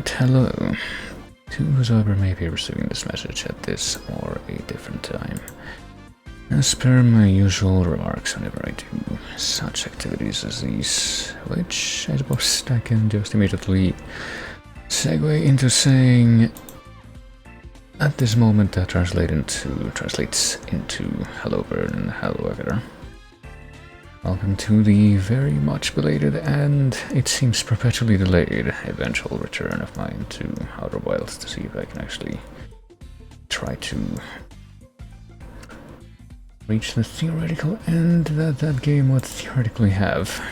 And hello to whoever may be receiving this message at this or a different time. As per my usual remarks whenever I do such activities as these, which I suppose I can just immediately segue into saying at this moment that translates into hello bird and hello ever. Welcome to the very much belated and it seems perpetually delayed eventual return of mine to Outer Wilds to see if I can actually try to reach the theoretical end that that game would theoretically have.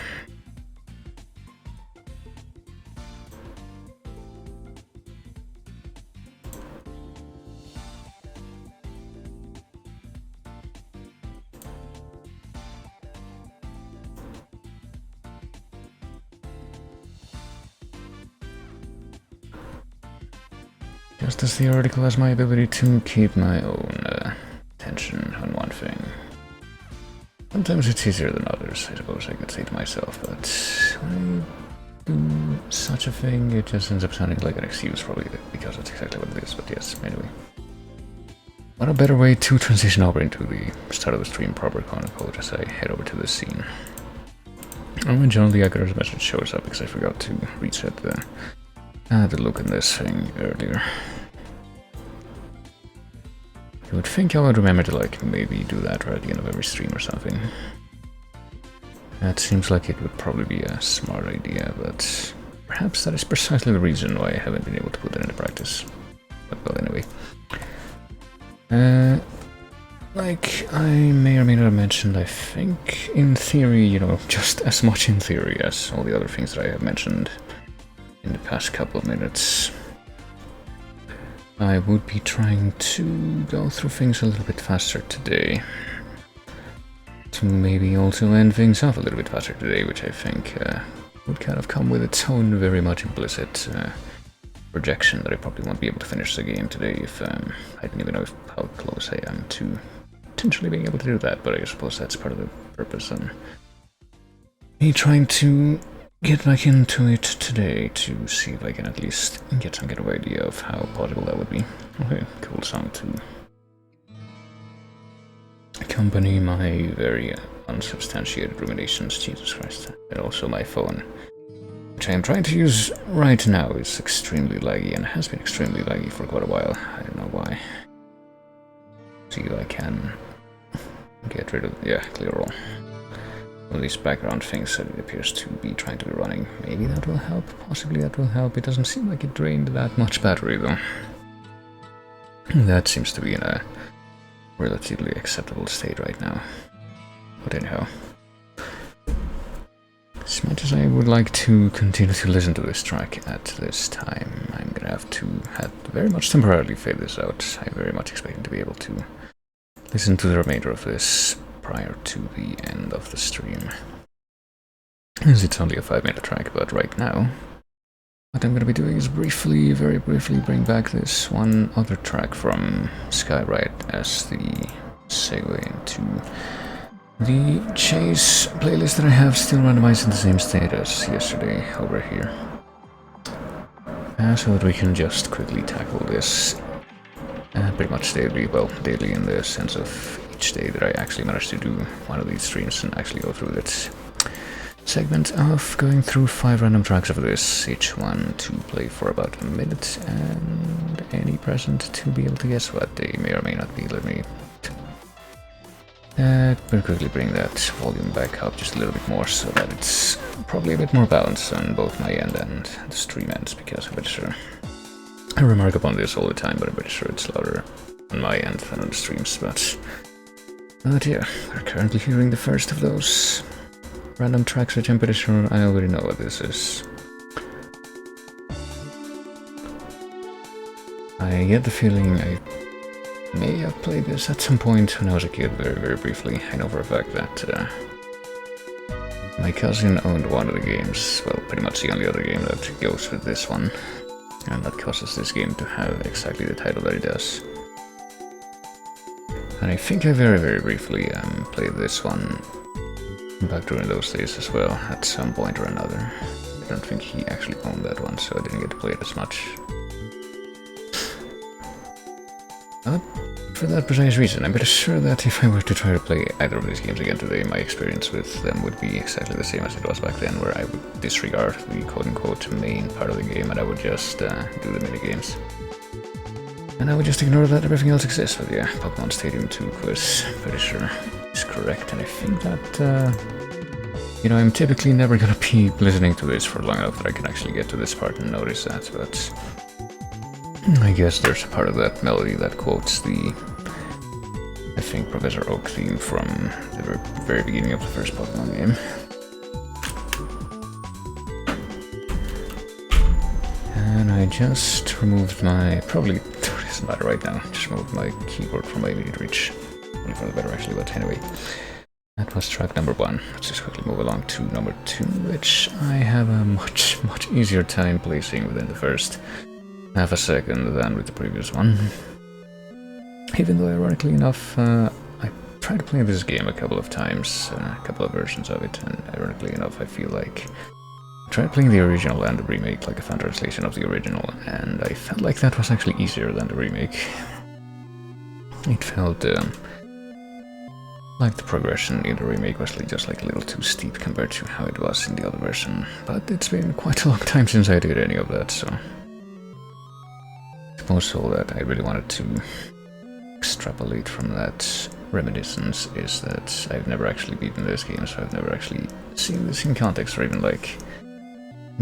Just as theoretical as my ability to keep my own attention on one thing. Sometimes it's easier than others, I suppose I could say to myself, but when I do such a thing, it just ends up sounding like an excuse, probably because that's exactly what it is, but yes, anyway. What a better way to transition over into the start of the stream proper, quote-unquote, as I head over to this scene. And when John the Agar's message shows up, because I forgot to reset the look in this thing earlier. You would think I would remember to like maybe do that right at the end of every stream or something. That seems like it would probably be a smart idea, but perhaps that is precisely the reason why I haven't been able to put that into practice. But well, anyway. Like I may or may not have mentioned, I think in theory, you know, just as much in theory as all the other things that I have mentioned in the past couple of minutes, I would be trying to go through things a little bit faster today. To maybe also end things off a little bit faster today, which I think would kind of come with its own very much implicit projection that I probably won't be able to finish the game today if I don't even know how close I am to potentially being able to do that, but I suppose that's part of the purpose and me trying to get back into it today to see if I can at least get some kind of idea of how possible that would be. Okay, cool song to accompany my very unsubstantiated ruminations, Jesus Christ. And also my phone, which I am trying to use right now, is extremely laggy and has been extremely laggy for quite a while. I don't know why. See if I can get rid of, yeah, clear all. All these background things that it appears to be trying to be running. Maybe that will help, possibly that will help. It doesn't seem like it drained that much battery though. That seems to be in a relatively acceptable state right now. But anyhow, as much as I would like to continue to listen to this track at this time, I'm gonna have to very much temporarily fade this out. I'm very much expecting to be able to listen to the remainder of this prior to the end of the stream, as it's only a 5-minute track. But right now, what I'm going to be doing is very briefly bring back this one other track from Skyride as the segue into the Chase playlist that I have still randomized in the same state as yesterday over here, so that we can just quickly tackle this pretty much daily, well, daily in the sense of each day that I actually managed to do one of these streams and actually go through that segment of going through 5 random tracks of this, each one to play for about a minute, and any present to be able to guess what they may or may not be. Let me very quickly bring that volume back up just a little bit more so that it's probably a bit more balanced on both my end and the stream ends, because I'm pretty sure I remark upon this all the time, but I'm pretty sure it's louder on my end than on the streams. But yeah, we're currently hearing the first of those random tracks, which I'm pretty sure I already know what this is. I get the feeling I may have played this at some point when I was a kid, very briefly. I know for a fact that my cousin owned one of the games, well, pretty much the only other game that goes with this one, and that causes this game to have exactly the title that it does. And I think I very briefly played this one back during those days as well, at some point or another. I don't think he actually owned that one, so I didn't get to play it as much. But for that precise reason, I'm pretty sure that if I were to try to play either of these games again today, my experience with them would be exactly the same as it was back then, where I would disregard the quote-unquote main part of the game and I would just do the minigames. And I would just ignore that everything else exists. But yeah, Pokemon Stadium 2 quiz, pretty sure is correct, and I think that, you know, I'm typically never gonna be listening to this for long enough that I can actually get to this part and notice that, but I guess there's a part of that melody that quotes the, I think, Professor Oak theme from the very beginning of the first Pokemon game. And I just removed my, probably, it doesn't matter right now, just removed my keyboard from my immediate reach. Only for the better actually, but anyway. That was track number 1. Let's just quickly move along to number 2, which I have a much easier time placing within the first half a second than with the previous one. Even though, ironically enough, I tried playing this game a couple of times, a couple of versions of it, and ironically enough, I feel like I tried playing the original and the remake, like a fan translation of the original, and I felt like that was actually easier than the remake. It felt like the progression in the remake was just like a little too steep compared to how it was in the other version, but it's been quite a long time since I did any of that, so I suppose all that I really wanted to extrapolate from that reminiscence is that I've never actually beaten this game, so I've never actually seen this in context or even like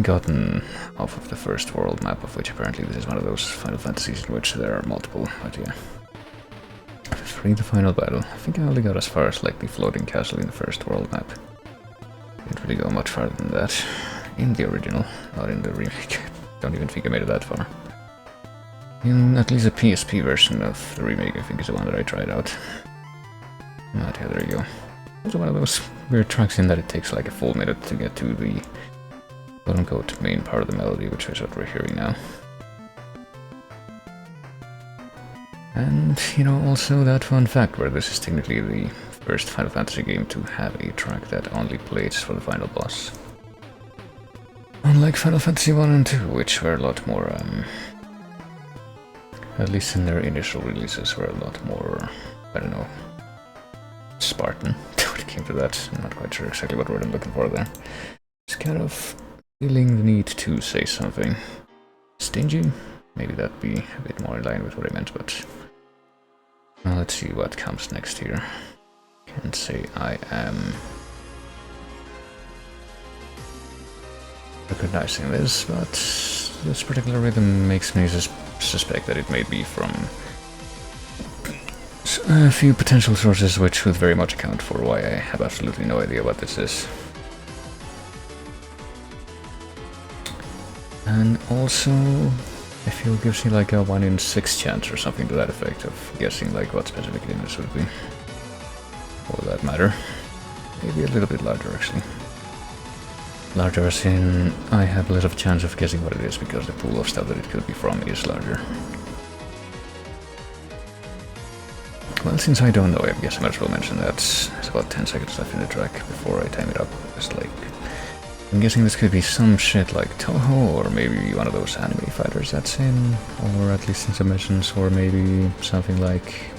gotten off of the first world map, of which apparently this is one of those Final Fantasies in which there are multiple, but yeah. Free the final battle. I think I only got as far as like the floating castle in the first world map. Didn't really go much farther than that in the original, not in the remake. Don't even think I made it that far. In at least a PSP version of the remake, I think is the one that I tried out. But yeah, there you go. Also one of those weird tracks in that it takes like a full minute to get to the quote-unquote main part of the melody, which is what we're hearing now. And, you know, also that fun fact where this is technically the first Final Fantasy game to have a track that only plays for the final boss. Unlike Final Fantasy 1 and 2, which were a lot more, at least in their initial releases, were a lot more, I don't know, Spartan, when it came to that. I'm not quite sure exactly what word I'm looking for there. Just kind of feeling the need to say something. Stingy? Maybe that'd be a bit more in line with what I meant, but well, let's see what comes next here. Can't say I am recognizing this, but this particular rhythm makes me suspect that it may be from a few potential sources, which would very much account for why I have absolutely no idea what this is. And also, I feel it gives me like a 1 in 6 chance or something to that effect of guessing like what specific game this would be. For that matter. Maybe a little bit larger actually. Larger as in I have less of a chance of guessing what it is because the pool of stuff that it could be from is larger. Well, since I don't know, I guess I might as well mention that it's about 10 seconds left in the track before I time it up. Just like, I'm guessing this could be some shit like Toho, or maybe one of those anime fighters that's in, or at least in submissions, or maybe something like...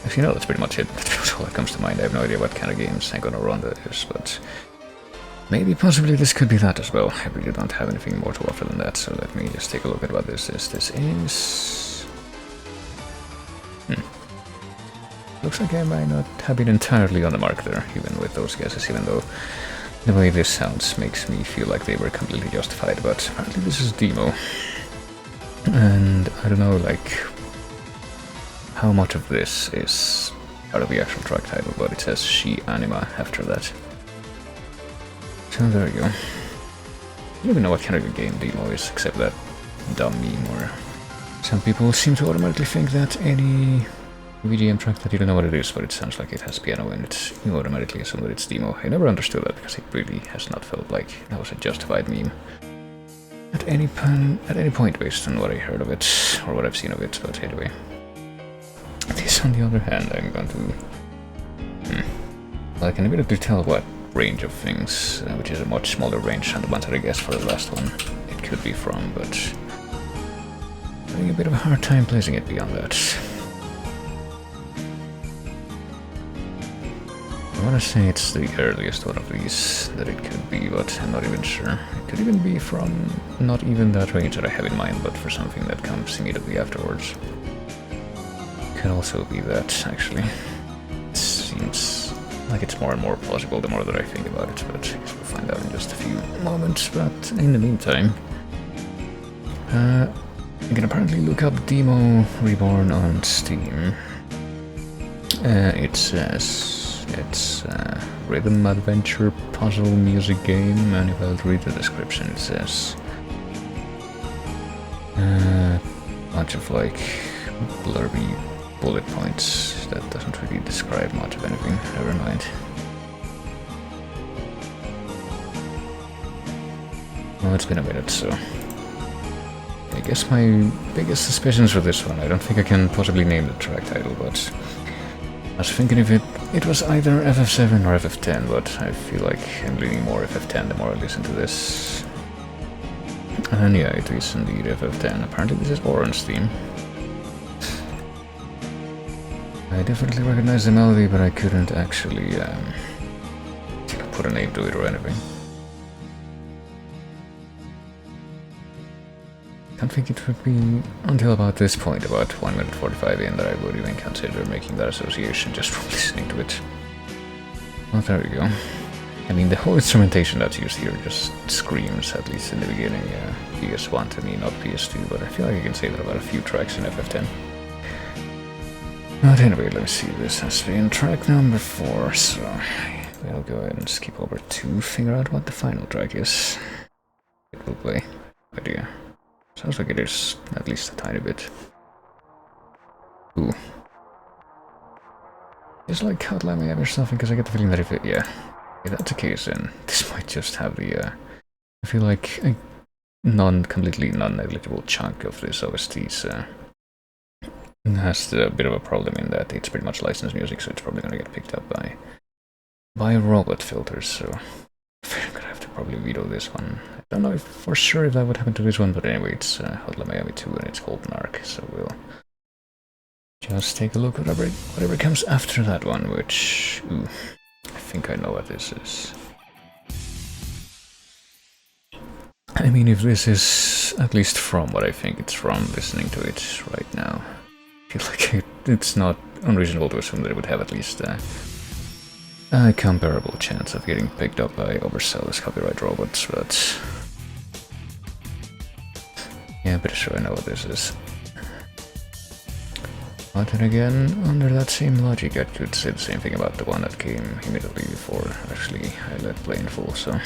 Actually, no, that's pretty much it. That's all that comes to mind. I have no idea what kind of games I'm gonna run that is, but maybe possibly this could be that as well. I really don't have anything more to offer than that, so let me just take a look at what this is. This is... Looks like I might not have been entirely on the mark there, even with those guesses, even though the way this sounds makes me feel like they were completely justified, but apparently this is demo. And I don't know, like, how much of this is out of the actual track title, but it says She Anima after that. So there you go. I don't even know what kind of a game demo is, except that dumb meme where some people seem to automatically think that any VGM track that you don't know what it is, but it sounds like it has piano in it, you automatically assume that it's demo. I never understood that because it really has not felt like that was a justified meme at any point based on what I heard of it or what I've seen of it. But anyway, this on the other hand, I'm going to I can immediately tell what range of things, which is a much smaller range than the ones that I guessed for the last one it could be from, but having a bit of a hard time placing it beyond that. I want to say it's the earliest one of these that it could be, but I'm not even sure. It could even be from not even that range that I have in mind, but for something that comes immediately afterwards. Could also be that, actually. It seems like it's more and more plausible the more that I think about it, but I guess we'll find out in just a few moments. But in the meantime, you can apparently look up Demo Reborn on Steam. It says it's a rhythm adventure puzzle music game, and if I'll read the description, it says a bunch of like blurby bullet points that doesn't really describe much of anything. Never mind. Well, it's been a minute, so I guess my biggest suspicions for this one, I don't think I can possibly name the track title, but I was thinking if it was either FF7 or FF10, but I feel like I'm leaning more FF10 the more I listen to this. And yeah, it is indeed FF10. Apparently this is Orange theme. I definitely recognize the melody, but I couldn't actually put a name to it or anything. I don't think it would be until about this point, about 1 minute 45 in, that I would even consider making that association just from listening to it. Well, there we go. I mean, the whole instrumentation that's used here just screams, at least in the beginning, PS1 to me, not PS2, but I feel like I can say that about a few tracks in FF10. But anyway, let me see, this has been track number 4, so we'll go ahead and skip over to figure out what the final track is. It will play. Idea. Sounds like it is, at least a tiny bit. Ooh. It's like Hotline Miami or something, because I get the feeling that if that's the case, then this might just have the, I feel like a completely non-negligible chunk of this OST's, has a bit of a problem in that it's pretty much licensed music, so it's probably gonna get picked up by robot filters, so I'm gonna have to probably veto this one. I don't know if for sure if that would happen to this one, but anyway, it's Hotline Miami 2 and it's called Narc, so we'll just take a look at whatever comes after that one, which, ooh, I think I know what this is. I mean, if this is, at least from what I think it's from, listening to it right now, I feel like it's not unreasonable to assume that it would have at least a comparable chance of getting picked up by overzealous copyright robots, but yeah, I'm pretty sure I know what this is. But then again, under that same logic, I could say the same thing about the one that came immediately before actually I let play in full, so...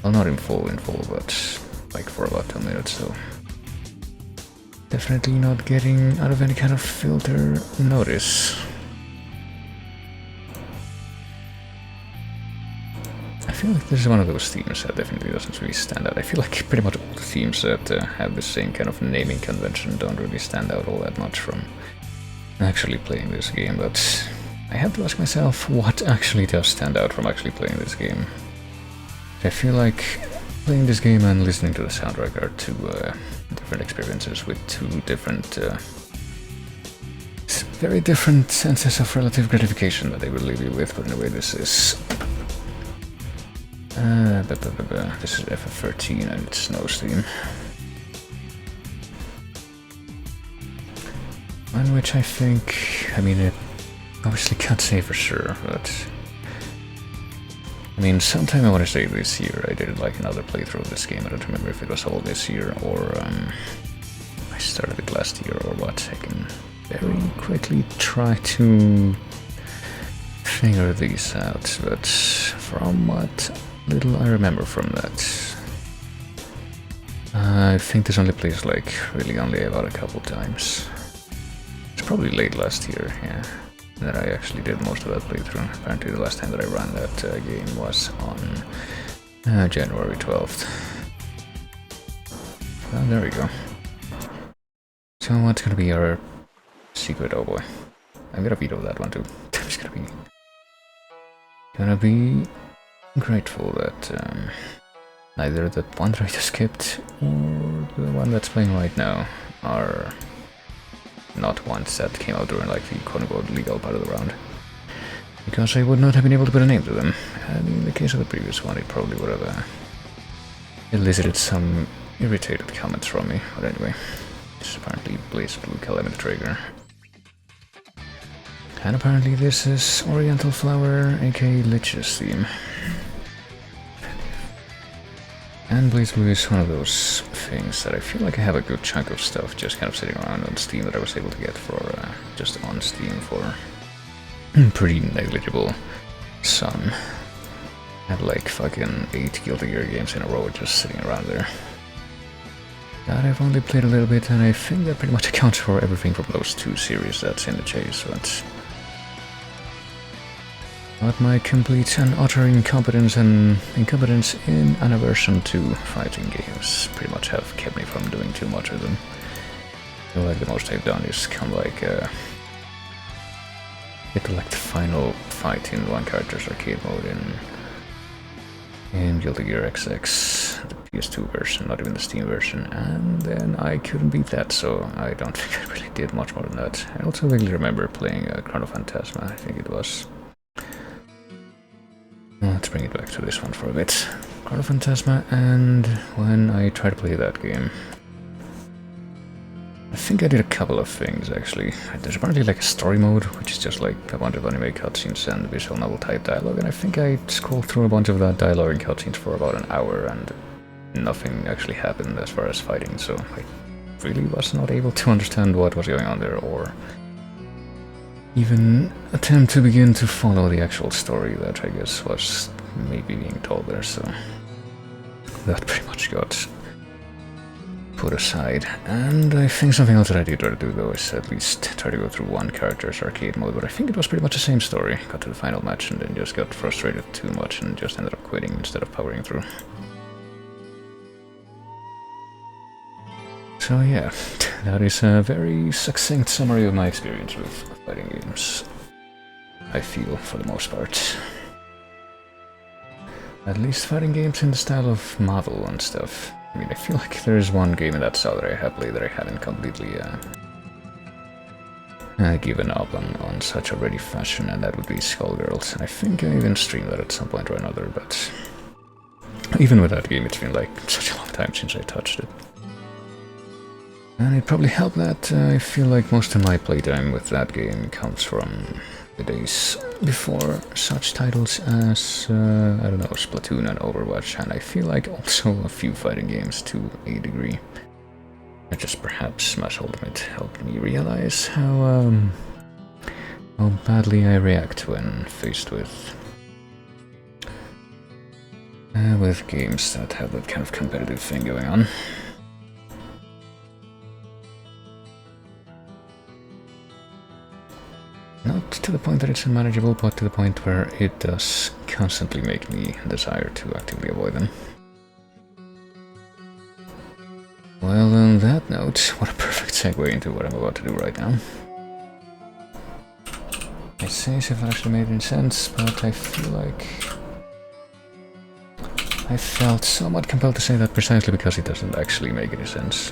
Well, not in full, but like for about 2 minutes, so... Definitely not getting out of any kind of filter notice. I feel like this is one of those themes that definitely doesn't really stand out. I feel like pretty much all the themes that have the same kind of naming convention don't really stand out all that much from actually playing this game, but I have to ask myself what actually does stand out from actually playing this game. I feel like playing this game and listening to the soundtrack are two different experiences with two different, very different senses of relative gratification that they will leave you with, but anyway, this is... This is FF13 and it's Snow's theme. On which I think, I mean, it obviously can't say for sure, but I mean, sometime I want to say this year I did like another playthrough of this game. I don't remember if it was all this year or I started it last year or what. I can very quickly try to figure these out, but from what little I remember from that, I think this only plays like really only about a couple times. It's probably late last year, yeah, that I actually did most of that playthrough. Apparently the last time that I ran that game was on January 12th. Well, there we go. So what's gonna be our secret? Oh boy. I'm gonna veto that one too. There's gonna be gonna be grateful that neither that one that I just skipped or the one that's playing right now are not ones that came out during like the quote-unquote legal part of the round. Because I would not have been able to put a name to them. And in the case of the previous one, it probably would have elicited some irritated comments from me. But anyway, it's apparently Blaze Blue Calamity Trigger. And apparently this is Oriental Flower, aka Lich's theme. And Blaze Blue is one of those things that I feel like I have a good chunk of stuff just kind of sitting around on Steam that I was able to get for just on Steam for pretty negligible sum. I had like fucking 8 Guilty Gear games in a row just sitting around there. That I've only played a little bit, and I think that pretty much accounts for everything from those 2 series that's in the chase, but my complete and utter incompetence in an aversion to fighting games pretty much have kept me from doing too much of them. I feel like the most I've done is come like get to like the final fight in one character's arcade mode in Guilty Gear XX, the PS2 version, not even the Steam version, and then I couldn't beat that, so I don't think I really did much more than that. I also vaguely remember playing Chrono Phantasma, I think it was. Let's bring it back to this one for a bit. Chrono Phantasma, and when I tried to play that game, I think I did a couple of things actually. There's apparently like a story mode, which is just like a bunch of anime cutscenes and visual novel type dialogue, and I think I scrolled through a bunch of that dialogue and cutscenes for about an hour, and nothing actually happened as far as fighting, so I really was not able to understand what was going on there, or even attempt to begin to follow the actual story that I guess was maybe being told there, so that pretty much got put aside. And I think something else that I did try to do though is at least try to go through one character's arcade mode, but I think it was pretty much the same story. Got to the final match and then just got frustrated too much and just ended up quitting instead of powering through. So yeah, that is a very succinct summary of my experience with fighting games, I feel, for the most part. At least fighting games in the style of Marvel and stuff. I mean, I feel like there is one game in that style that I have played that I haven't completely given up on such a ready fashion, and that would be Skullgirls. And I think I even streamed that at some point or another, but even with that game, it's been like such a long time since I touched it. And it probably helped that I feel like most of my playtime with that game comes from the days before such titles as, I don't know, Splatoon and Overwatch, and I feel like also a few fighting games to a degree. And just perhaps Smash Ultimate helped me realize how badly I react when faced with games that have that kind of competitive thing going on. Not to the point that it's unmanageable, but to the point where it does constantly make me desire to actively avoid them. Well, on that note, what a perfect segue into what I'm about to do right now. I say as if it actually made any sense, but I feel like I felt somewhat compelled to say that precisely because it doesn't actually make any sense.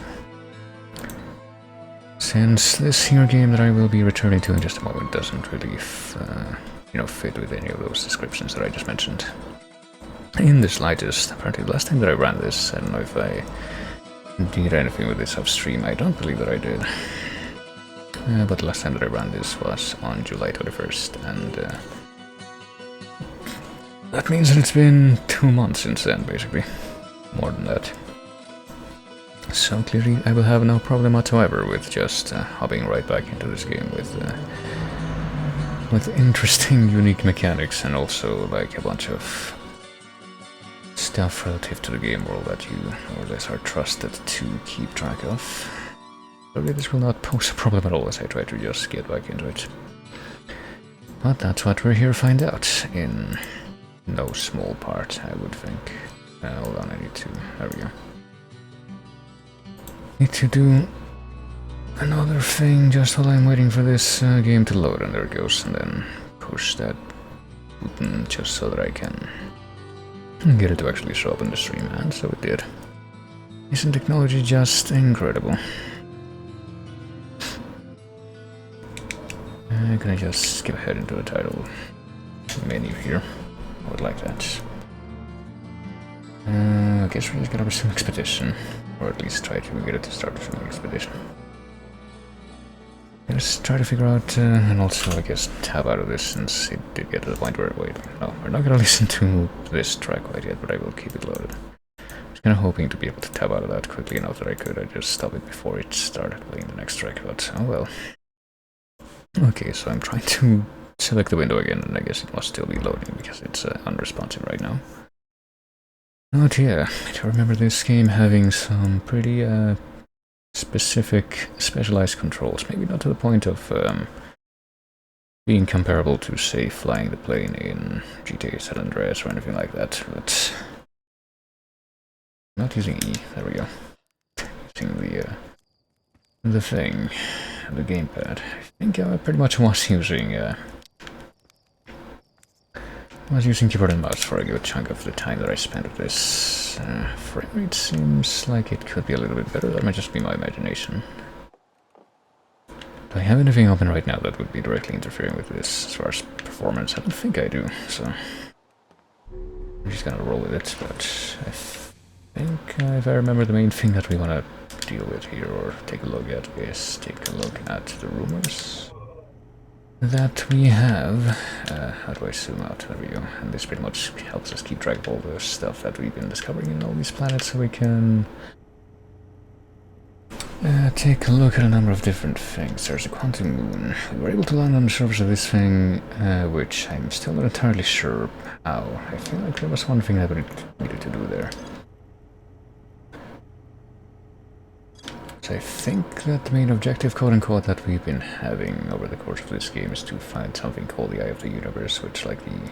Since this here game that I will be returning to in just a moment doesn't really, fit with any of those descriptions that I just mentioned. In the slightest. Apparently the last time that I ran this, I don't know if I did anything with this off stream, I don't believe that I did. But the last time that I ran this was on July 21st, and that means that it's been 2 months since then, basically. More than that. So clearly I will have no problem whatsoever with just hopping right back into this game with interesting, unique mechanics, and also like a bunch of stuff relative to the game world that you more or less are trusted to keep track of. Probably this will not pose a problem at all as I try to just get back into it. But that's what we're here to find out, in no small part, I would think. Hold on, I need to... there we go. Need to do another thing just while I'm waiting for this game to load, and there it goes, and then push that button just so that I can get it to actually show up on the stream, and so it did. Isn't technology just incredible? Can I just skip ahead into the title menu here? I would like that. I guess we're just gonna resume expedition, or at least try to get it to start resuming expedition. Let's try to figure out, and also I guess tab out of this since it did get to the point where, wait, no, we're not gonna listen to this track quite yet, but I will keep it loaded. I was kinda hoping to be able to tab out of that quickly enough that I could. I just stop it before it started playing the next track, but oh well. Okay, so I'm trying to select the window again, and I guess it must still be loading because it's unresponsive right now. Oh yeah, I do remember this game having some pretty specific, specialized controls. Maybe not to the point of being comparable to, say, flying the plane in GTA San Andreas or anything like that, but not using E. There we go. Using the thing, the gamepad. I think I pretty much was using keyboard and mouse for a good chunk of the time that I spent with this. Frame rate seems like it could be a little bit better. That might just be my imagination. Do I have anything open right now that would be directly interfering with this as far as performance? I don't think I do, so I'm just gonna roll with it. But I think if I remember, the main thing that we want to deal with here or take a look at is take a look at the rumors that we have. How do I zoom out? There we go. And this pretty much helps us keep track of all the stuff that we've been discovering in all these planets, so we can take a look at a number of different things. There's a quantum moon. We were able to land on the surface of this thing, which I'm still not entirely sure how. I feel like there was one thing that we needed to do there. So I think that the main objective, quote-unquote, that we've been having over the course of this game is to find something called the Eye of the Universe, which, like the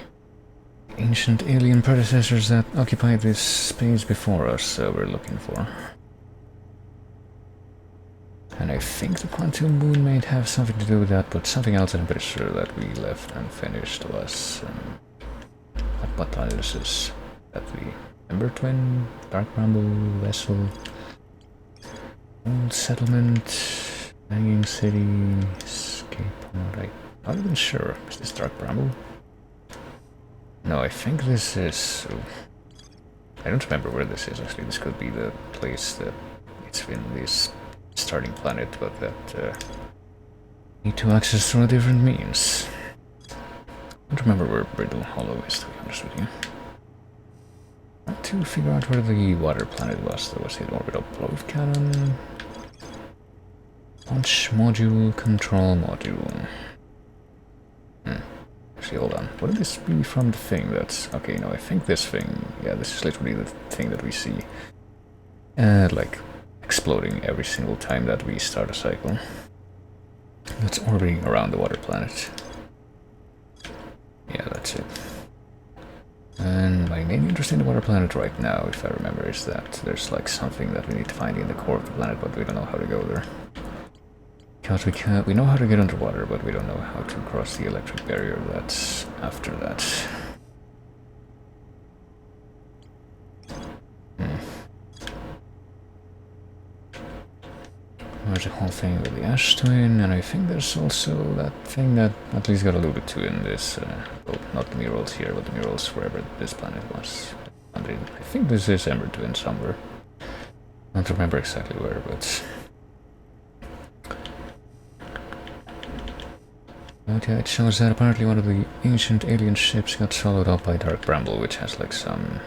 ancient alien predecessors that occupied this space before us, we're looking for. And I think the quantum moon may have something to do with that, but something else I'm pretty sure that we left unfinished was hypothesis that the Ember Twin, Dark Bramble, Vessel, Old Settlement, Hanging City, Escape Pod. I'm not even sure. Is this Dark Bramble? No, I think this is... I don't remember where this is actually. This could be the place that it's been this starting planet, but that need to access through different means. I don't remember where Brittle Hollow is, to be honest with you. To figure out where the water planet was. There was the orbital probe cannon. Launch module, control module. Actually, hold on. Wouldn't this be from the thing that's... Okay, no, I think this thing... Yeah, this is literally the thing that we see. Like, exploding every single time that we start a cycle. That's orbiting around the water planet. Yeah, that's it. And my main interest in the water planet right now, if I remember, is that there's like something that we need to find in the core of the planet, but we don't know how to go there. Because we know how to get underwater, but we don't know how to cross the electric barrier that's after that. There's a whole thing with the Ash Twin, and I think there's also that thing that at least got alluded to in this, well, not the murals here, but the murals wherever this planet was. I think this is Ember Twin somewhere. I don't remember exactly where, but... But yeah, it shows that apparently one of the ancient alien ships got swallowed up by Dark Bramble, which has like some...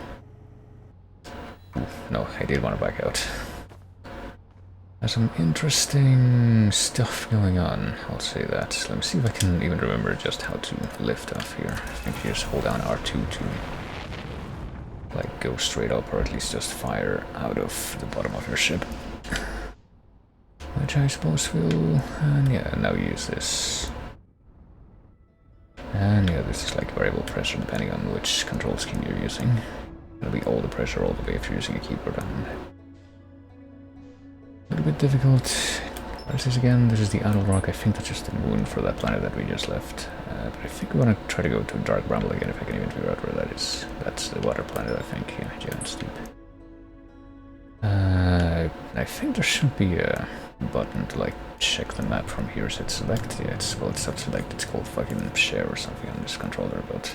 Ooh, no, I did want to back out. There's some interesting stuff going on, I'll say that. Let me see if I can even remember just how to lift off here. I think you just hold down R2 to like go straight up, or at least just fire out of the bottom of your ship. Which I suppose will... and yeah, now use this. And yeah, this is like variable pressure depending on which control scheme you're using. It'll be all the pressure all the way if you're using a keyboard. A little bit difficult. What is this again? This is the Idle Rock. I think that's just the moon for that planet that we just left. But I think we want to try to go to Dark Bramble again, if I can even figure out where that is. That's the water planet, I think. Yeah, Giant's Deep. I think there should be a button to like check the map from here. So it's select. Yeah, it's well, it's not select. It's called fucking share or something on this controller. But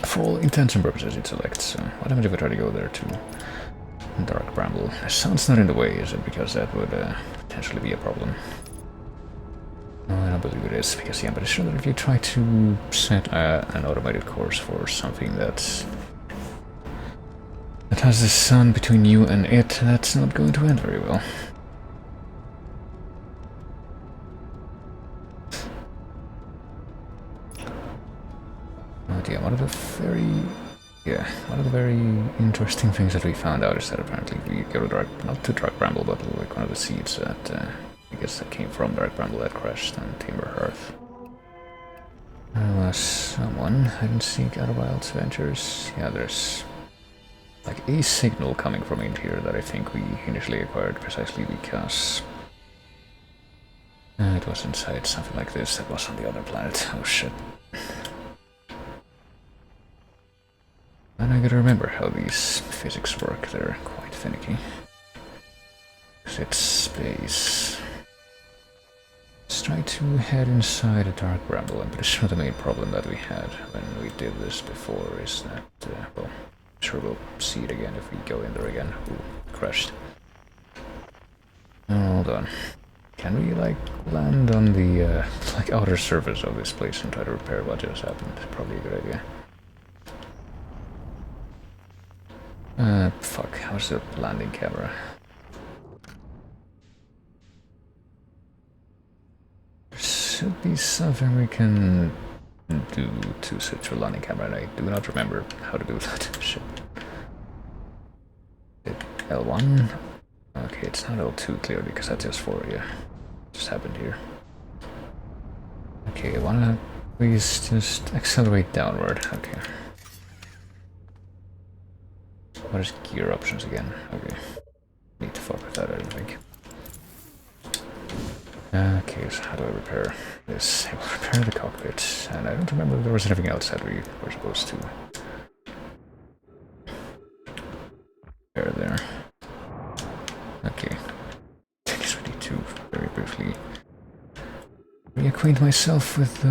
for all intents and purposes, it selects. So what happens if I try to go there to Dark Bramble? The sound's not in the way, is it? Because that would potentially be a problem. No, I don't believe it is, because yeah, but it's sure that if you try to set an automated course for something that has the sun between you and it, that's not going to end very well. But yeah, one of the very interesting things that we found out is that apparently we go to not to Dark Bramble, but like one of the seeds that I guess that came from Dark Bramble that crashed on Timber Hearth. There was someone hide and seek Outer Wilds Ventures. Yeah, there's like a signal coming from in here that I think we initially acquired precisely because it was inside something like this that was on the other planet. Oh shit. And I gotta remember how these physics work, they're quite finicky. It's space. Let's try to head inside a Dark Bramble. I'm pretty sure the main problem that we had when we did this before is that, well, sure we'll see it again if we go in there again. Ooh, crashed. Oh, hold on. Can we, like, land on the, like, outer surface of this place and try to repair what just happened? Probably a good idea. Fuck, how's the landing camera? There should be something we can do to switch to a landing camera, and I do not remember how to do that. Shit. L1? Okay, it's not L2 clearly, because that's just for, yeah. Just happened here. Okay, I wanna please just accelerate downward. Okay. What is gear options again? Okay. Need to fuck with that, I don't think. Okay, so how do I repair this? I will repair the cockpit, and I don't remember if there was anything else that we were supposed to repair there. Okay. I guess we need to very briefly reacquaint myself with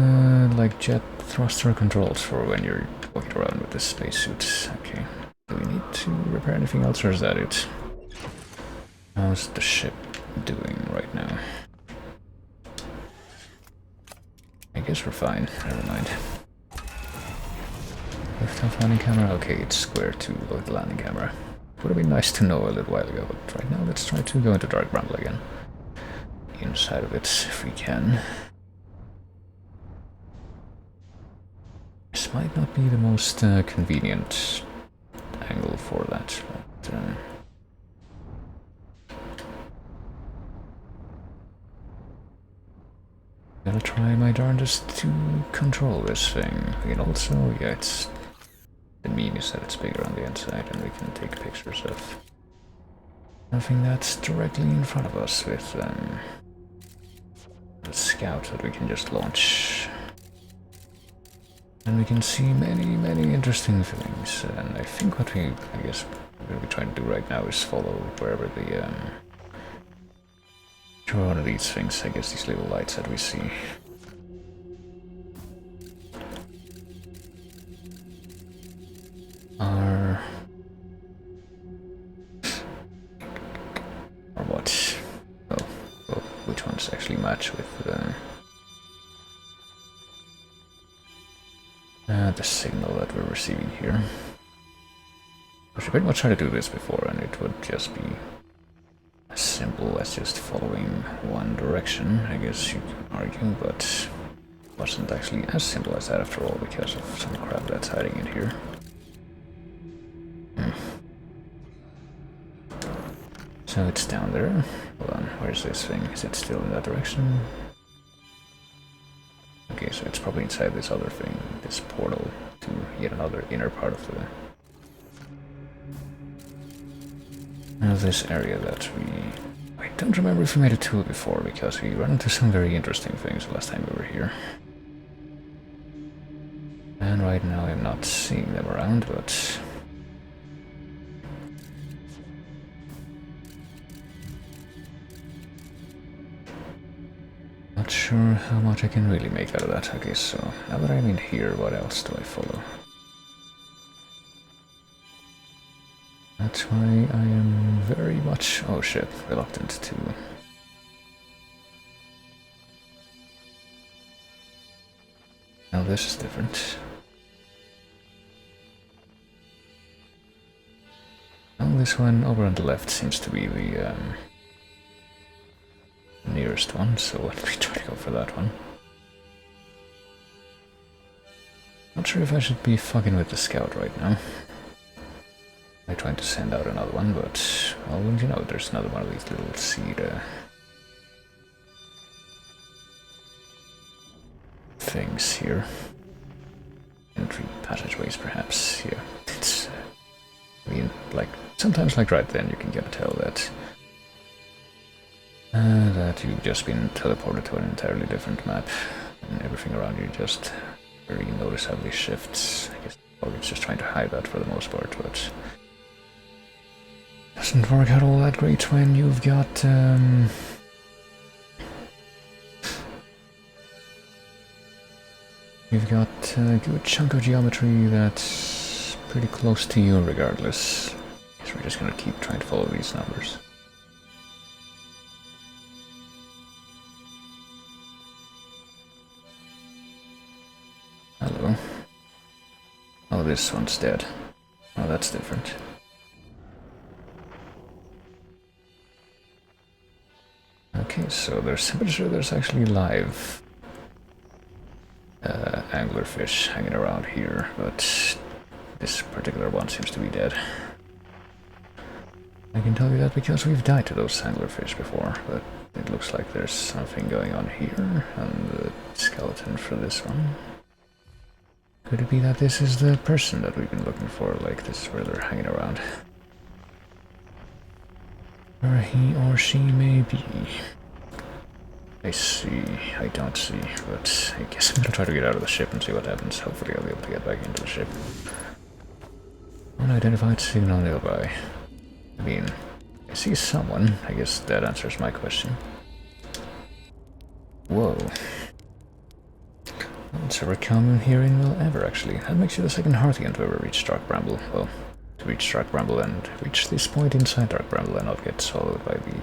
like jet thruster controls for when you're walking around with this spacesuit. Okay. Do we need to repair anything else, or is that it? How's the ship doing right now? I guess we're fine. Never mind. Lift off landing camera? Okay, it's square to load the landing camera. Would have been nice to know a little while ago, but right now let's try to go into Dark Bramble again. Inside of it, if we can. This might not be the most convenient angle for that, but gotta try my darndest to control this thing. And also, yeah, it's the meme is that it's bigger on the inside, and we can take pictures of something that's directly in front of us with a scout that we can just launch. And we can see many interesting things, and I think what I guess we're going to be trying to do right now is follow wherever the, one of these things, I guess these little lights that we see. Are what? Oh, which ones actually match with the signal that we're receiving here. We should pretty much try to do this before, and it would just be as simple as just following one direction, I guess you could argue, but it wasn't actually as simple as that after all, because of some crap that's hiding in here. So it's down there. Hold on, where's this thing? Is it still in that direction? Okay, so it's probably inside this other thing, this portal to yet another inner part of this area that we... Wait, don't remember if we made a tour before, because we ran into some very interesting things last time we were here. And right now I'm not seeing them around, but... not sure how much I can really make out of that. Okay, so now that I'm in here, what else do I follow? That's why I am very much, oh shit, reluctant to... Now this is different. Now this one over on the left seems to be the nearest one, so let me try to go for that one. Not sure if I should be fucking with the scout right now. I'm trying to send out another one, but, well, wouldn't you know, there's another one of these little seed things here. Entry passageways, perhaps. Yeah, it's, I mean, like, sometimes like right then you can get a tell that that you've just been teleported to an entirely different map, and everything around you just very noticeably shifts. I guess it's just trying to hide that for the most part, but doesn't work out all that great when you've got you've got a good chunk of geometry that's pretty close to you regardless. I guess we're just gonna keep trying to follow these numbers. Hello. Oh, this one's dead. Oh, that's different. Okay, so I'm pretty sure there's actually live anglerfish hanging around here, but this particular one seems to be dead. I can tell you that because we've died to those anglerfish before, but it looks like there's something going on here, and the skeleton for this one. Could it be that this is the person that we've been looking for, like this is where they're hanging around? Where he or she may be. I see, I don't see, but I guess I'm gonna try to get out of the ship and see what happens. Hopefully I'll be able to get back into the ship. Unidentified signal nearby. I mean, I see someone. I guess that answers my question. Whoa. It's a common hearing well ever, actually. That makes you the second Hearthian to ever reach Dark Bramble. Well, to reach Dark Bramble and reach this point inside Dark Bramble and not get swallowed by the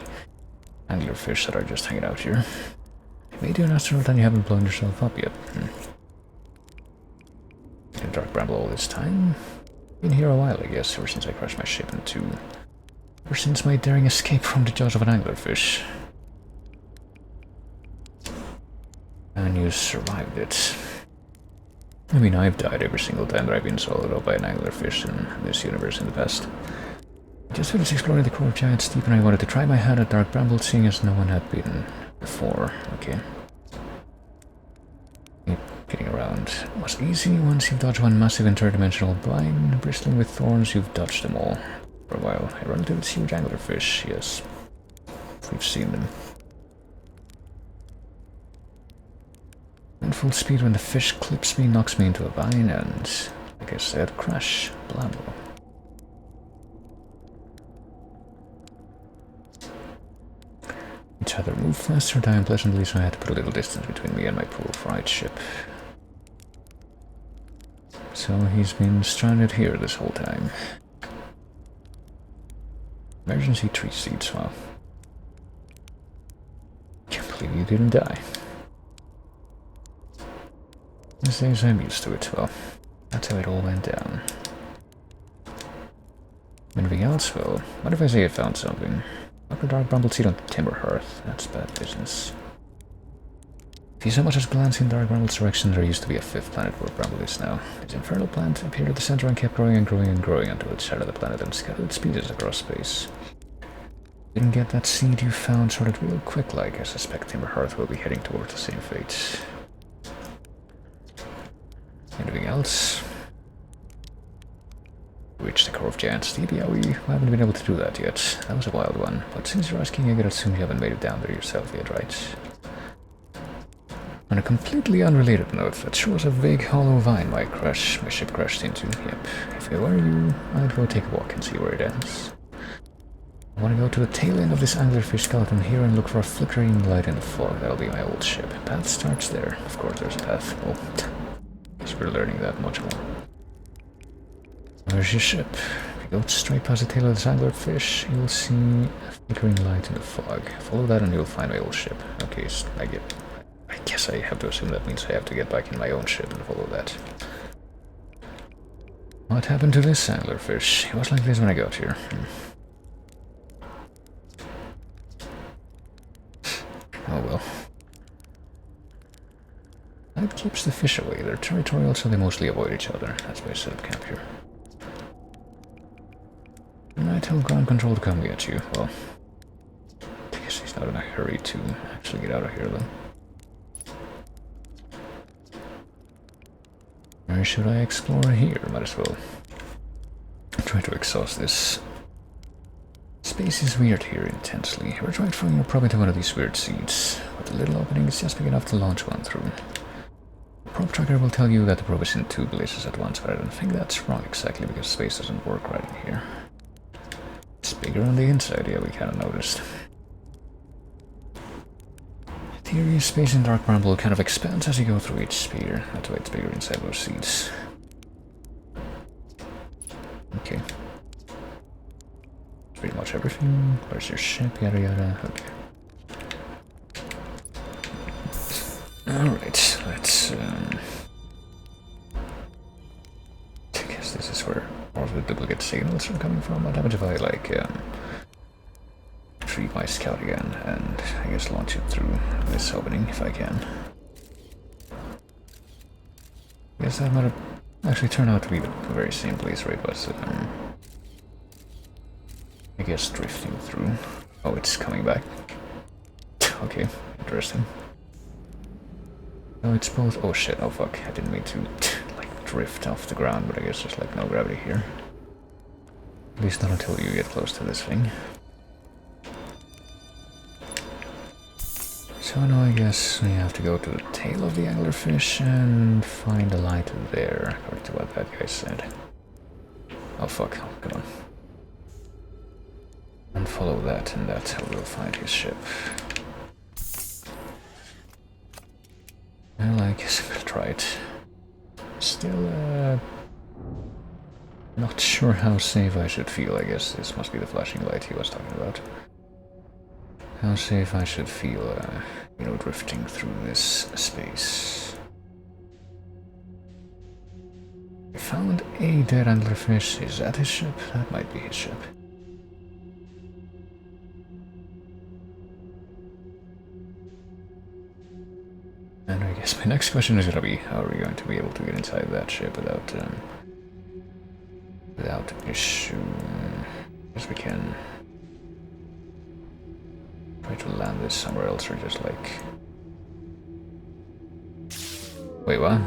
anglerfish that are just hanging out here. You may do an astronaut and you haven't blown yourself up yet. In Dark Bramble all this time? Been here a while, I guess, ever since I crashed my ship in two. Ever since my daring escape from the jaws of an anglerfish. And you survived it. I mean, I've died every single time that I've been swallowed up by an anglerfish in this universe in the past. Just finished exploring the core of Giant Steep and I wanted to try my hand at Dark Bramble, seeing as no one had been before. Okay. Getting around was easy. Once you've dodged one massive interdimensional vine bristling with thorns, you've dodged them all. For a while, I run into this huge anglerfish, yes. We've seen them. In full speed when the fish clips me, knocks me into a vine, and, like I said, crash, blammo. Each other moved faster, die unpleasantly, so I had to put a little distance between me and my pool fried ship. So he's been stranded here this whole time. Emergency tree seeds, wow. Can't believe you didn't die. These days I'm used to it, well, that's how it all went down. Anything else? Well, what if I say I found something? Upper Dark Bramble seed on Timber Hearth, that's bad business. If you so much as glance in Dark Bramble's direction, there used to be a fifth planet where Bramble is now. Its infernal plant appeared at the center and kept growing and growing and growing until it shattered the planet and scattered its species across space. Didn't get that seed you found sorted real quick like. I suspect Timber Hearth will be heading towards the same fate. Anything else? We reach the core of Giants Deep. Yeah, we haven't been able to do that yet. That was a wild one. But since you're asking, I gotta assume you haven't made it down there yourself yet, right? On a completely unrelated note, that shows a big hollow vine my ship crashed into. Yep. If I were you, I'd go take a walk and see where it ends. I want to go to the tail end of this anglerfish skeleton here and look for a flickering light in the fog. That'll be my old ship. Path starts there. Of course there's a path. Oh, guess we're learning that much more. Where's your ship? If you go straight past the tail of this anglerfish, you'll see a flickering light in the fog. Follow that and you'll find my old ship. Okay, so I guess I have to assume that means I have to get back in my own ship and follow that. What happened to this anglerfish? It was like this when I got here. Oh well. That keeps the fish away. They're territorial, so they mostly avoid each other. That's why I set up camp here. Can I tell ground control to come get you? Well, I guess he's not in a hurry to actually get out of here, though. Or should I explore here? Might as well try to exhaust this. Space is weird here intensely. We're trying throwing a probe into one of these weird seeds, but the little opening is just big enough to launch one through. The probe tracker will tell you that the probe is in two places at once, but I don't think that's wrong exactly because space doesn't work right in here. It's bigger on the inside, yeah, we kinda noticed. Theory space in Dark Bramble kind of expands as you go through each sphere. That's why it's bigger inside those seeds. Okay. Pretty much everything. Where's your ship? Yada yada. Okay. Alright, let's I guess this is where all of the duplicate signals are coming from. What happens if I retrieve my scout again and I guess launch it through this opening if I can. I guess that might have actually turned out to be the very same place where it was I guess drifting through. Oh, it's coming back. Okay, interesting. Oh, it's both. Oh shit, oh fuck. I didn't mean to like drift off the ground, but I guess there's like no gravity here. At least not until you get close to this thing. So now I guess we have to go to the tail of the anglerfish and find a light there, according to what that guy said. Oh fuck, oh, come on. And follow that, and that's how we'll find his ship. Well, I guess I'm gonna try it. Still, not sure how safe I should feel. I guess this must be the flashing light he was talking about. How safe I should feel, you know, drifting through this space. I found a dead anglerfish. Is that his ship? That might be his ship. And I guess my next question is gonna be, how are we going to be able to get inside that ship without issue? I guess we can try to land this somewhere else or just like... Wait, what?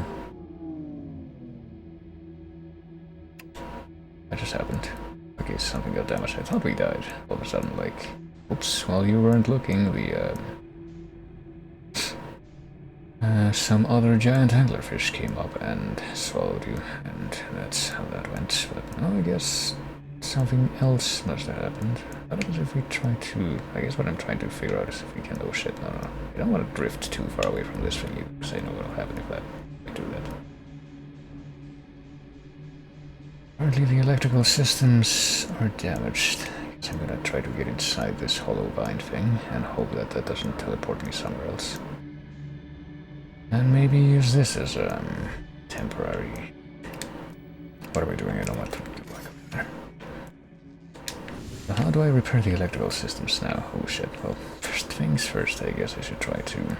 That just happened. Okay, something got damaged. I thought we died. All of a sudden, like... Oops, while you weren't looking, the some other giant anglerfish came up and swallowed you, and that's how that went. But no, I guess something else must have happened. What happens if we try to... I guess what I'm trying to figure out is if we can... Oh shit, no. I don't want to drift too far away from this thing, because I know what'll happen if I do that. Apparently the electrical systems are damaged. I guess I'm gonna try to get inside this hollow vine thing and hope that that doesn't teleport me somewhere else. And maybe use this as temporary... What are we doing? I don't want to do back up there. So how do I repair the electrical systems now? Oh shit, well, first things first, I guess I should try to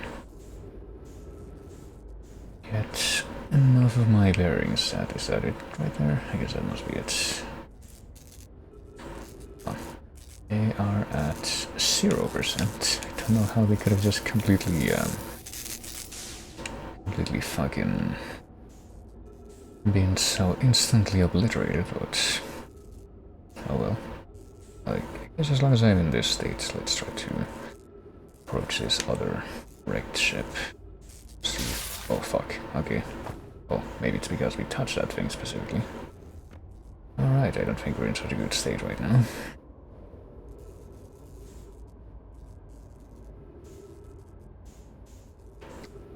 get enough of my bearings set. Is that it right there? I guess that must be it. Oh. They are at 0%. I don't know how they could have just completely fucking been so instantly obliterated, but Oh well. Like, I guess as long as I'm in this state, let's try to approach this other wrecked ship. See. Oh fuck, okay. Oh, maybe it's because we touched that thing specifically. Alright, I don't think we're in such a good state right now.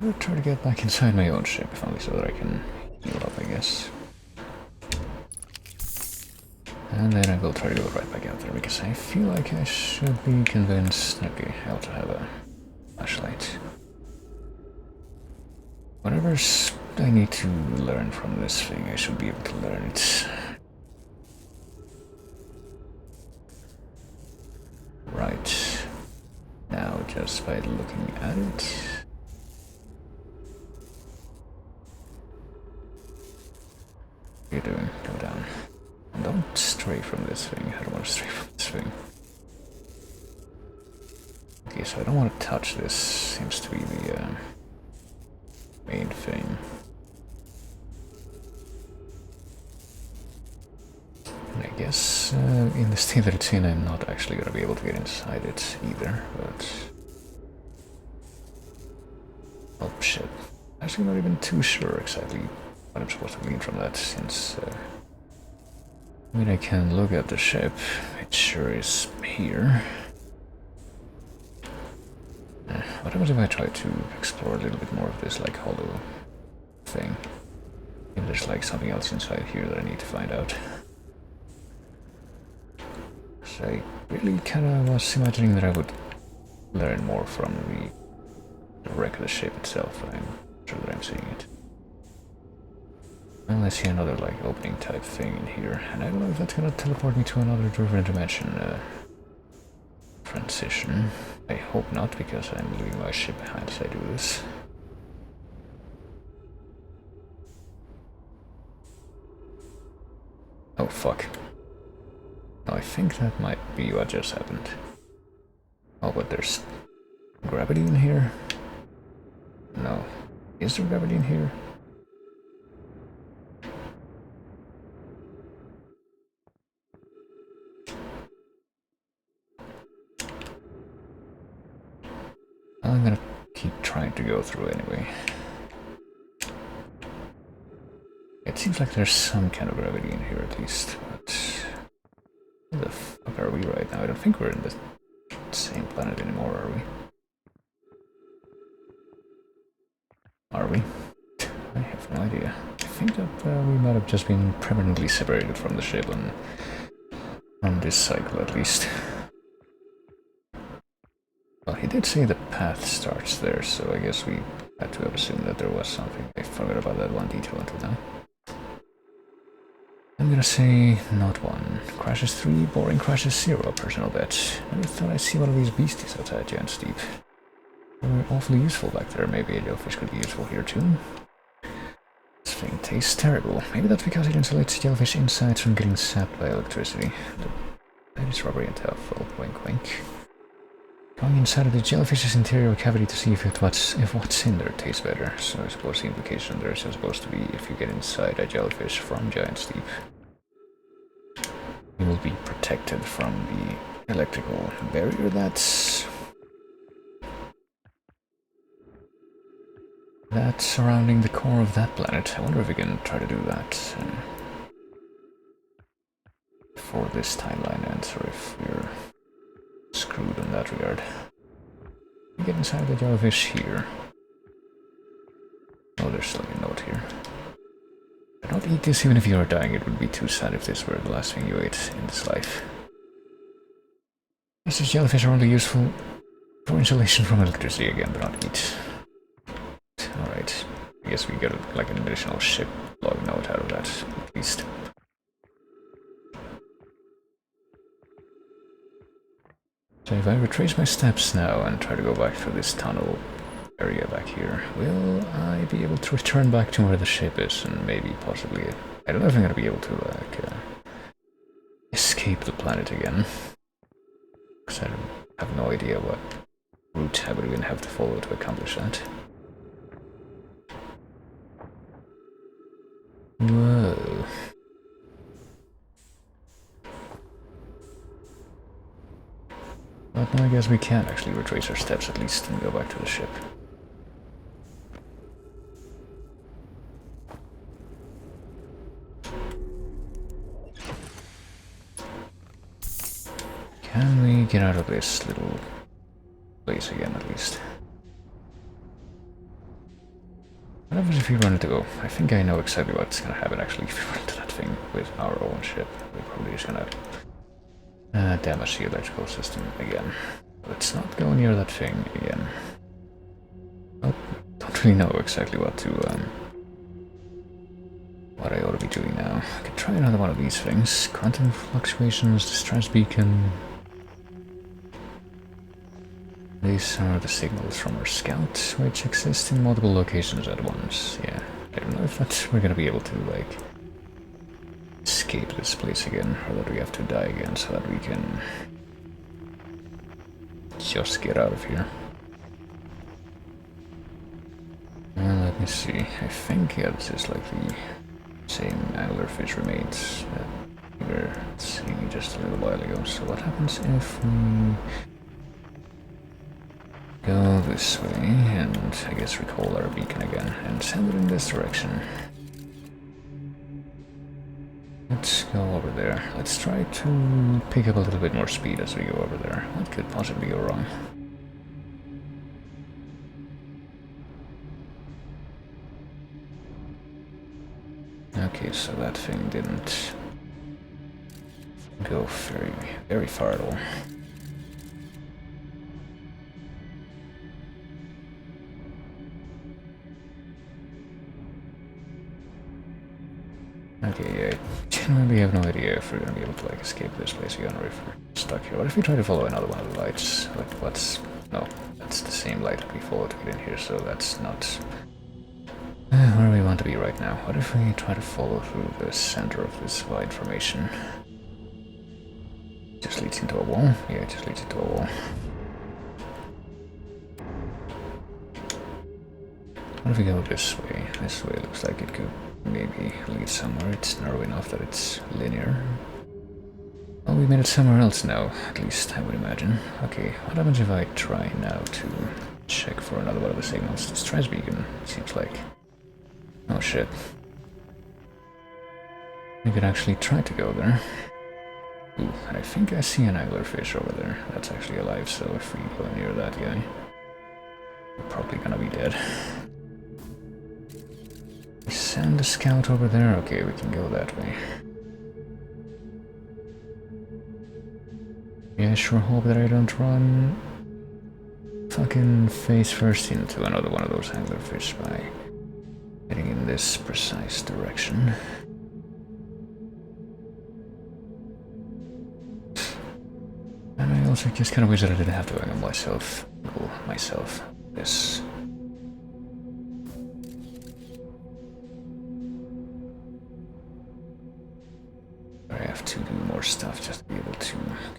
I'll try to get back inside my own ship, if only so that I can heal up, I guess. And then I will try to go right back out there, because I feel like I should be convinced... Okay, I also have a flashlight. Whatever I need to learn from this thing, I should be able to learn it. Right. Now, just by looking at it... What are you doing? Go down. And don't stray from this thing. I don't want to stray from this thing. Okay, so I don't want to touch this. Seems to be the main thing. And I guess in the state that it's in, I'm not actually going to be able to get inside it either, but... Oh shit. Actually not even too sure exactly what I'm supposed to glean from that, since... I mean, I can look at the ship. It sure is here. What happens if I try to explore a little bit more of this, like, hollow thing? Maybe there's, like, something else inside here that I need to find out. So I really kind of was imagining that I would learn more from the wreck of the ship itself, but I'm sure that I'm seeing it. Well, I see another, like, opening type thing in here, and I don't know if that's gonna teleport me to another different dimension transition. I hope not, because I'm leaving my ship behind as I do this. Oh fuck. No, I think that might be what just happened. Oh, but there's gravity in here? No. Is there gravity in here? I'm gonna keep trying to go through anyway. It seems like there's some kind of gravity in here at least, but... Where the fuck are we right now? I don't think we're in the same planet anymore, are we? Are we? I have no idea. I think that we might have just been permanently separated from the ship on this cycle at least. Well, he did say the path starts there, so I guess we had to have assumed that there was something. I forgot about that one detail until now. I'm gonna say not 1. Crashes 3, boring crashes 0, personal bet. I thought I'd see one of these beasties outside Giant Steep. They were awfully useful back there. Maybe a jellyfish could be useful here too. This thing tastes terrible. Maybe that's because it insulates jellyfish insides from getting sapped by electricity. That is rubbery and tough. Well, wink wink. Going inside of the jellyfish's interior cavity to see if what's in there tastes better. So I suppose the implication there is supposed to be if you get inside a jellyfish from Giant Steep, you will be protected from the electrical barrier that's surrounding the core of that planet. I wonder if we can try to do that before this timeline ends, or if we're screwed in that regard. We get inside the jellyfish here. Oh, there's like a note here. Do not eat this even if you are dying. It would be too sad if this were the last thing you ate in this life. These jellyfish are only useful for insulation from electricity again, but not eat. Alright. I guess we get like an additional ship log note out of that, at least. So if I retrace my steps now and try to go back through this tunnel area back here, will I be able to return back to where the ship is and maybe possibly... I don't know if I'm gonna be able to like escape the planet again. Because I have no idea what route I would even have to follow to accomplish that. Whoa. But now I guess we can actually retrace our steps at least and go back to the ship. Can we get out of this little place again at least? What happens if we run into go? I think I know exactly what's gonna happen actually if we run into that thing with our own ship. We're probably just gonna damage the electrical system again. Let's not go near that thing again. I don't really know exactly what I ought to be doing now. I could try another one of these things. Quantum fluctuations, distress beacon. These are the signals from our scout, which exist in multiple locations at once. Yeah, I don't know if we're gonna be able to, like, escape this place again, or that we have to die again so that we can just get out of here. Let me see. I think, yeah, this is like the same anglerfish remains that we were seeing just a little while ago. So what happens if we go this way and I guess recall our beacon again and send it in this direction? Let's go over there. Let's try to pick up a little bit more speed as we go over there. What could possibly go wrong? Okay, so that thing didn't go very far at all. Okay, I genuinely have no idea if we're gonna be able to, like, escape this place again or if we're stuck here. What if we try to follow another one of the lights? Like, no, that's the same light that we followed to get in here, so that's not where we want to be right now. What if we try to follow through the center of this wide formation? Just leads into a wall? Yeah, it just leads into a wall. What if we go this way? This way looks like it could maybe lead somewhere. It's narrow enough that it's linear. Well, we made it somewhere else now, at least I would imagine. Okay, what happens if I try now to check for another one of the signals? Distress beacon, seems like. Oh shit. We could actually try to go there. Ooh, and I think I see an anglerfish over there. That's actually alive, so if we go near that guy, we're probably gonna be dead. We send a scout over there. Okay, we can go that way. Yeah, I sure hope that I don't run fucking face first into another one of those anglerfish by heading in this precise direction. And I also just kind of wish that I didn't have to angle myself this. I have to do more stuff just to be able to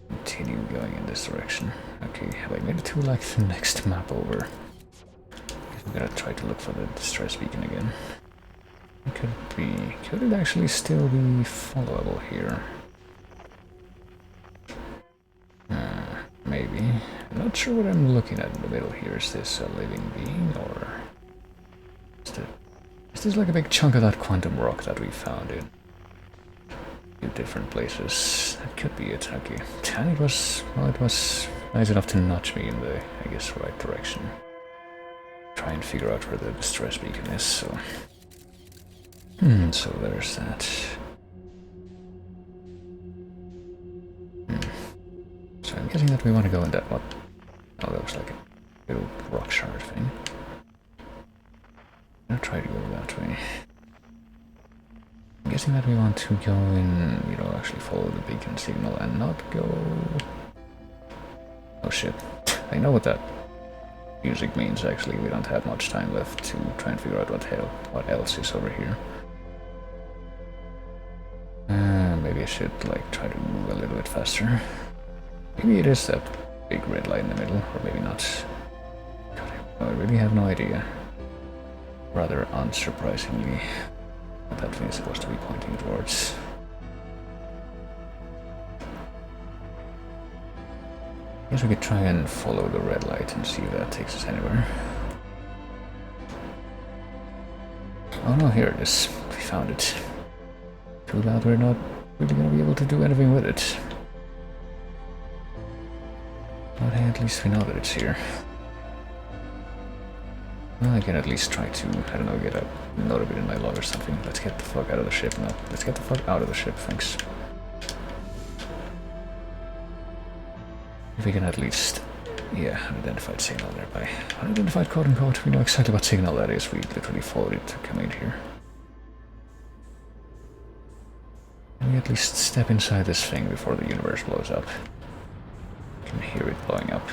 continue going in this direction. Okay, have I made it to, like, the next map over? I'm gonna try to look for the distress beacon again. Could it actually still be followable here? Maybe. I'm not sure what I'm looking at in the middle here. Is this a living being, or is this like a big chunk of that quantum rock that we found in different places? That could be it. Okay, and it was nice enough to nudge me in the, I guess, right direction. Try and figure out where the distress beacon is. So, so there's that. So I'm guessing that we want to go in that one. Oh, that was like a little rock shard thing. I'll try to go that way. I'm guessing that we want to go in, you know, actually follow the beacon signal and not go... Oh shit. I know what that music means, actually. We don't have much time left to try and figure out what else is over here. Maybe I should, like, try to move a little bit faster. Maybe it is that big red light in the middle, or maybe not. God, I really have no idea. Rather unsurprisingly, what that thing is supposed to be pointing towards. Guess we could try and follow the red light and see if that takes us anywhere. Oh no, here it is. We found it. Too bad we're not really gonna be able to do anything with it. But hey, at least we know that it's here. Well, I can at least try to, I don't know, get a note of it in my log or something. Let's get the fuck out of the ship now. Let's get the fuck out of the ship, thanks. If we can at least, yeah, unidentified signal thereby. Unidentified quote unquote, we know exactly what signal that is. We literally followed it to come in here. Can we at least step inside this thing before the universe blows up? You can hear it blowing up.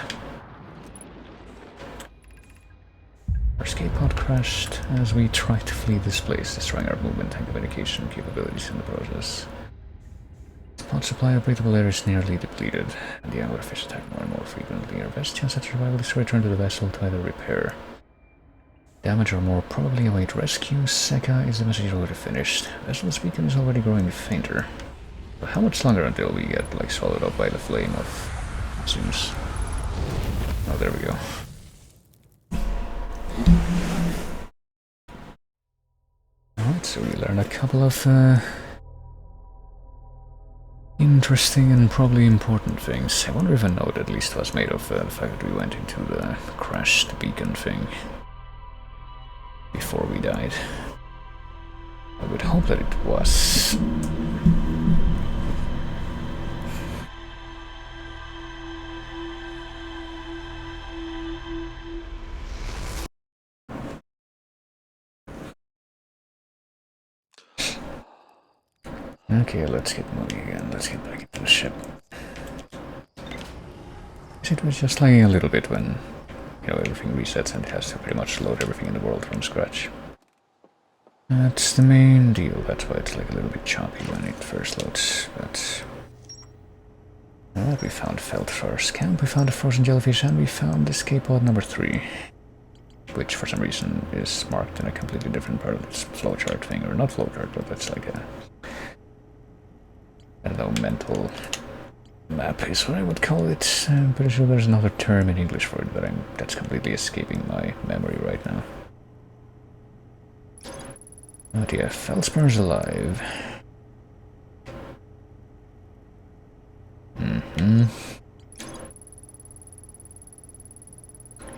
Our escape pod crashed as we tried to flee this place, destroying our movement and communication capabilities in the process. The pod supply of breathable air is nearly depleted, and the anglerfish attack more and more frequently. Our best chance at survival is to return to the vessel to either repair, damage, or more probably await rescue. Seka is the message already finished. Vessel's beacon is already growing fainter. But how much longer until we get, like, swallowed up by the flame of Zeus? Oh, there we go. Alright, so we learned a couple of interesting and probably important things. I wonder if a note at least was made of the fact that we went into the crashed beacon thing before we died. I would hope that it was. Okay, let's get moving again. Let's get back into the ship. It was just lagging a little bit when, you know, everything resets and it has to pretty much load everything in the world from scratch. That's the main deal. That's why it's like a little bit choppy when it first loads. But well, we found Feldfar's camp, we found a frozen jellyfish, and we found escape pod number 3. Which for some reason is marked in a completely different part of its flowchart thing. Or not flowchart, but that's like a, I don't know, mental map is what I would call it. I'm pretty sure there's another term in English for it, but that's completely escaping my memory right now. But yeah, Feldspar's alive.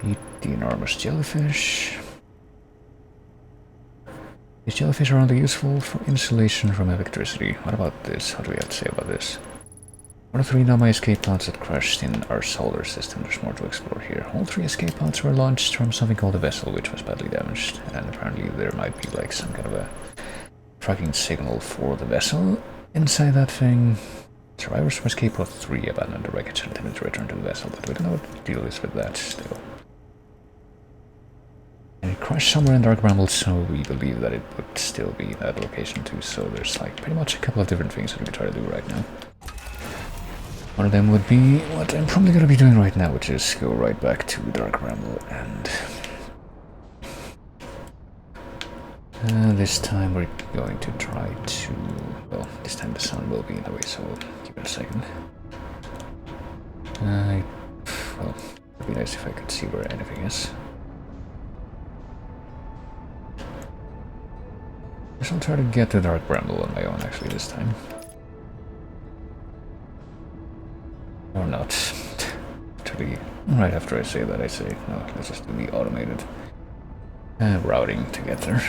Eat the enormous jellyfish. These jellyfish are only useful for insulation from electricity. What about this? What do we have to say about this? One of 3 Nomai escape pods that crashed in our solar system. There's more to explore here. All 3 escape pods were launched from something called a vessel, which was badly damaged. And apparently there might be like some kind of a tracking signal for the vessel inside that thing. Survivors from escape pod 3 abandoned the wreckage and attempted to return to the vessel, but we don't know what the deal is with that still. And it crashed somewhere in Dark Bramble, so we believe that it would still be that location too, so there's like pretty much a couple of different things that we can try to do right now. One of them would be what I'm probably going to be doing right now, which is go right back to Dark Bramble, and this time we're going to try to, well, this time the sun will be in the way, so we'll give it a second. Well, it'd be nice if I could see where anything is. I guess I'll try to get to Dark Bramble on my own actually this time. Or not. Actually, right after I say that, I say, no, let's just do the automated routing to get there.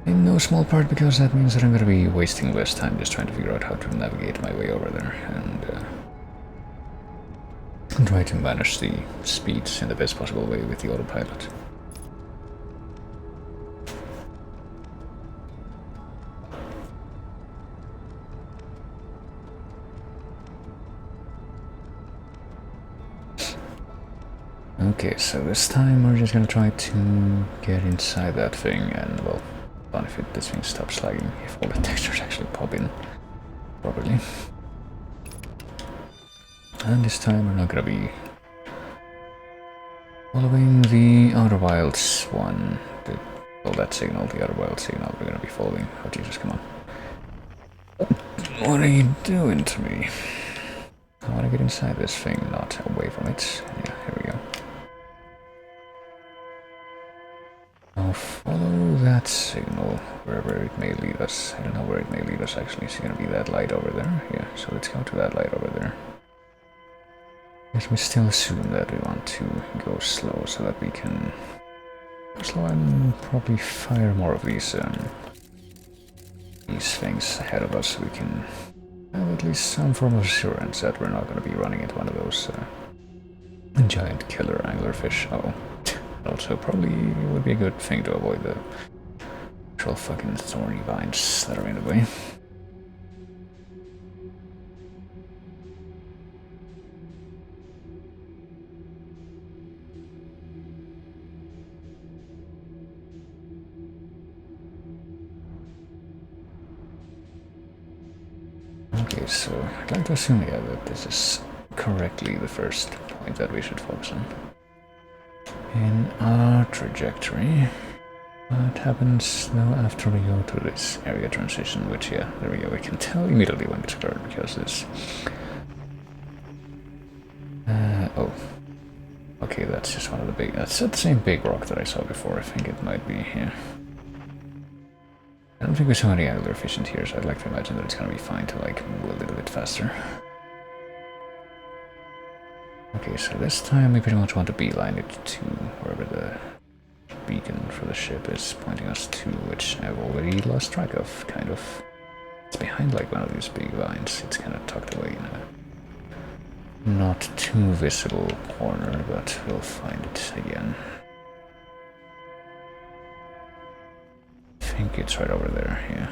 In no small part because that means that I'm going to be wasting less time just trying to figure out how to navigate my way over there and try to manage the speeds in the best possible way with the autopilot. Okay, so this time we're just gonna try to get inside that thing and, well, fun if this thing stops lagging, if all the textures actually pop in properly. And this time we're not gonna be following the Outer Wilds one. Well, that signal, the Outer Wilds signal, we're gonna be following. Oh Jesus, come on. What are you doing to me? I want to get inside this thing, not away from it. Yeah, here we go. Now follow that signal, wherever it may lead us. I don't know where it may lead us actually. It's gonna be that light over there. Yeah, so let's go to that light over there. Yes, we still assume that we want to go slow so that we can go slow and probably fire more of these things ahead of us so we can have at least some form of assurance that we're not going to be running into one of those giant killer anglerfish. Oh, also probably would be a good thing to avoid the actual fucking thorny vines that are in the way. Okay, so I'd like to assume, yeah, that this is correctly the first point that we should focus on in our trajectory. What happens though after we go to this area transition, which, yeah, there we go, we can tell immediately when it's occurred because this... oh. Okay, that's just one of the big... That's the same big rock that I saw before, I think it might be here. I don't think we saw any anglerfish in here, so I'd like to imagine that it's gonna be fine to, like, move a little bit faster. Okay, so this time we pretty much want to beeline it to wherever the beacon for the ship is pointing us to, which I've already lost track of, kind of. It's behind, like, one of these big vines. It's kind of tucked away in a not too visible corner, but we'll find it again. I think it's right over there, yeah.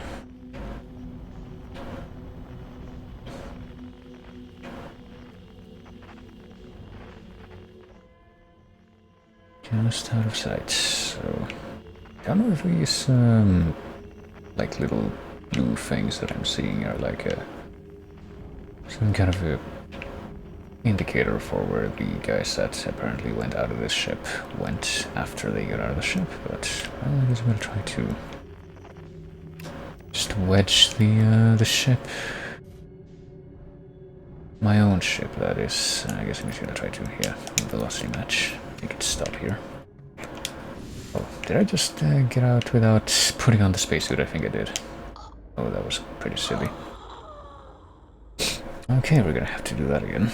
Just out of sight, so... I don't know if these, like, little blue things that I'm seeing are like some kind of a indicator for where the guys that apparently went out of this ship went after they got out of the ship, but well, I guess I'm gonna try to just wedge the ship. My own ship, that is. I guess I'm just gonna try to, yeah, velocity match. Make it stop here. Oh, did I just get out without putting on the spacesuit? I think I did. Oh, that was pretty silly. Okay, we're gonna have to do that again.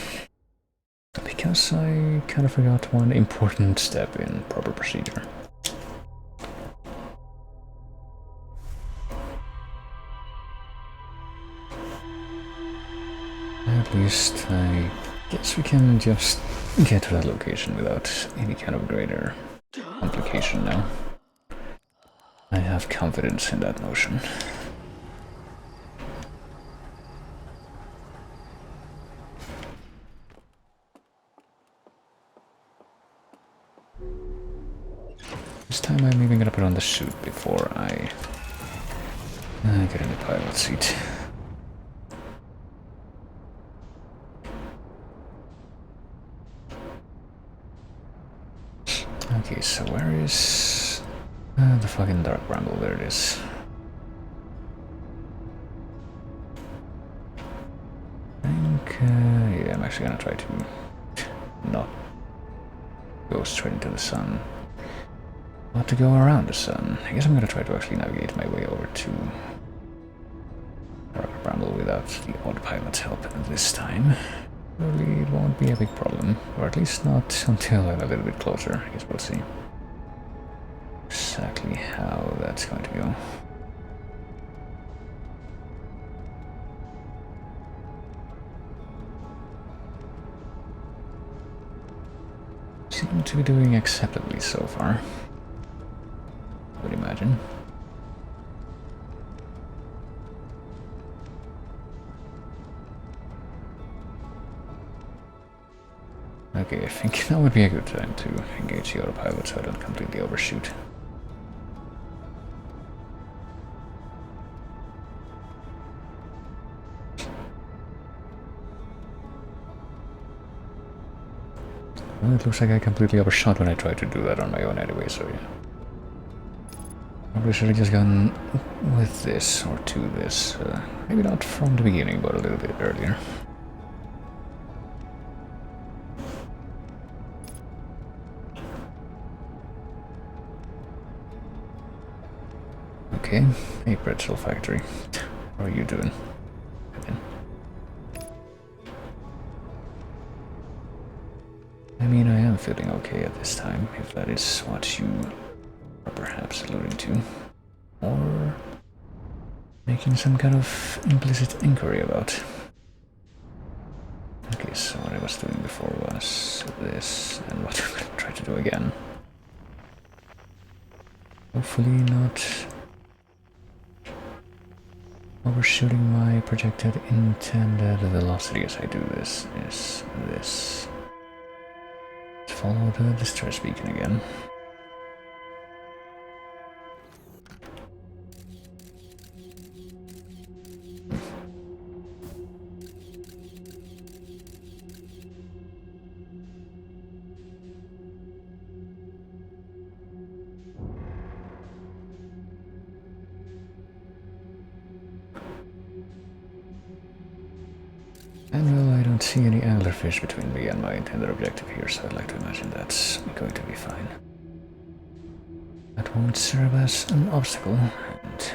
Because I kind of forgot one important step in proper procedure. At least I guess we can just get to that location without any kind of greater complication now. I have confidence in that notion. This time I'm even gonna put on the suit before I get in the pilot seat. Okay, so where is the fucking dark bramble? There it is. I think, yeah, I'm actually gonna try to not go straight into the sun. Not to go around the sun. I guess I'm gonna try to actually navigate my way over to Dark Bramble without the autopilot's help this time. Probably it won't be a big problem, or at least not until I'm a little bit closer. I guess we'll see exactly how that's going to go. Seem to be doing acceptably so far, I would imagine. Okay, I think now would be a good time to engage the autopilot so I don't completely overshoot. Well, it looks like I completely overshot when I tried to do that on my own anyway, so yeah. Probably should have just gone with this, or to this. Maybe not from the beginning, but a little bit earlier. Okay, hey pretzel factory. How are you doing? I mean, I am feeling okay at this time, if that is what you are perhaps alluding to. Or making some kind of implicit inquiry about. Okay, so what I was doing before was this, and what I'm gonna try to do again. Hopefully not overshooting my projected intended velocity as I do this, is this. Let's follow the distress beacon again. And well, I don't see any anglerfish between me and my intended objective here, so I'd like to imagine that's going to be fine. That won't serve as an obstacle. And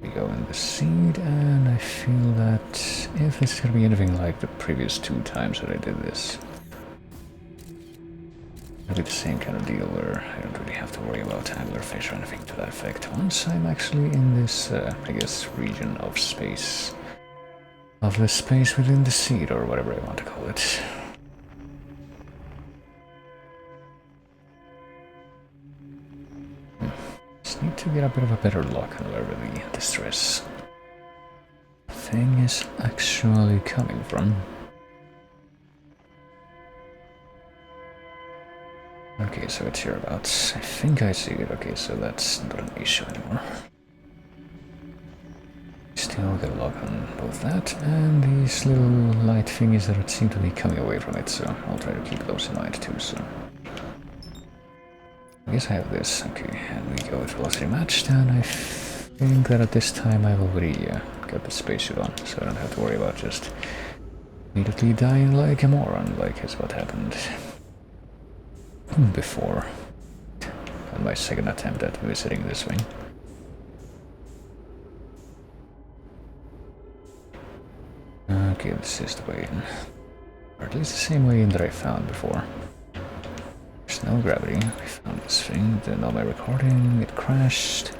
we go in the seed, and I feel that if this is going to be anything like the previous 2 times that I did this, it'll be the same kind of deal where I don't really have to worry about anglerfish or anything to that effect. Once I'm actually in this, I guess, region of space. Of the space within the seed, or whatever I want to call it. Just need to get a bit of a better lock on wherever the distress thing is actually coming from. Okay, so it's hereabouts. I think I see it. Okay, so that's not an issue anymore. Still got a lock on both that and these little light thingies that seem to be coming away from it, so I'll try to keep those in mind too, so... I guess I have this, okay, and we go with velocity matched, and I think that at this time I've already got the spacesuit on, so I don't have to worry about just immediately dying like a moron, like is what happened before on my second attempt at visiting this thing. Okay, this is the way in. Or at least the same way in that I found before. There's no gravity. I found this thing, didn't know my recording, it crashed.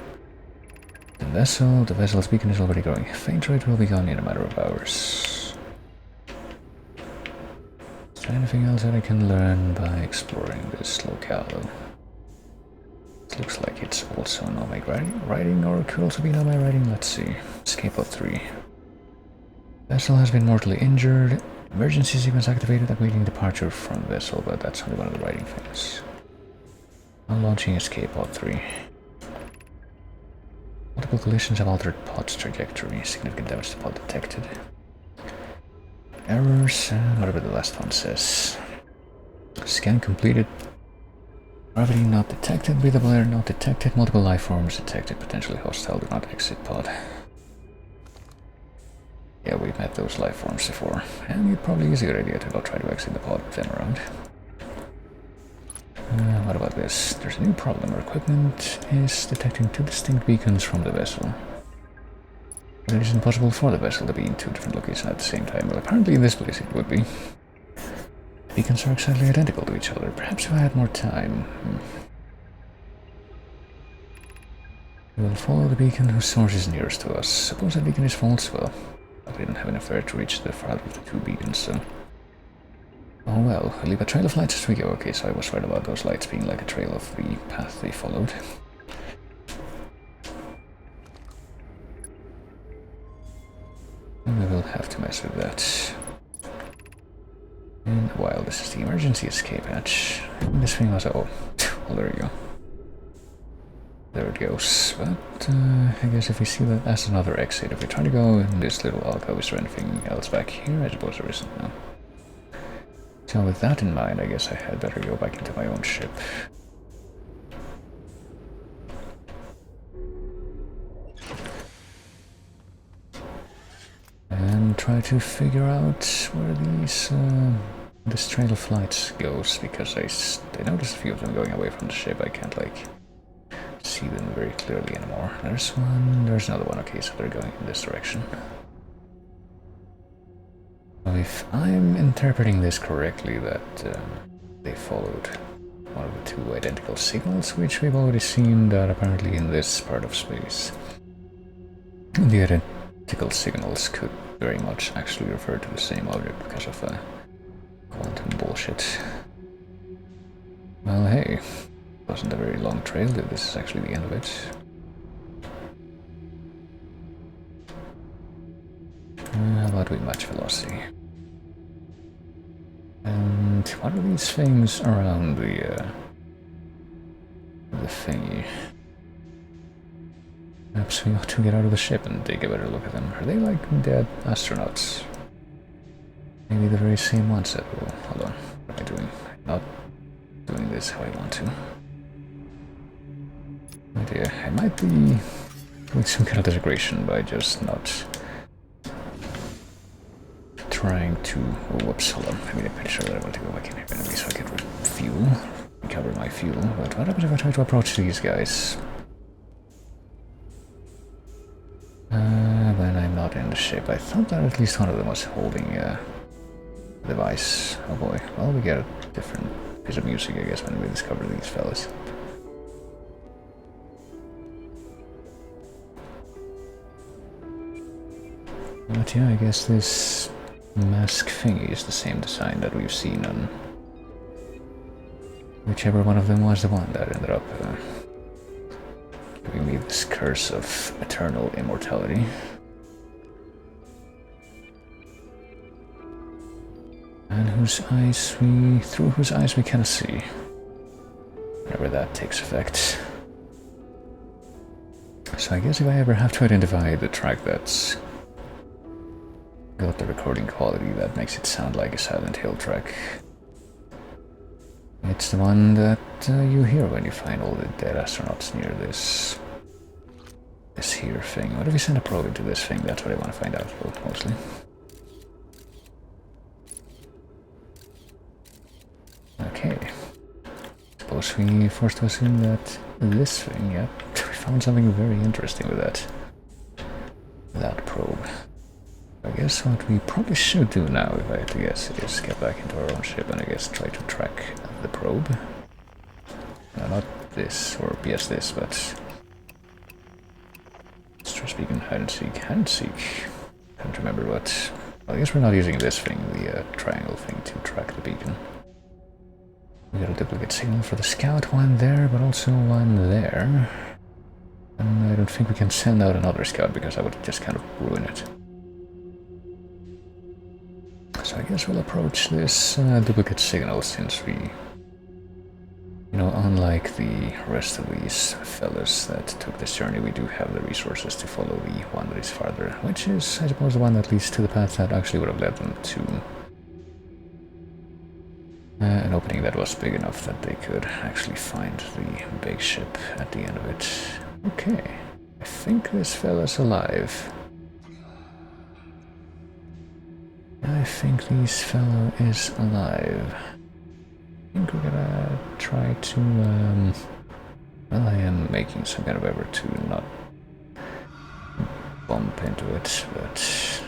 The vessel's beacon is already going. Faint rate will be gone in a matter of hours. Is there anything else that I can learn by exploring this locale? It looks like it's also nomad riding, or it could also be nomad riding. Let's see. Escape pod 3. Vessel has been mortally injured. Emergency sequence activated, awaiting departure from vessel, but that's only one of the writing things. Unlaunching escape pod 3. Multiple collisions have altered pod's trajectory. Significant damage to pod detected. Errors, and whatever the last one says. Scan completed. Gravity not detected. Breathable air not detected. Multiple life forms detected. Potentially hostile. Do not exit pod. Yeah, we've met those life forms before, and it probably is a good idea to go try to exit the pod with them around. What about this? There's a new problem. Our equipment is detecting 2 distinct beacons from the vessel. But it is impossible for the vessel to be in 2 different locations at the same time. Well, apparently in this place it would be. The beacons are exactly identical to each other. Perhaps if I had more time. We will follow the beacon whose source is nearest to us. Suppose that beacon is false, well, but we don't have enough air to reach the farther of the 2 beacons, so... Oh well, we'll leave a trail of lights as we go. Okay, so I was right about those lights being like a trail of the path they followed. And we will have to mess with that. In a while, this is the emergency escape hatch. And this thing was... oh, well, there you go. There it goes. But I guess if we see that as another exit, if we try to go in this little alcove, is there anything else back here? I suppose there isn't, no. So with that in mind, I guess I had better go back into my own ship. And try to figure out where these this trail of lights goes, because I noticed a few of them going away from the ship. I can't like see see them very clearly anymore. There's one, there's another one. Okay, so they're going in this direction. Well, if I'm interpreting this correctly, that they followed one of the two identical signals, which we've already seen that apparently in this part of space, the identical signals could very much actually refer to the same object because of quantum bullshit. Well, hey, wasn't a very long trail. This is actually the end of it. How about we match velocity? And what are these things around the thingy? Perhaps we ought to get out of the ship and take a better look at them. Are they like dead astronauts? Maybe the very same ones that will... Hold on, what am I doing? Not doing this how I want to. Oh dear, I might be doing some kind of integration by just not trying to... Oh, whoops, hold on. I mean, I'm pretty sure that I want to go back in here anyway so I can recover my fuel. But what happens if I try to approach these guys? When I'm not in the ship. I thought that at least one of them was holding a device. Oh boy. Well, we get a different piece of music, I guess, when we discover these fellas. But yeah, I guess this mask thingy is the same design that we've seen on whichever one of them was the one that ended up giving me this curse of eternal immortality. And through whose eyes we cannot see. Whenever that takes effect. So I guess if I ever have to identify the track that's got the recording quality that makes it sound like a Silent Hill track, it's the one that you hear when you find all the dead astronauts near this here thing. What if we send a probe into this thing? That's what I want to find out, well, mostly. Okay. Suppose we forced to assume that this thing, yeah, we found something very interesting with that probe. I guess what we probably should do now, if I had to guess, is get back into our own ship and I guess try to track the probe. No, not this, or yes, this, but let's try speaking hide and seek. Hide and seek. Can't remember what. Well, I guess we're not using this thing, the triangle thing, to track the beacon. We got a duplicate signal for the scout, one there, but also one there. And I don't think we can send out another scout because that would just kind of ruin it. So I guess we'll approach this duplicate signal since we, you know, unlike the rest of these fellas that took this journey, we do have the resources to follow the one that is farther, which is, I suppose, the one that leads to the path that actually would have led them to an opening that was big enough that they could actually find the big ship at the end of it. Okay, I think this fella's alive. I think this fellow is alive. I think we're gonna try to, well, I am making some kind of effort to not bump into it, but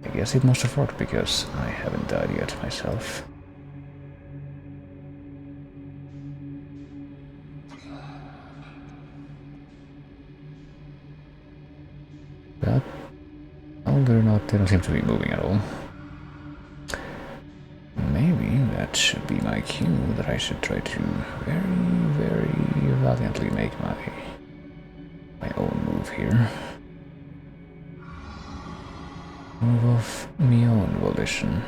I guess it must have worked because I haven't died yet myself. But they don't seem to be moving at all. Maybe that should be my cue that I should try to very, very valiantly make my own move here. Move of my own volition.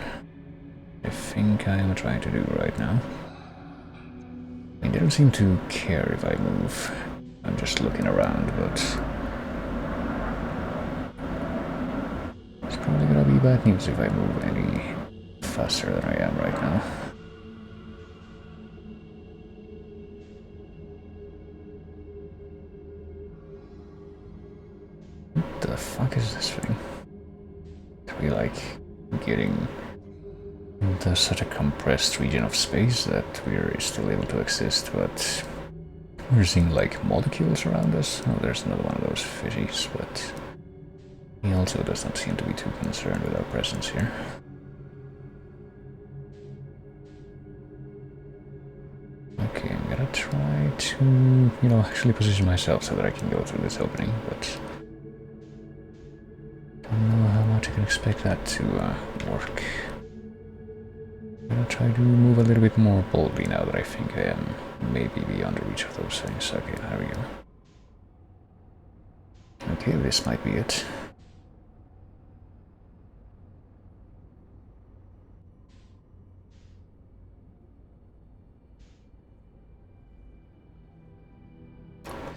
I think I am trying to do right now. I mean, they don't seem to care if I move. I'm just looking around, but it's probably gonna be bad news if I move any faster than I am right now. What the fuck is this thing? Are we like getting not such a compressed region of space that we're still able to exist, but we're seeing like molecules around us. Oh, there's another one of those fishies, but he also does not seem to be too concerned with our presence here. Okay, I'm gonna try to, actually position myself so that I can go through this opening, but I don't know how much I can expect that to work. I'm gonna try to move a little bit more boldly now that I think I am maybe beyond the reach of those things. Okay, there we go. Okay, this might be it.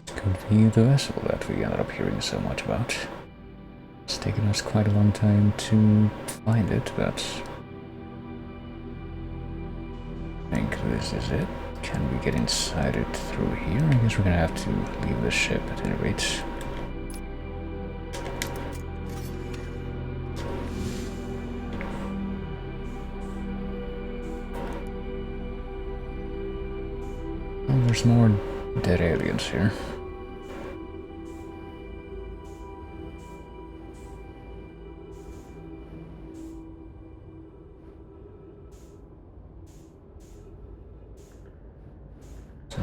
Could be the vessel that we ended up hearing so much about. It's taken us quite a long time to find it, but I think this is it. Can we get inside it through here? I guess we're gonna have to leave the ship at any rate. Oh, there's more dead aliens here.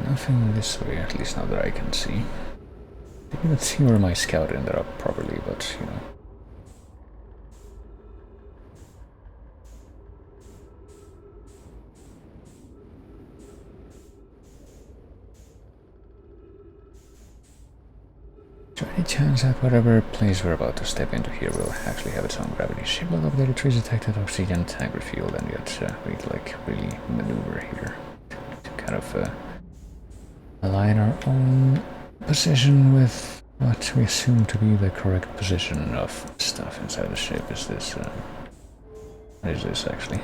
Nothing this way, at least not that I can see. Didn't even see where my scout ended up properly, but Is there any chance that whatever place we're about to step into here will actually have its own gravity? Shipload updated, trees detected, oxygen tank refueled, and yet we like really maneuver here to kind of align our own position with what we assume to be the correct position of stuff inside the ship. Is this what is this actually?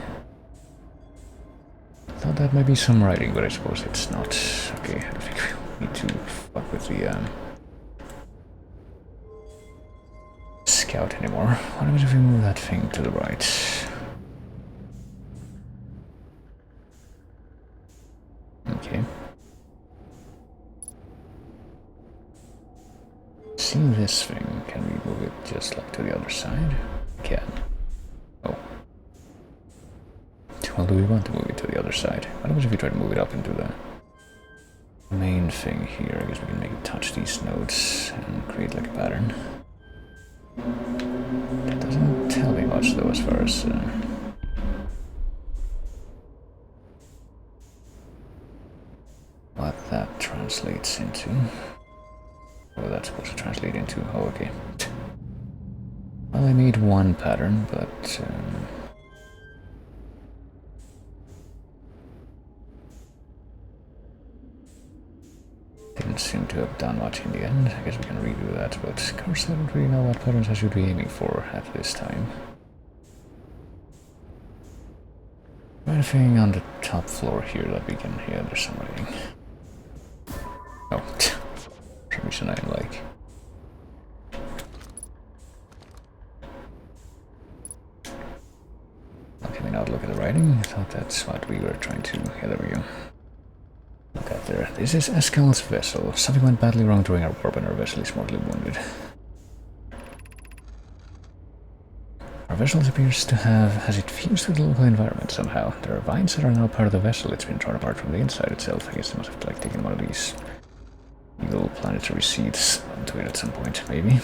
I thought that might be some writing, but I suppose it's not. Okay, I don't think we need to fuck with the scout anymore. What happens if we move that thing to the right? Okay. See this thing, can we move it just like to the other side? Can. Oh. Well, do we want to move it to the other side? What happens if we try to move it up into the main thing here? I guess we can make it touch these nodes and create like a pattern. That doesn't tell me much though as far as what that translates into. What that's supposed to translate into? Oh, okay. Well, I made one pattern, but didn't seem to have done much in the end. I guess we can redo that, but of course I don't really know what patterns I should be aiming for at this time. Anything on the top floor here that we can hear? There's some writing. Oh, for some reason I'm like... Can we not look at the writing? I thought that's what we were trying to... Yeah, there we go. Look out there. This is Escal's vessel. Something went badly wrong during our warp and our vessel is mortally wounded. Our vessel appears to has it fused with the local environment somehow. There are vines that are now part of the vessel. It's been torn apart from the inside itself. I guess they must have like taken one of these evil planetary seeds onto it at some point, maybe.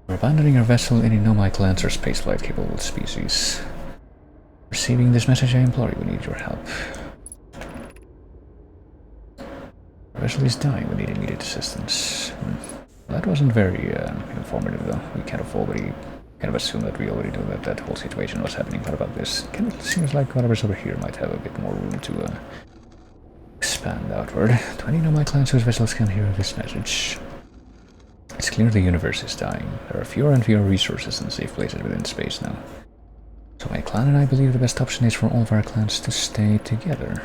We're abandoning our vessel. Any nomad lands or spaceflight capable species. Receiving this message, I implore you, we need your help. Our vessel is dying, we need immediate assistance. That wasn't very informative though. We kind of assumed that we already knew that that whole situation was happening. What about this? Kind of seems like whatever's over here might have a bit more room to expand outward. 20 nomad clans whose vessels can hear this message. It's clear the universe is dying. There are fewer and fewer resources and safe places within space now. So my clan and I believe the best option is for all of our clans to stay together.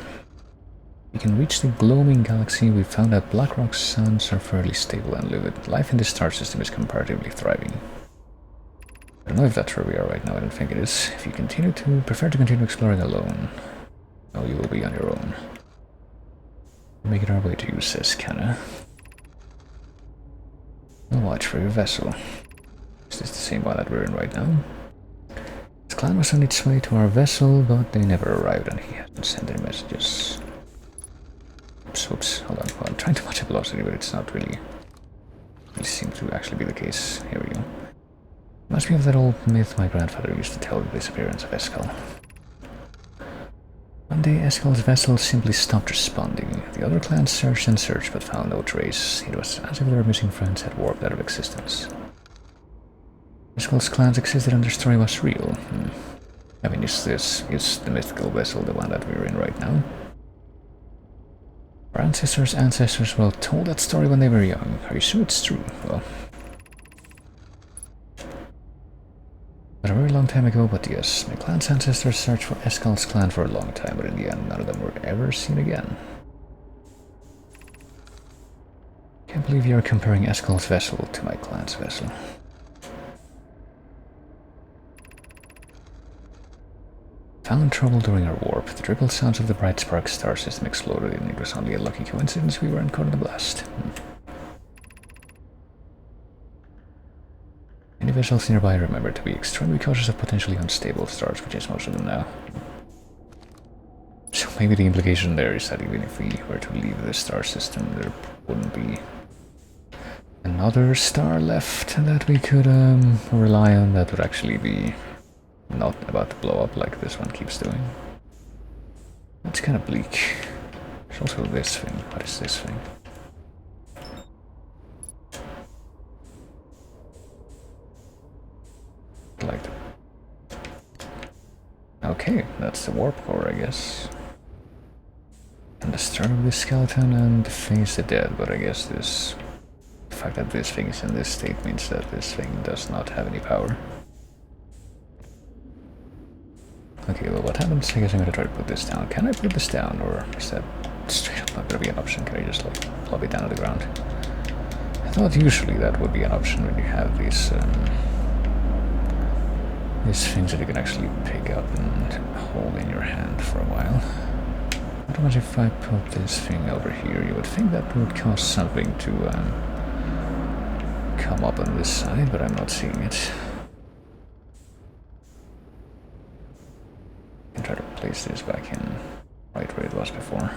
We can reach the gloaming galaxy. We found that Blackrock's suns are fairly stable and live. Life in this star system is comparatively thriving. I don't know if that's where we are right now, I don't think it is. If you prefer to continue exploring alone, oh, you will be on your own. Making our way to you, says Kanna. We'll watch for your vessel. Is this the same one that we're in right now? His clan was on its way to our vessel, but they never arrived and he hasn't sent any messages. Oops, hold on. Well, I'm trying to watch a velocity, but it's not really... It seems to actually be the case. Here we go. Must be of that old myth my grandfather used to tell of the disappearance of Eskel. One day Eskel's vessel simply stopped responding. The other clans searched and searched but found no trace. It was as if their missing friends had warped out of existence. Eskel's clans existed and their story was real. I mean, is the mythical vessel the one that we're in right now? Our ancestors well told that story when they were young. Are you sure it's true? Well, not a very long time ago, but yes, my clan's ancestors searched for Eskel's clan for a long time, but in the end, none of them were ever seen again. Can't believe you're comparing Eskel's vessel to my clan's vessel. Found trouble during our warp. The triple sounds of the Bright Spark star system exploded, and it was only a lucky coincidence we weren't caught in the blast. Any vessels nearby, remember to be extremely cautious of potentially unstable stars, which is most of them now. So maybe the implication there is that even if we were to leave the star system, there wouldn't be another star left that we could rely on that would actually be not about to blow up like this one keeps doing. That's kind of bleak. There's also this thing. What is this thing? Like that. Okay, that's the warp core, I guess. And the stern of this skeleton and face the dead, but I guess the fact that this thing is in this state means that this thing does not have any power. Okay, well, what happens? I guess I'm gonna try to put this down. Can I put this down, or is that straight up not gonna be an option? Can I just, like, plop it down to the ground? I thought usually that would be an option when you have these things that you can actually pick up and hold in your hand for a while. What about if I put this thing over here? You would think that would cause something to come up on this side, but I'm not seeing it. I can try to place this back in right where it was before.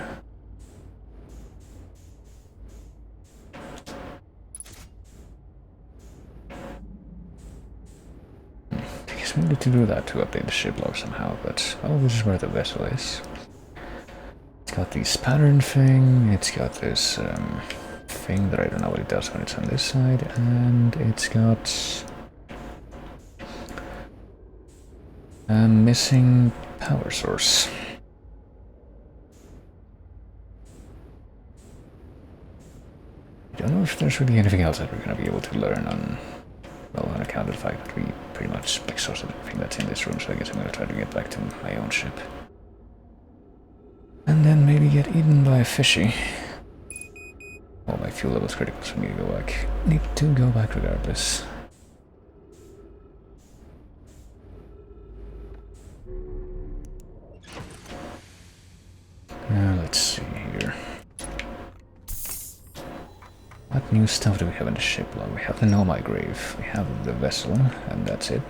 I guess we need to do that to update the ship log somehow, but well, this is where the vessel is. It's got this pattern thing, it's got this thing that I don't know what it does when it's on this side, and it's got a missing power source. I don't know if there's really anything else that we're going to be able to learn on, well, on account of the fact that we pretty much exhausted everything that's in this room, so I guess I'm going to try to get back to my own ship. And then maybe get eaten by a fishy. Oh, my fuel level's critical, so I need to go back. Need to go back regardless. Let's see here. What new stuff do we have in the ship log? We have the Nomai Grave, we have the vessel, and that's it.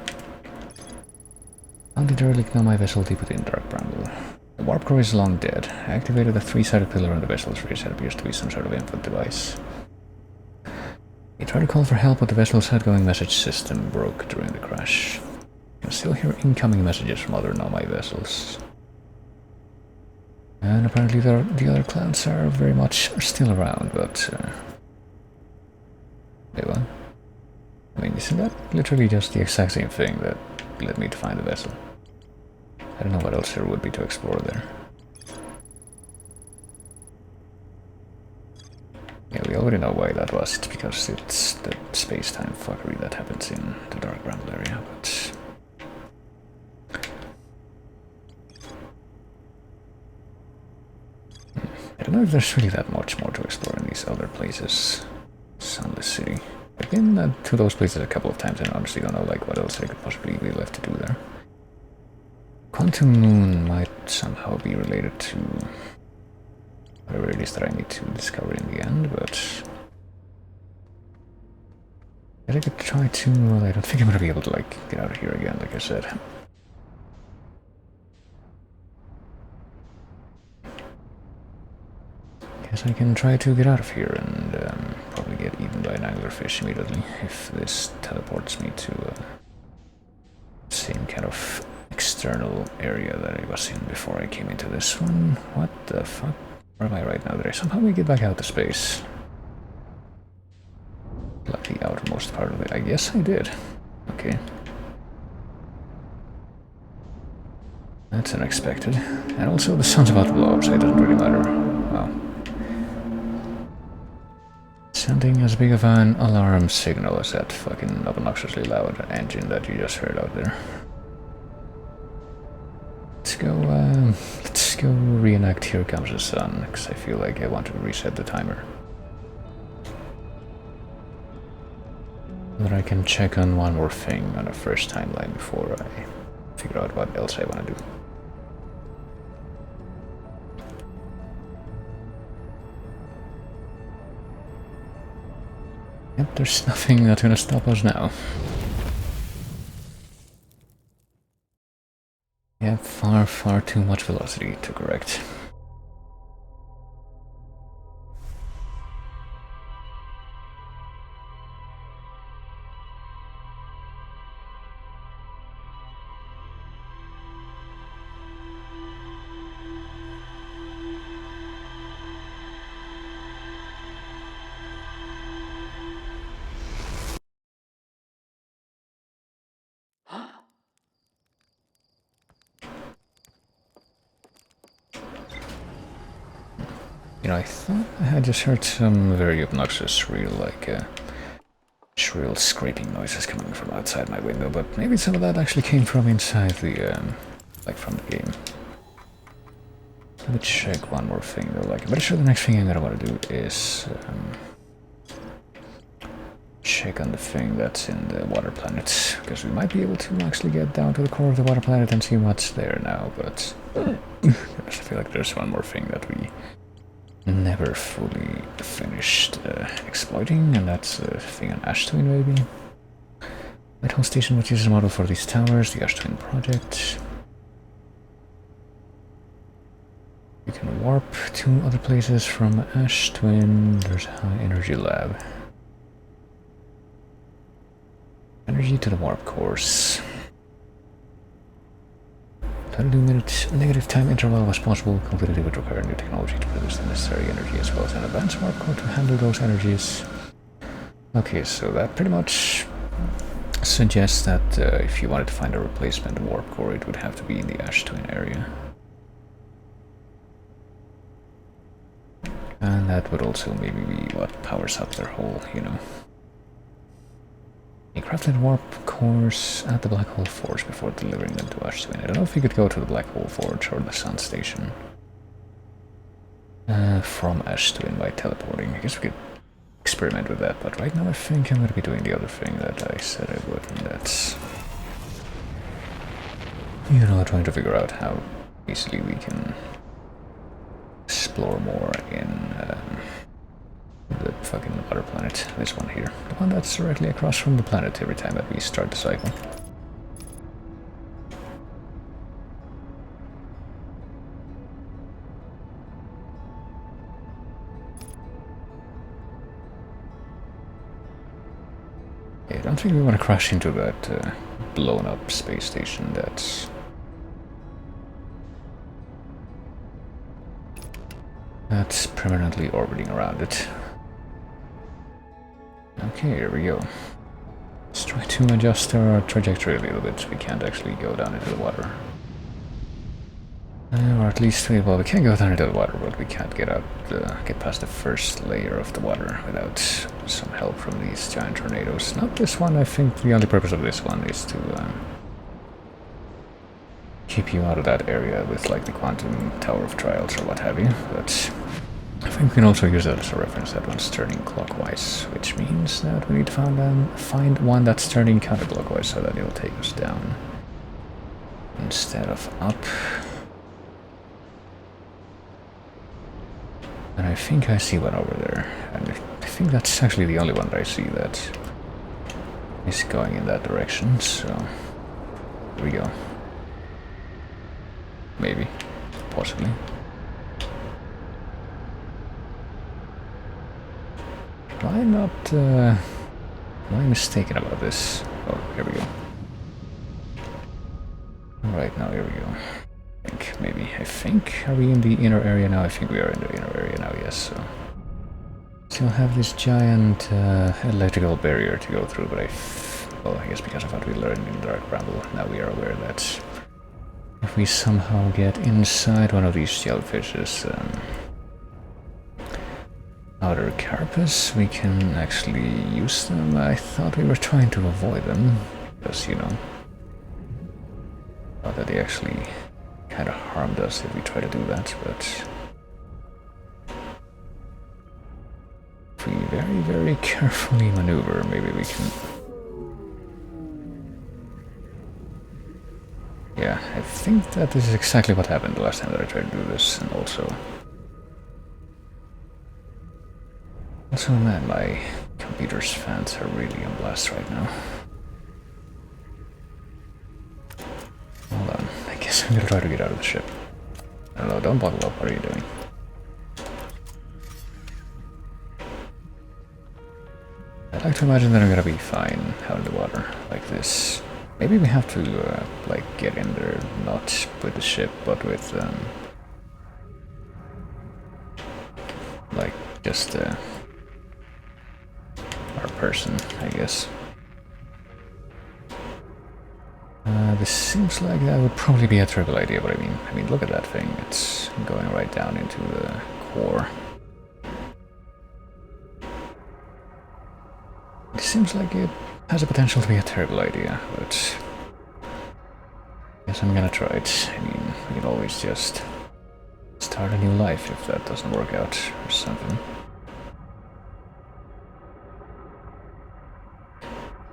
Found the derelict Nomai vessel deep within Dark Bramble. The warp core is long dead. I activated the three-sided pillar on the vessel's rear side. Appears to be some sort of input device. He tried to call for help, but the vessel's outgoing message system broke during the crash. You can still hear incoming messages from other Nomai vessels. And apparently the other clans are very much still around, but... anyway. I mean, isn't that literally just the exact same thing that led me to find the vessel? I don't know what else there would be to explore there. Yeah, we already know why that was. It's because it's the space-time fuckery that happens in the Dark Bramble area, but... I don't know if there's really that much more to explore in these other places. Sunless City. I've been to those places a couple of times and honestly don't know like what else I could possibly be left to do there. Quantum Moon might somehow be related to whatever it is that I need to discover in the end, but I could try to. Well, I don't think I'm gonna be able to like get out of here again, like I said. Guess I can try to get out of here and probably get eaten by an anglerfish immediately if this teleports me to same kind of external area that I was in before I came into this one. What the fuck? Where am I right now? Did I somehow make it back out to space? Like the outermost part of it. I guess I did. Okay. That's unexpected. And also the sun's about to blow up, so it doesn't really matter. Wow. Sending as big of an alarm signal as that fucking obnoxiously loud engine that you just heard out there. Let's go reenact Here Comes the Sun, because I feel like I want to reset the timer. But I can check on one more thing on a first timeline before I figure out what else I want to do. Yep, there's nothing that's gonna stop us now. Yeah, far too much velocity to correct. You know, I thought I had just heard some very obnoxious, shrill scraping noises coming from outside my window, but maybe some of that actually came from inside the, like from the game. Let me check one more thing though, like, I'm pretty sure the next thing I'm gonna want to do is, check on the thing that's in the water planet, because we might be able to actually get down to the core of the water planet and see what's there now, but I feel like there's one more thing that we never fully finished exploiting, and that's the thing on Ash Twin, maybe. Whitehall Station, which is a model for these towers, the Ash Twin project. You can warp to other places from Ash Twin. There's a high energy lab. Energy to the warp course. 22-minute negative time interval was possible. Completely would require new technology to produce the necessary energy as well as an advanced warp core to handle those energies. Okay, so that pretty much suggests that if you wanted to find a replacement warp core, it would have to be in the Ash Twin area. And that would also maybe be what powers up their whole, you know. A crafted warp cores at the Black Hole Forge before delivering them to Ash Twin. I don't know if you could go to the Black Hole Forge or the Sun Station from Ash Twin by teleporting. I guess we could experiment with that, but right now I think I'm going to be doing the other thing that I said I would, and that's, you know, trying to figure out how easily we can explore more in the fucking water planet, this one here. The one that's directly across from the planet every time that we start the cycle. Yeah, I don't think we want to crash into that blown up space station that's permanently orbiting around it. Okay, here we go. Let's try to adjust our trajectory a little bit so we can't actually go down into the water. Or at least, well, we can go down into the water, but we can't get past the first layer of the water without some help from these giant tornadoes. Not this one. I think the only purpose of this one is to keep you out of that area with like the Quantum Tower of Trials or what have you, but I think we can also use that as a reference that one's turning clockwise, which means that we need to find one that's turning counterclockwise so that it'll take us down instead of up. And I think I see one over there, and I think that's actually the only one that I see that is going in that direction, so here we go. Maybe, possibly. Am I mistaken about this? Oh, here we go. Alright, now here we go. I think, are we in the inner area now? I think we are in the inner area now, yes, so. Still have this giant electrical barrier to go through, but well, I guess because of what we learned in Dark Bramble, now we are aware that if we somehow get inside one of these jellyfish's outer carapace, we can actually use them. I thought we were trying to avoid them, because, you know, thought that they actually kind of harmed us if we try to do that, but if we very, very carefully maneuver, maybe we can... Yeah, I think that this is exactly what happened the last time that I tried to do this, and also, man, my computer's fans are really on blast right now. Hold on, I guess I'm gonna try to get out of the ship. I don't know, don't buckle up, what are you doing? I'd like to imagine that I'm gonna be fine out of the water, like this. Maybe we have to, like, get in there, not with the ship, but with, like, just, our person, I guess. This seems like that would probably be a terrible idea, but I mean, look at that thing. It's going right down into the core. It seems like it has a potential to be a terrible idea, but I guess I'm gonna try it. I mean, we can always just start a new life if that doesn't work out or something.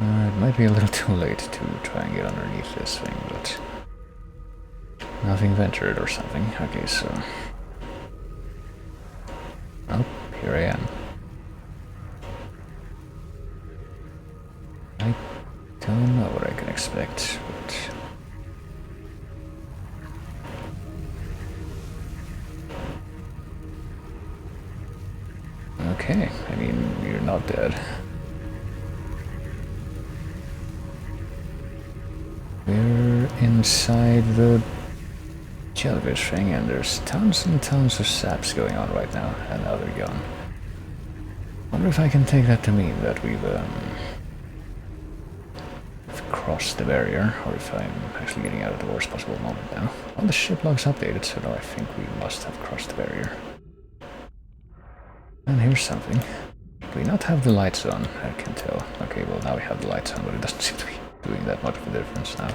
It might be a little too late to try and get underneath this thing, but nothing ventured or something. Okay, so... Oh, here I am. I don't know what I can expect, but... Okay, I mean, you're not dead. We're inside the jellyfish thing, and there's tons and tons of saps going on right now, and now they're gone. Wonder if I can take that to mean that we've crossed the barrier, or if I'm actually getting out at the worst possible moment now. Well, the ship log's updated, so no, I think we must have crossed the barrier. And here's something. Do we not have the lights on? I can tell. Okay, well now we have the lights on, but it doesn't seem to be doing that much of a difference now.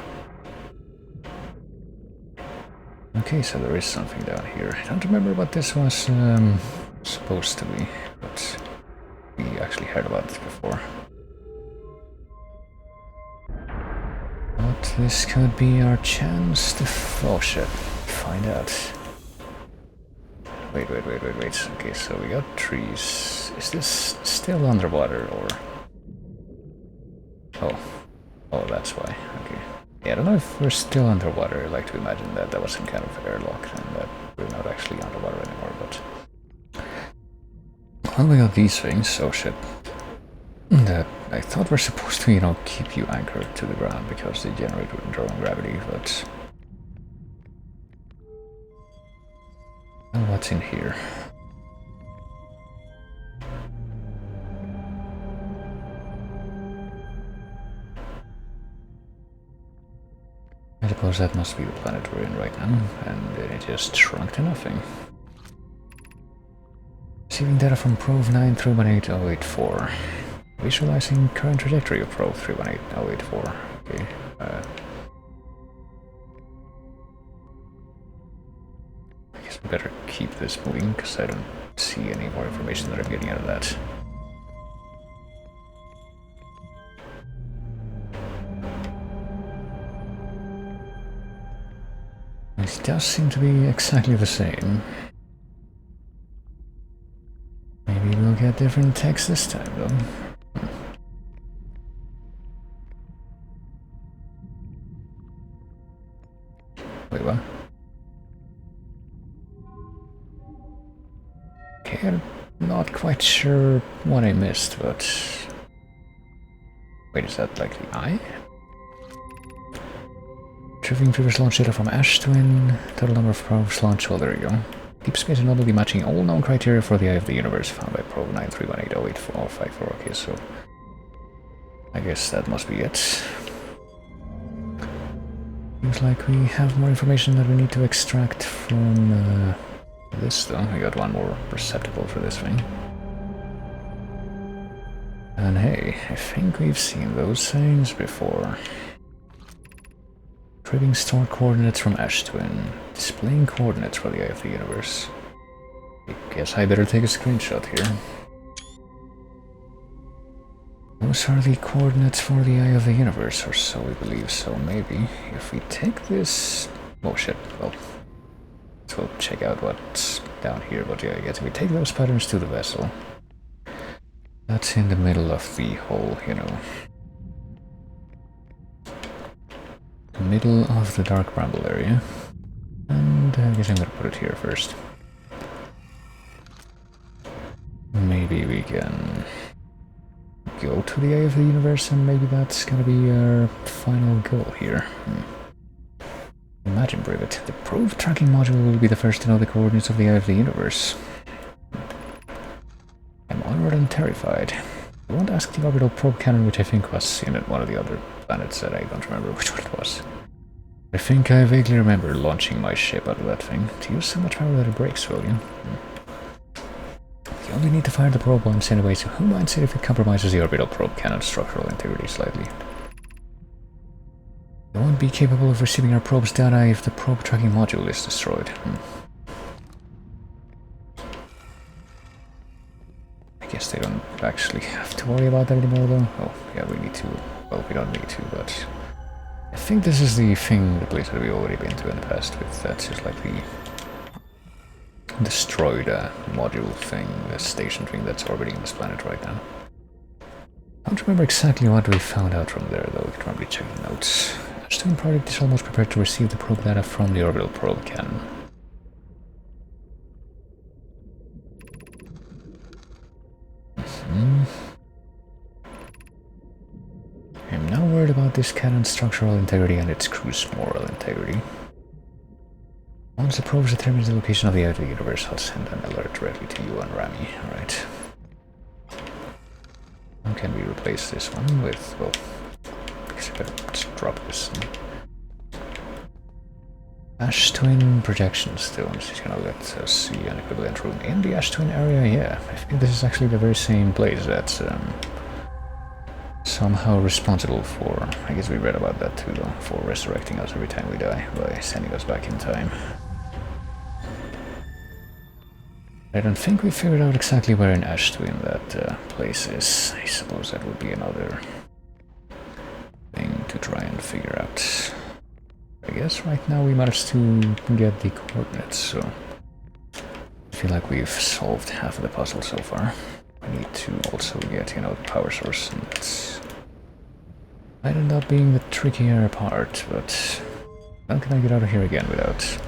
Okay, so there is something down here. I don't remember what this was supposed to be, but we actually heard about this before. But this could be our chance to... Oh shit, find out. Wait. Okay, so we got trees. Is this still underwater, or... Oh, that's why. Okay. Yeah, I don't know if we're still underwater. I like to imagine that that was some kind of airlock and that we're not actually underwater anymore, but... Well, we got these things. Oh shit. That I thought were supposed to, you know, keep you anchored to the ground because they generate their own gravity, but... Oh, what's in here? I suppose that must be the planet we're in right now, and it just shrunk to nothing. Receiving data from Prov 9318084. Visualizing current trajectory of Prov 318084. Okay. I guess we better keep this moving, because I don't see see any more information that I'm getting out of that. It does seem to be exactly the same. Maybe we'll get different text this time, though. Wait, what? Okay, I'm not quite sure what I missed, but... Wait, is that like the eye? Retrieving previous launch data from Ash Twin. Total number of probes launched. Well, there you go. Deep space anomaly matching all known criteria for the Eye of the Universe found by probe 931808454. Okay, so I guess that must be it. Seems like we have more information that we need to extract from this, though. We got one more receptacle for this thing. And hey, I think we've seen those things before. Retrieving stored coordinates from Ash Twin. Displaying coordinates for the Eye of the Universe. I guess I better take a screenshot here. Those are the coordinates for the Eye of the Universe, or so we believe. So maybe if we take this... Oh shit, well... So we'll check out what's down here, but yeah, I guess if we take those patterns to the vessel... That's in the middle of the hole, you know. Middle of the dark bramble area, and I guess I'm gonna put it here first. Maybe we can go to the Eye of the Universe, and maybe that's gonna be our final goal here. Imagine, Privet, the probe tracking module will be the first to know the coordinates of the Eye of the Universe. I'm honored and terrified. I won't ask the orbital probe cannon, which I think was in one of the other planets that I don't remember which one it was. I think I vaguely remember launching my ship out of that thing. To use so much power that it breaks, will you? You only need to fire the probe once anyway, so who minds it if it compromises the orbital probe cannon's structural integrity slightly? It won't be capable of receiving our probe's data if the probe tracking module is destroyed. I guess they don't actually have to worry about that anymore, though. Oh, yeah, we need to... Well, we don't need to, but... I think this is the thing, the place that we've already been to in the past with. That's just like the... destroyed module thing, the station thing that's orbiting this planet right now. I don't remember exactly what we found out from there, though. We can probably check the notes. Ash Twin Project is almost prepared to receive the probe data from the orbital probe cannon. I'm now worried about this cannon's structural integrity and its crew's moral integrity. Once the probe determines the location of the Eye of the Universe, I'll send an alert directly to you and Rami. Alright. How can we replace this one with... well... let's drop this one. Ash Twin projection stones. He's gonna let us see an equivalent room in the Ash Twin area. Yeah, I think this is actually the very same place that's somehow responsible for... I guess we read about that too, though, for resurrecting us every time we die by sending us back in time. I don't think we figured out exactly where in Ash Twin that place is. I suppose that would be another thing to try and figure out. I guess right now we managed to get the coordinates, so I feel like we've solved half of the puzzle so far. We need to also get, you know, the power source, and that's might end up being the trickier part, but how can I get out of here again without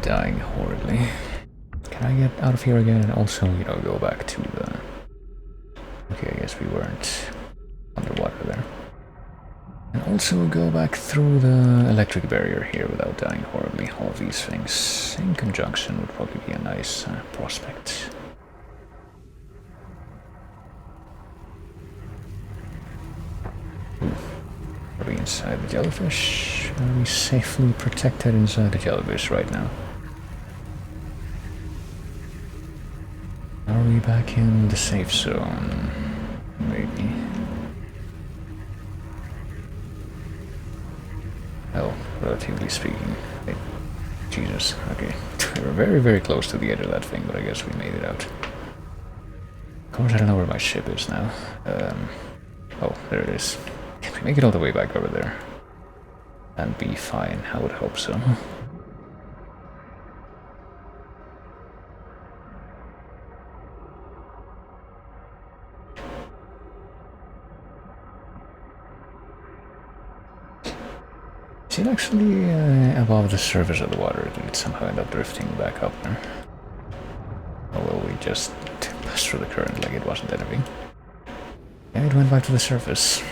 dying horribly? Can I get out of here again and also, you know, go back to the... Okay, I guess we weren't underwater there. And also go back through the electric barrier here without dying horribly. All of these things in conjunction would probably be a nice prospect. Are we inside the jellyfish? Are we safely protected inside the jellyfish right now? Are we back in the safe zone? Maybe. Well, relatively speaking. Hey, Jesus, okay. We were very, very close to the edge of that thing, but I guess we made it out. Of course, I don't know where my ship is now. Oh, there it is. Can we make it all the way back over there? And be fine, I would hope so. Is it actually above the surface of the water? Did it somehow end up drifting back up there? Or will we just pass through the current like it wasn't anything? Yeah, it went back to the surface.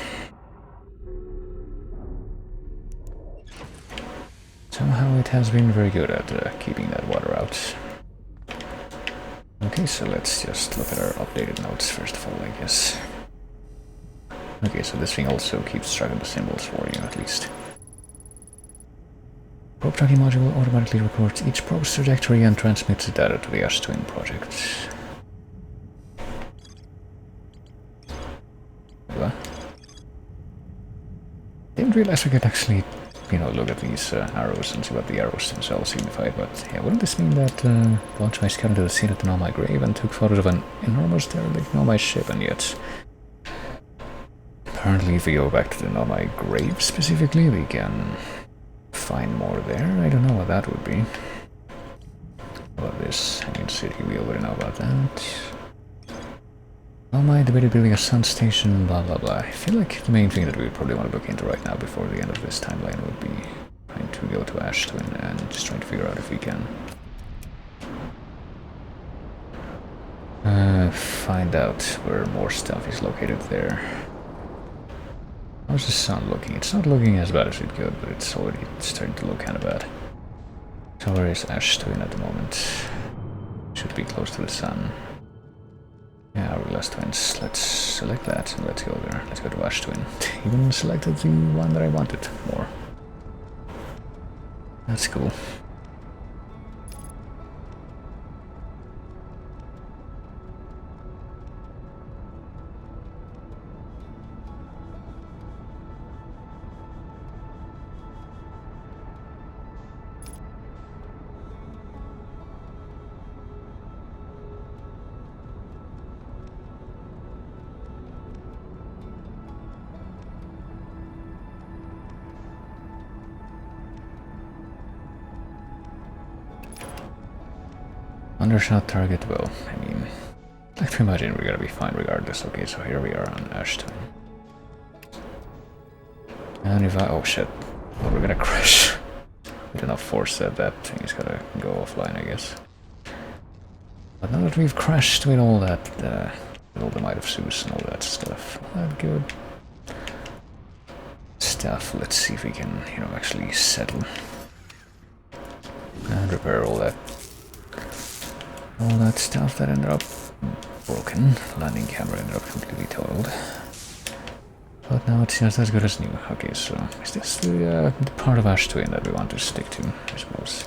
Somehow it has been very good at keeping that water out. Okay, so let's just look at our updated notes first of all, I guess. Okay, so this thing also keeps track of the symbols for you, at least. Probe tracking module automatically records each probe's trajectory and transmits the data to the Ash Twin project. What? Didn't realize we could actually, you know, look at these arrows and see what the arrows themselves signify, but yeah, wouldn't this mean that launched my scout into the scene at the Nomai grave and took photos of an enormous derelict Nomai ship, and yet apparently if we go back to the Nomai grave specifically, we can find more there. I don't know what that would be. About this hanging city, we already know about that. Nomai debated building a sun station, blah blah blah. I feel like the main thing that we would probably want to look into right now before the end of this timeline would be trying to go to Ash Twin and just trying to figure out if we can find out where more stuff is located there. How's the sun looking? It's not looking as bad as it could, but it's already starting to look kind of bad. So where is Ash Twin at the moment? Should be close to the sun. Yeah, Hourglass Twins. Let's select that and let's go there. Let's go to Ash Twin. Even selected the one that I wanted more. That's cool. Undershot target, well, I mean, I'd like to imagine we're gonna be fine regardless. Okay, so here we are on Ash Twin. And if I, oh shit, well, we're gonna crash. With enough force that thing is gonna go offline, I guess. But now that we've crashed with all that, with all the Might of Zeus and all that stuff, all that good stuff, let's see if we can, you know, actually settle. And repair all that stuff that ended up broken. Landing camera ended up completely totaled. But now it's just as good as new. Okay, so is this the part of Ash Twin that we want to stick to, I suppose?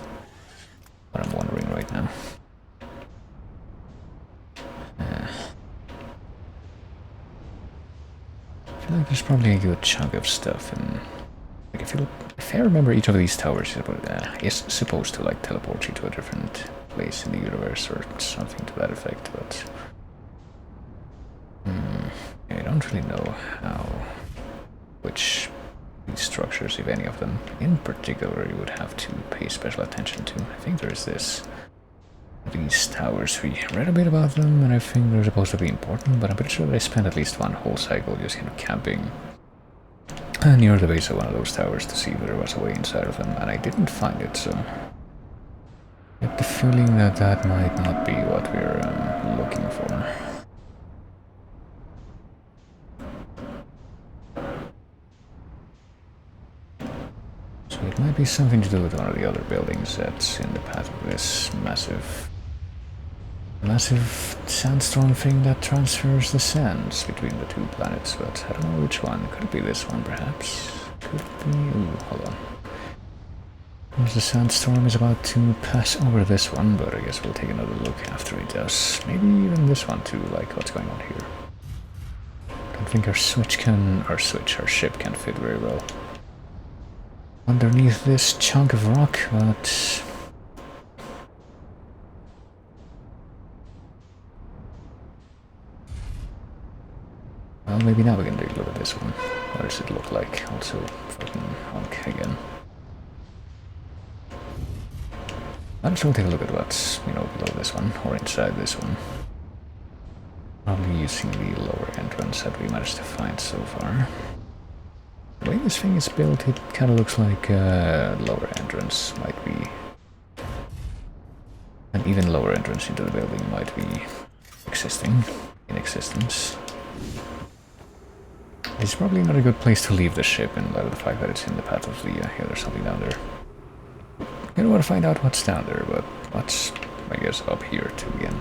What I'm wondering right now. I feel like there's probably a good chunk of stuff in... Like if I remember, each of these towers is supposed to like teleport you to a different place in the universe or something to that effect, but I don't really know which these structures, if any of them in particular, you would have to pay special attention to. I think there's these towers. We read a bit about them and I think they're supposed to be important, but I'm pretty sure that I spent at least one whole cycle just kind of camping near the base of one of those towers to see if there was a way inside of them, and I didn't find it, so I get the feeling that that might not be what we're looking for. So it might be something to do with one of the other buildings that's in the path of this massive sandstorm thing that transfers the sands between the two planets, but I don't know which one. Could it be this one, perhaps? Could it be... Ooh, hold on. Because the sandstorm is about to pass over this one, but I guess we'll take another look after it does. Maybe even this one too, like what's going on here. I don't think our ship can fit very well underneath this chunk of rock, but Well, maybe now we can take a look at this one. What does it look like? Also, fucking honk again. Might as well take a look at what's, below this one, or inside this one. Probably using the lower entrance that we managed to find so far. The way this thing is built, it kind of looks like a lower entrance might be... An even lower entrance into the building might be in existence. It's probably not a good place to leave the ship in light of the fact that it's in the path of the... yeah, there's something down there. I don't want to find out what's down there, but what's, I guess, up here too again.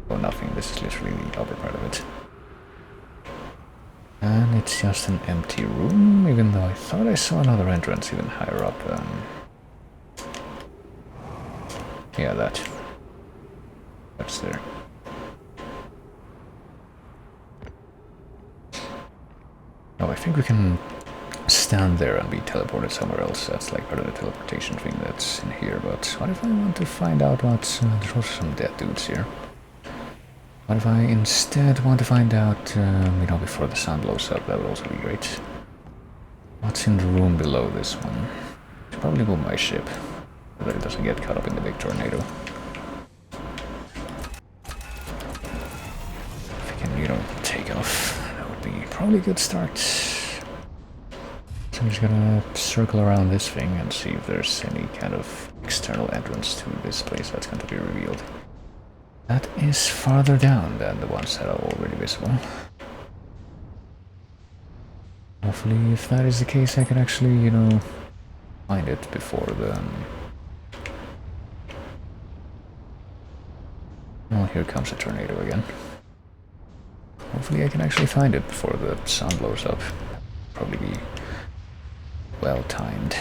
Oh, nothing. This is literally the upper part of it. And it's just an empty room, even though I thought I saw another entrance even higher up. Yeah, that's there. Oh, I think we can stand there and be teleported somewhere else. That's like part of the teleportation thing that's in here. But what if I want to find out what's... there's also some dead dudes here. What if I instead want to find out, before the sun blows up? That would also be great. What's in the room below this one? Should probably move my ship so that it doesn't get caught up in the big tornado. If I can, take off, that would be probably a good start. So I'm just gonna circle around this thing and see if there's any kind of external entrance to this place that's going to be revealed. That is farther down than the ones that are already visible. Hopefully, if that is the case, I can actually, find it before the... Oh, here comes a tornado again. Hopefully I can actually find it before the sun blows up. Probably be well timed.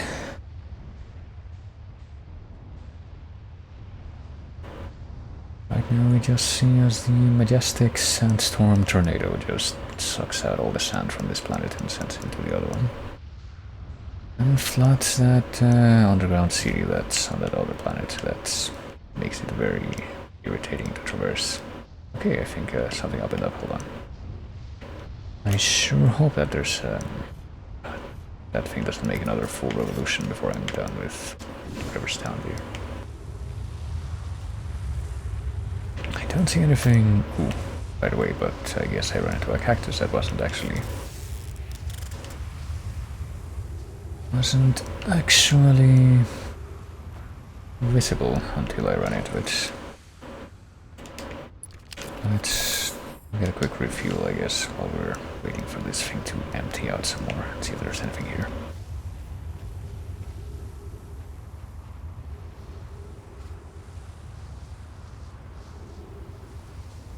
Right now we just see as the majestic sandstorm tornado just sucks out all the sand from this planet and sends it into the other one. And floods that underground city that's on that other planet. That makes it very irritating to traverse. Okay, I think something opened up, hold on. I sure hope that there's... that thing doesn't make another full revolution before I'm done with whatever's down here. I don't see anything... Ooh, by the way, but I guess I ran into a cactus that wasn't actually visible until I ran into it. Let's get a quick refuel, I guess, while we're waiting for this thing to empty out some more. See if there's anything here.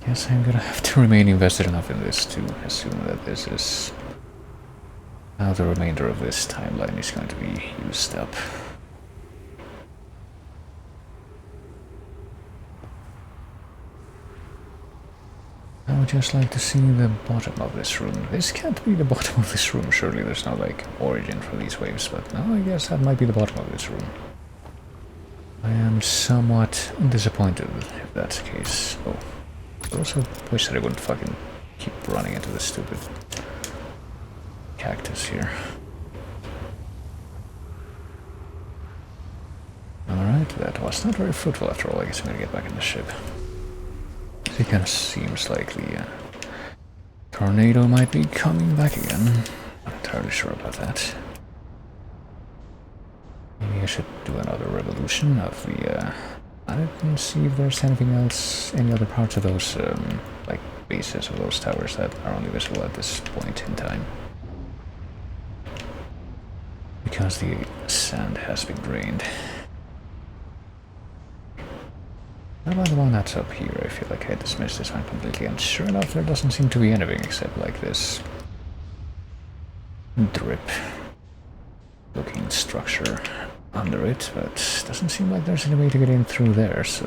Guess I'm gonna have to remain invested enough in this to assume that this is how the remainder of this timeline is going to be used up. I would just like to see the bottom of this room. This can't be the bottom of this room, surely there's no, origin for these waves, but no, I guess that might be the bottom of this room. I am somewhat disappointed if that's the case. Oh, I also wish that I wouldn't fucking keep running into this stupid cactus here. Alright, that was not very fruitful after all. I guess I'm gonna get back in the ship. It kind of seems like the tornado might be coming back again. Not entirely sure about that. Maybe I should do another revolution of the planet and see if there's anything else, any other parts of those, bases of those towers that are only visible at this point in time. Because the sand has been drained. How about the one that's up here? I feel like I dismissed this one completely, and sure enough there doesn't seem to be anything except this drip looking structure under it, but doesn't seem like there's any way to get in through there, so...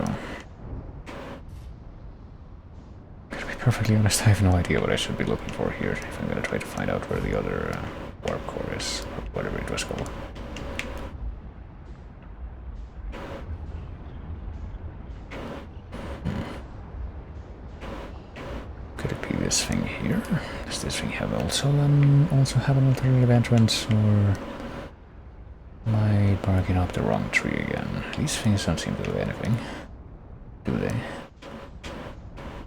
To be perfectly honest, I have no idea what I should be looking for here if I'm gonna try to find out where the other warp core is, or whatever it was called. this thing here? Does this thing have also have an alternative entrance, or am I barking up the wrong tree again? These things don't seem to do anything, do they?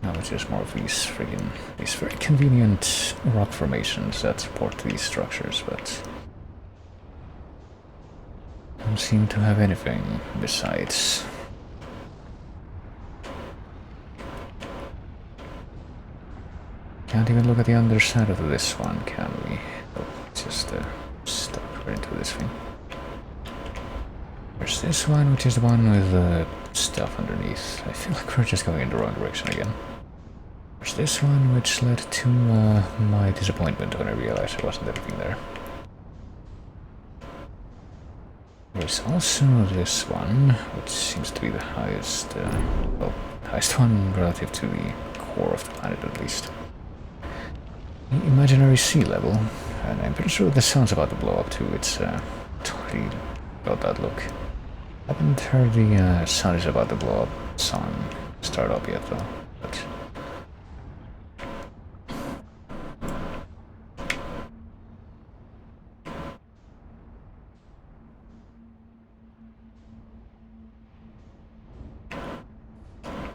No, it's just more of these very convenient rock formations that support these structures, but don't seem to have anything besides. Can't even look at the underside of this one, can we? Oh, just stuck right into this thing. There's this one, which is the one with the stuff underneath. I feel like we're just going in the wrong direction again. There's this one, which led to my disappointment when I realized there wasn't anything there. There's also this one, which seems to be the highest, highest one relative to the core of the planet at least. The imaginary sea level, and I'm pretty sure the sun's about to blow up too. It's totally got that look. I haven't heard the sun is about to blow up song start up yet though, but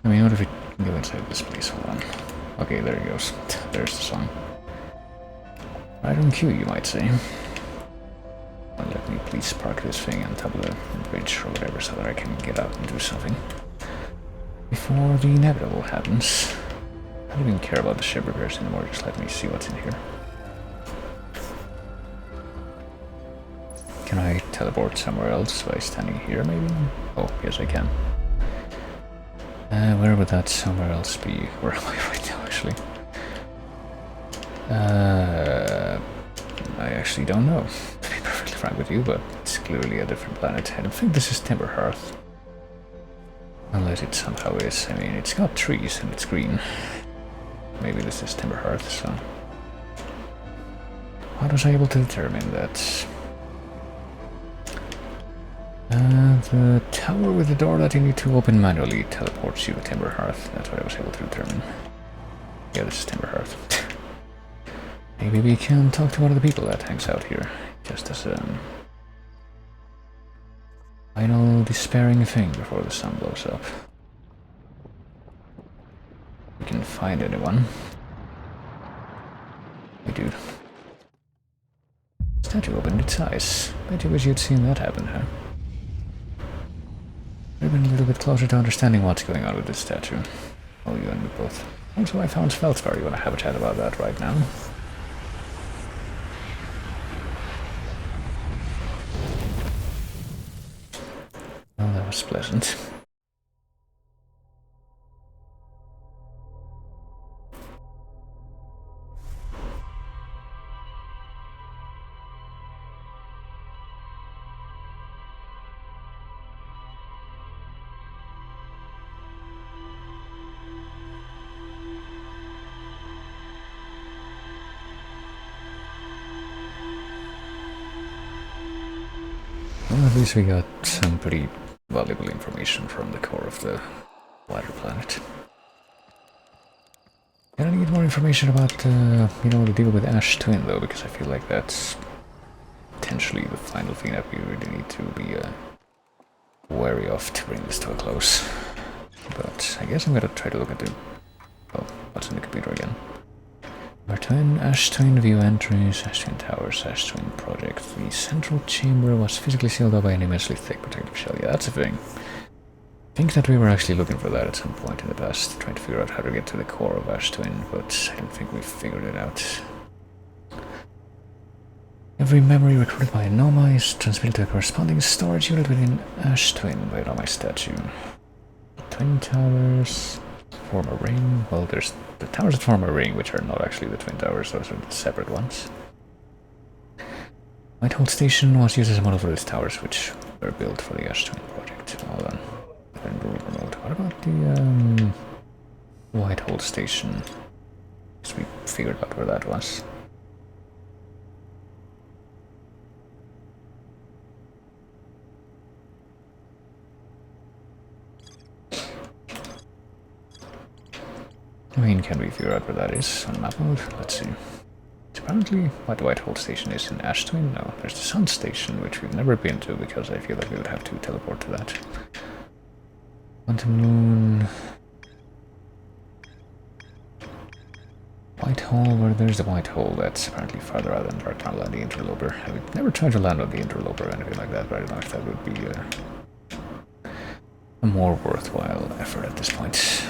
I mean, what if we go inside this place? Hold on. Okay, there he goes. There's the song. Right on cue, you might say. Well, let me please park this thing on top of the bridge or whatever so that I can get out and do something before the inevitable happens. I don't even care about the ship repairs anymore, just let me see what's in here. Can I teleport somewhere else by standing here maybe? Oh, yes I can. Where would that somewhere else be? Where am I right now actually? I actually don't know, to be perfectly frank with you, but it's clearly a different planet. I don't think this is Timberhearth. Unless it somehow is. I mean, it's got trees and it's green. Maybe this is Timberhearth, so... How was I able to determine that? The tower with the door that you need to open manually teleports you to Timberhearth. That's what I was able to determine. Yeah, this is Timberhearth. Maybe we can talk to one of the people that hangs out here, just as a final despairing thing before the sun blows up. We can find anyone. Hey dude. Statue opened its eyes. Bet you wish you'd seen that happen, huh? We've been a little bit closer to understanding what's going on with this statue. Oh, you and me both. Also, I found Feldspar. You want to have a chat about that right now? Well, that was pleasant. Well, at least we got some pretty valuable information from the core of the wider planet. And I need more information about, the deal with Ash Twin, though, because I feel like that's potentially the final thing that we really need to be wary of to bring this to a close. But I guess I'm gonna try to look at the... well, what's in the computer again? Ash Twin view entries, Ash Twin Towers, Ash Twin project. The central chamber was physically sealed up by an immensely thick protective shell. Yeah, that's a thing. I think that we were actually looking for that at some point in the past, trying to figure out how to get to the core of Ash Twin, but I don't think we figured it out. Every memory recorded by a Noma is transmitted to a corresponding storage unit within Ash Twin by a Noma statue. Twin Towers form a ring. Well, there's the towers that form a ring, which are not actually the Twin Towers, those are the separate ones. Whitehold Station was used as a model for these towers, which were built for the Ash Twin project. Hold on. What about the Whitehold Station? Because we figured out where that was. I mean, can we figure out where that is on map mode? Let's see. Apparently, what the Whitehall station is in Ashtwin. No, there's the Sun station, which we've never been to because I feel like we would have to teleport to that. Quantum Moon. Whitehall, where there's the Whitehall, that's apparently farther out than Dark Tunnel and the Interloper. I've never tried to land on the Interloper or anything like that, but I don't know if that would be a more worthwhile effort at this point.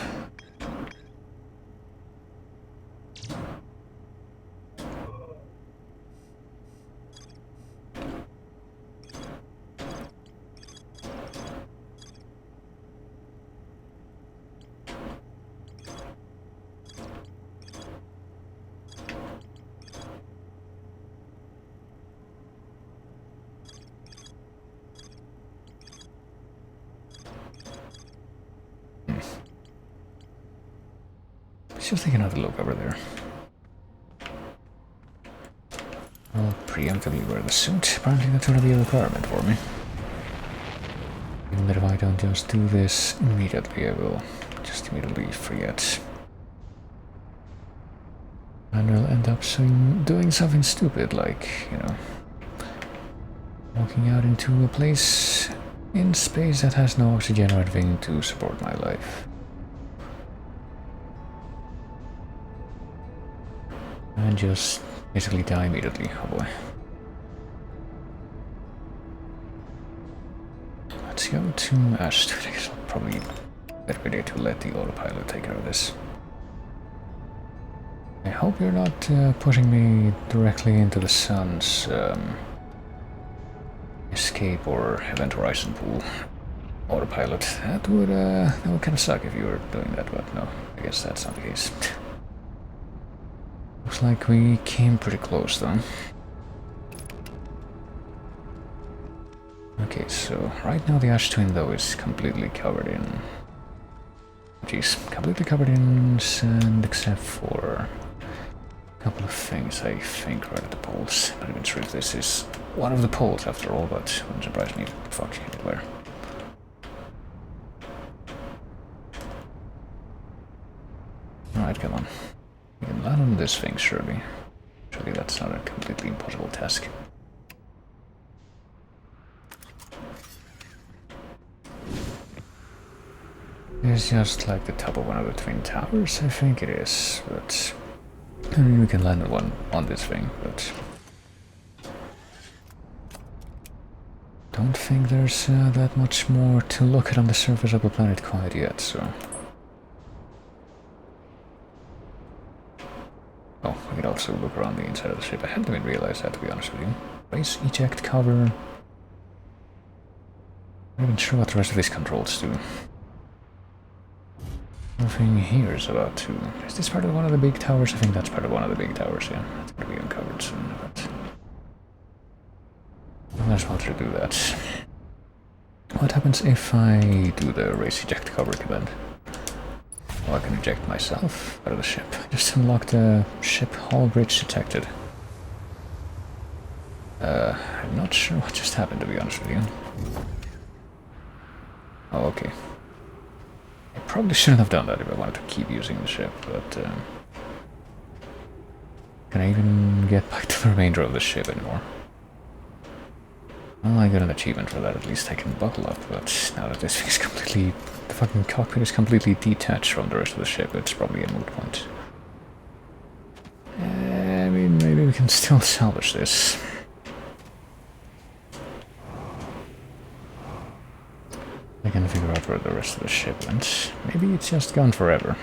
Let's just take another look over there. I'll preemptively wear the suit. Apparently that's going to be a requirement for me. Even that if I don't just do this immediately, I will just immediately forget. And I'll end up doing something stupid, like, you know, walking out into a place in space that has no oxygen or anything to support my life. And just basically die immediately. Oh boy. Let's go to Ashtwin. I guess I'll probably better idea to let the autopilot take care of this. I hope you're not pushing me directly into the sun's escape or event horizon pool. Autopilot. That would kind of suck if you were doing that, but no, I guess that's not the case. Looks like we came pretty close though. Okay, so right now the Ashtwin though is completely covered in... Jeez, completely covered in sand except for a couple of things, I think, right at the poles. I'm not even sure if this is one of the poles after all, but wouldn't surprise me if the fuck it were. Alright, come on. We can land on this thing, surely. Surely that's not a completely impossible task. It's just like the top of one of the twin towers, I think it is, but I mean, we can land on one on this thing, but don't think there's that much more to look at on the surface of the planet quite yet, so... Oh, we could also look around the inside of the ship. I hadn't even realized that, to be honest with you. Raise eject cover. I'm not even sure what the rest of these controls do. Nothing here is about to... Is this part of one of the big towers? I think that's part of one of the big towers, yeah. That's going to be uncovered soon, but... I'm not supposed to do that. What happens if I do the raise eject cover command? Well, I can eject myself out of the ship. Just unlock the ship hull bridge detected. I'm not sure what just happened, to be honest with you. Oh, okay. I probably shouldn't have done that if I wanted to keep using the ship, but... can I even get back to the remainder of the ship anymore? Well, I got an achievement for that, at least I can buckle up, but now that this thing's completely... The fucking cockpit is completely detached from the rest of the ship, it's probably a moot point. I mean, maybe we can still salvage this. I can figure out where the rest of the ship went. Maybe it's just gone forever.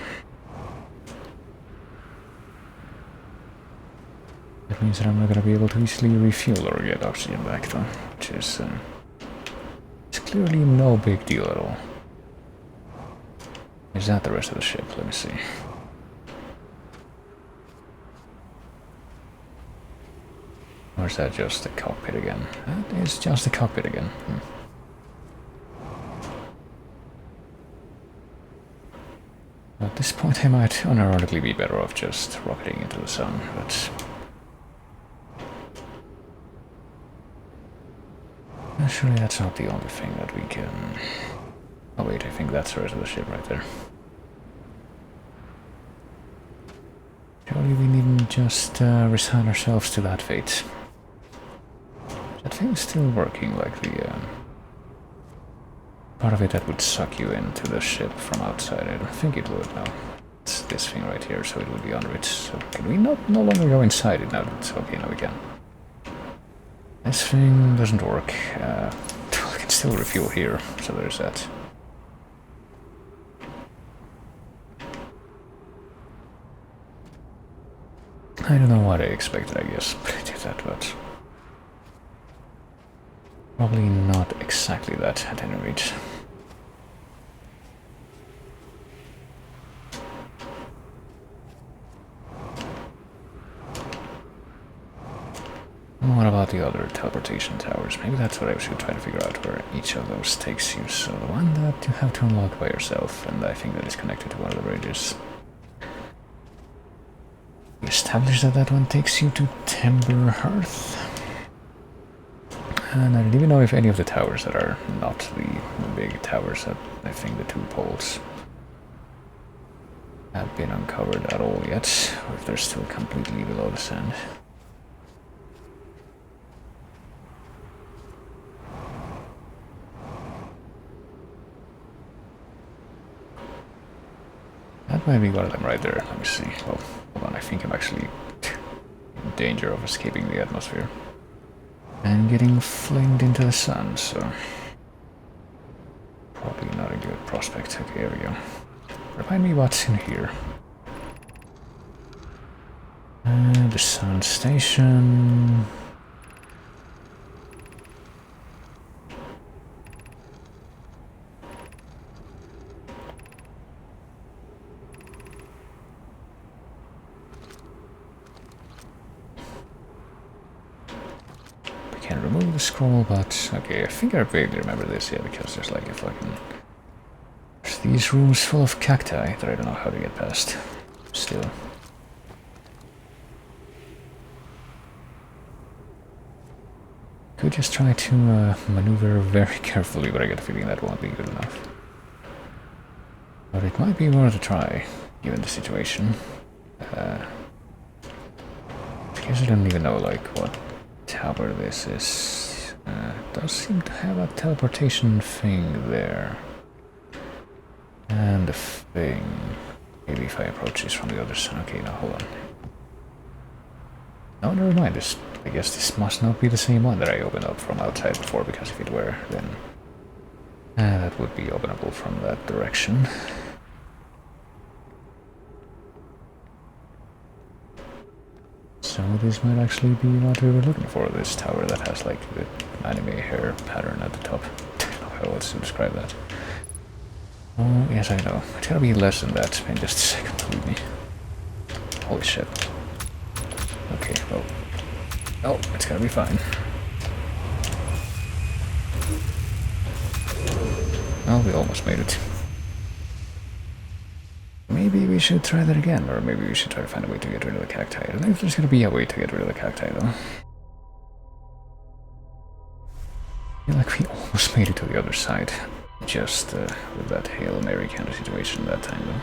That means that I'm not gonna be able to easily refuel or get oxygen back though, which is... it's clearly no big deal at all. Is that the rest of the ship? Let me see. Or is that just the cockpit again? That is just the cockpit again. At this point I might unironically be better off just rocketing into the sun, but... Surely that's not the only thing that we can... Oh wait, I think that's the rest of the ship right there. Surely we needn't just resign ourselves to that fate. That thing's still working, like the part of it that would suck you into the ship from outside. I don't think it would, no. It's this thing right here, so it would be under it. So can we no longer go inside it now? It's okay, now we can. This thing doesn't work. I can still refuel here, so there's that. I don't know what I expected, I guess, but I did that, but probably not exactly that at any rate. What about the other teleportation towers? Maybe that's what I should try to figure out, where each of those takes you. So the one that you have to unlock by yourself, and I think that is connected to one of the bridges. We established that that one takes you to Timber Hearth. And I don't even know if any of the towers that are not the big towers that I think the two poles have been uncovered at all yet, or if they're still completely below the sand. That might be one of them right there. Let me see. Oh, hold on. I think I'm actually in danger of escaping the atmosphere and getting flamed into the sun, so probably not a good prospect. Okay, here we go. Remind me what's in here. The sun station. Can remove the scroll, but okay, I think I vaguely remember this, yeah, because there's like a fucking... There's these rooms full of cacti that I don't know how to get past. Still. Could just try to maneuver very carefully, but I get a feeling that won't be good enough. But it might be worth a try, given the situation. I guess I don't even know, like, what tower this is. It does seem to have a teleportation thing there. And the thing... Maybe if I approach this from the other side. Okay, now hold on. No, never mind. I guess this must not be the same one that I opened up from outside before, because if it were, then... that would be openable from that direction. So this might actually be what we were looking for, this tower that has like the anime hair pattern at the top. I don't know how else to describe that. Oh, yes I know. It's gotta be less than that in just a second, believe me. Holy shit. Okay, well... Oh, it's gotta be fine. Oh, we almost made it. Maybe we should try that again, or maybe we should try to find a way to get rid of the cacti. I don't know if there's gonna be a way to get rid of the cacti, though. I feel like we almost made it to the other side. Just with that Hail Mary kind of situation that time, though.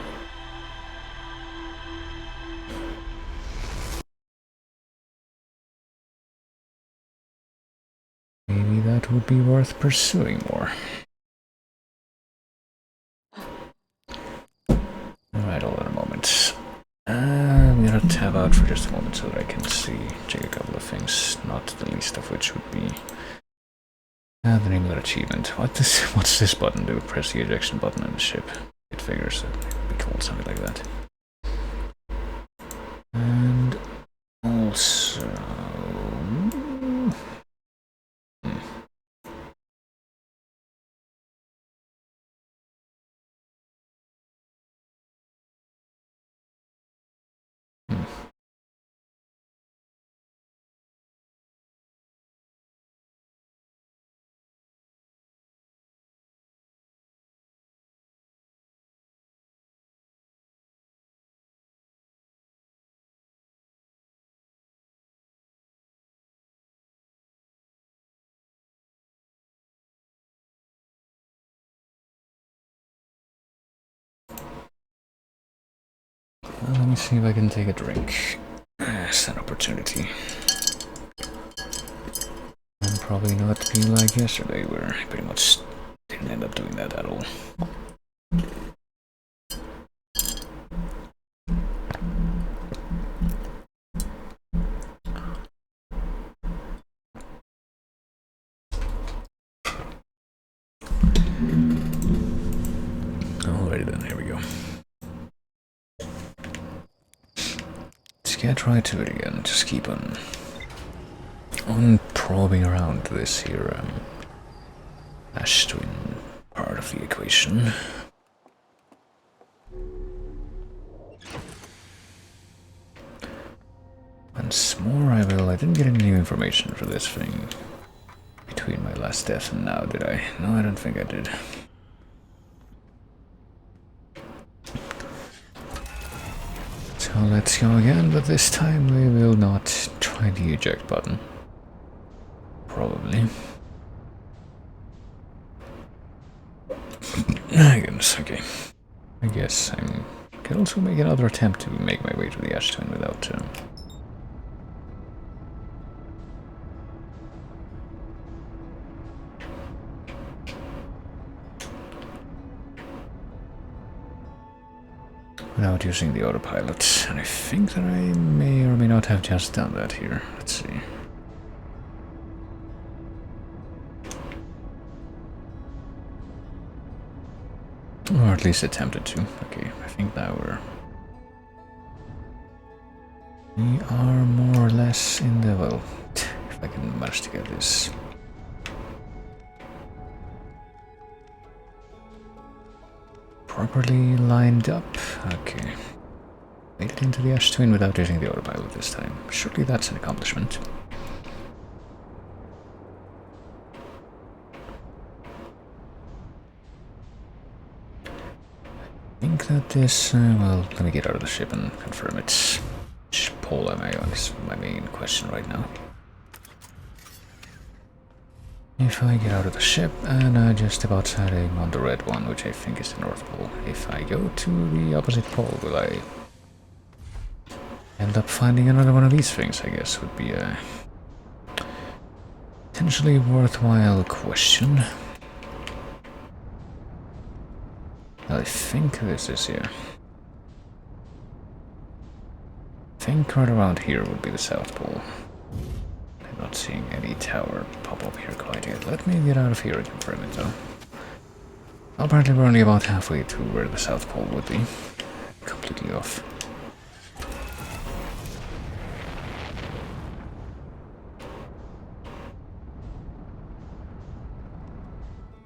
Maybe that would be worth pursuing more. Alright, hold on a moment. I'm gonna tab out for just a moment so that I can check a couple of things, not the least of which would be the name of that achievement. What's this button do? Press the ejection button on the ship. It figures it would be called something like that. And also... Well, let me see if I can take a drink. It's an opportunity. And probably not be like yesterday, where I pretty much didn't end up doing that at all. Alrighty then, here we go. Let's get right to it again. Just keep on probing around this here Ash Twin part of the equation. Once more I didn't get any new information for this thing between my last death and now, did I? No, I don't think I did. So let's go again, but this time we will not try the eject button. Probably. Goodness, okay. I guess I can also make another attempt to make my way to the Ash Twin without without using the autopilot, and I think that I may or may not have just done that here. Let's see. Or at least attempted to. Okay, I think now we are more or less in the, well, if I can manage to get this. Properly lined up. Okay. Made it into the Ash Twin without using the autopilot this time. Surely that's an accomplishment. I think that this, well, let me get out of the ship and confirm it. Which pole am I on is my main question right now. If I get out of the ship and I just about set aim on the red one, which I think is the North Pole, if I go to the opposite pole, will I end up finding another one of these things, I guess, would be a potentially worthwhile question. I think this is here. I think right around here would be the South Pole. I'm not seeing any tower pop up here quite yet. Let me get out of here and confirm it though. Apparently we're only about halfway to where the South Pole would be. Completely off.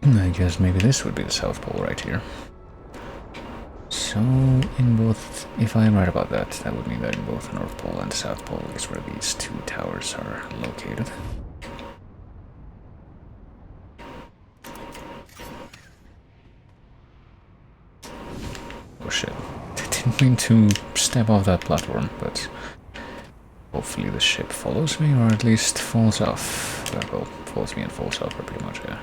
I guess maybe this would be the South Pole right here. So, in both, if I am right about that, that would mean that in both the North Pole and the South Pole is where these two towers are located. Oh shit, I didn't mean to step off that platform, but hopefully the ship follows me, or at least falls off. Well, follows me and falls off are pretty much, yeah.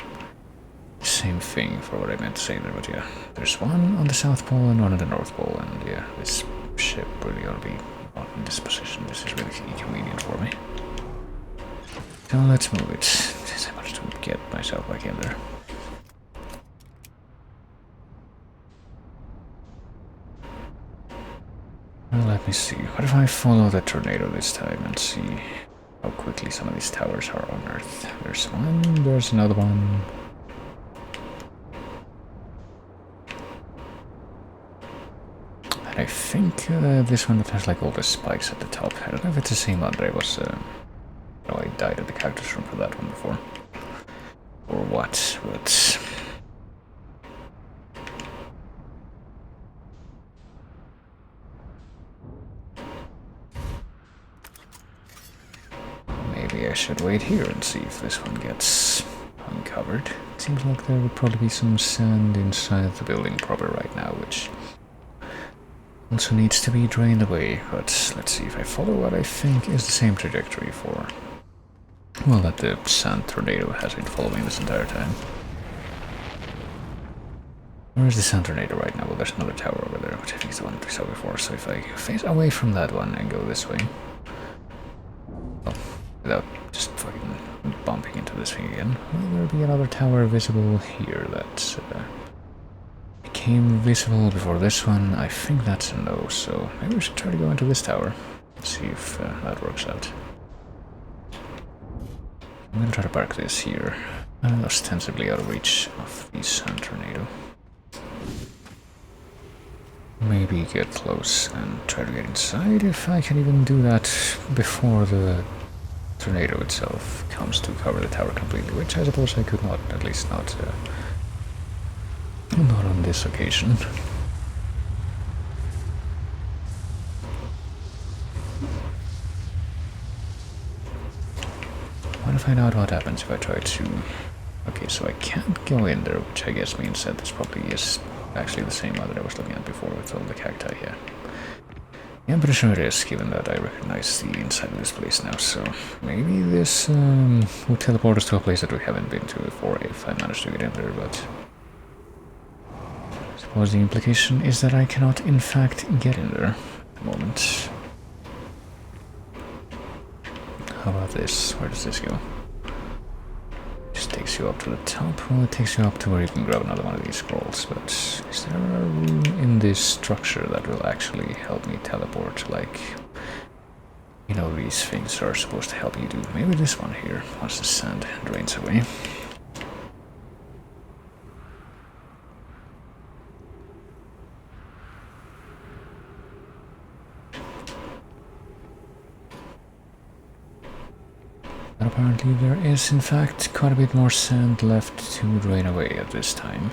Same thing for what I meant to say there, but yeah, there's one on the South Pole and one on the North Pole, and yeah, this ship really ought to be not in this position. This is really inconvenient for me. So let's move it, since I managed to get myself back in there. Well, let me see. What if I follow the tornado this time and see how quickly some of these towers are unearthed? There's one, there's another one. I think this one that has like all the spikes at the top. I don't know if it's the same one that I was. Oh, I died at the cactus room for that one before, or what? But maybe I should wait here and see if this one gets uncovered. It seems like there would probably be some sand inside the building proper right now, which also needs to be drained away, but let's see if I follow what I think is the same trajectory for, well, that the sand tornado has been following this entire time. Where's the Sun Tornado right now? Well, there's another tower over there, which I think is the one we saw before. So if I face away from that one and go this way, well, without just fucking bumping into this thing again, will there be another tower visible here that became visible before this one? I think that's a no, so maybe we should try to go into this tower and see if that works out. I'm gonna try to park this here, ostensibly out of reach of the Sun Tornado. Maybe get close and try to get inside if I can even do that before the tornado itself comes to cover the tower completely, which I suppose I could not, at least not on this occasion. I want to find out what happens if I try to... Okay, so I can't go in there, which I guess means that this probably is actually the same one that I was looking at before with all the cacti here. Yeah, I'm pretty sure it is, given that I recognize the inside of this place now, so maybe this will teleport us to a place that we haven't been to before if I manage to get in there, but... I suppose the implication is that I cannot in fact get in there at the moment. How about this? Where does this go? Just takes you up to the top. Well, it takes you up to where you can grab another one of these scrolls, but is there a room in this structure that will actually help me teleport, like, you know, these things are supposed to help you do? Maybe this one here, once the sand drains away. But apparently there is in fact quite a bit more sand left to drain away at this time.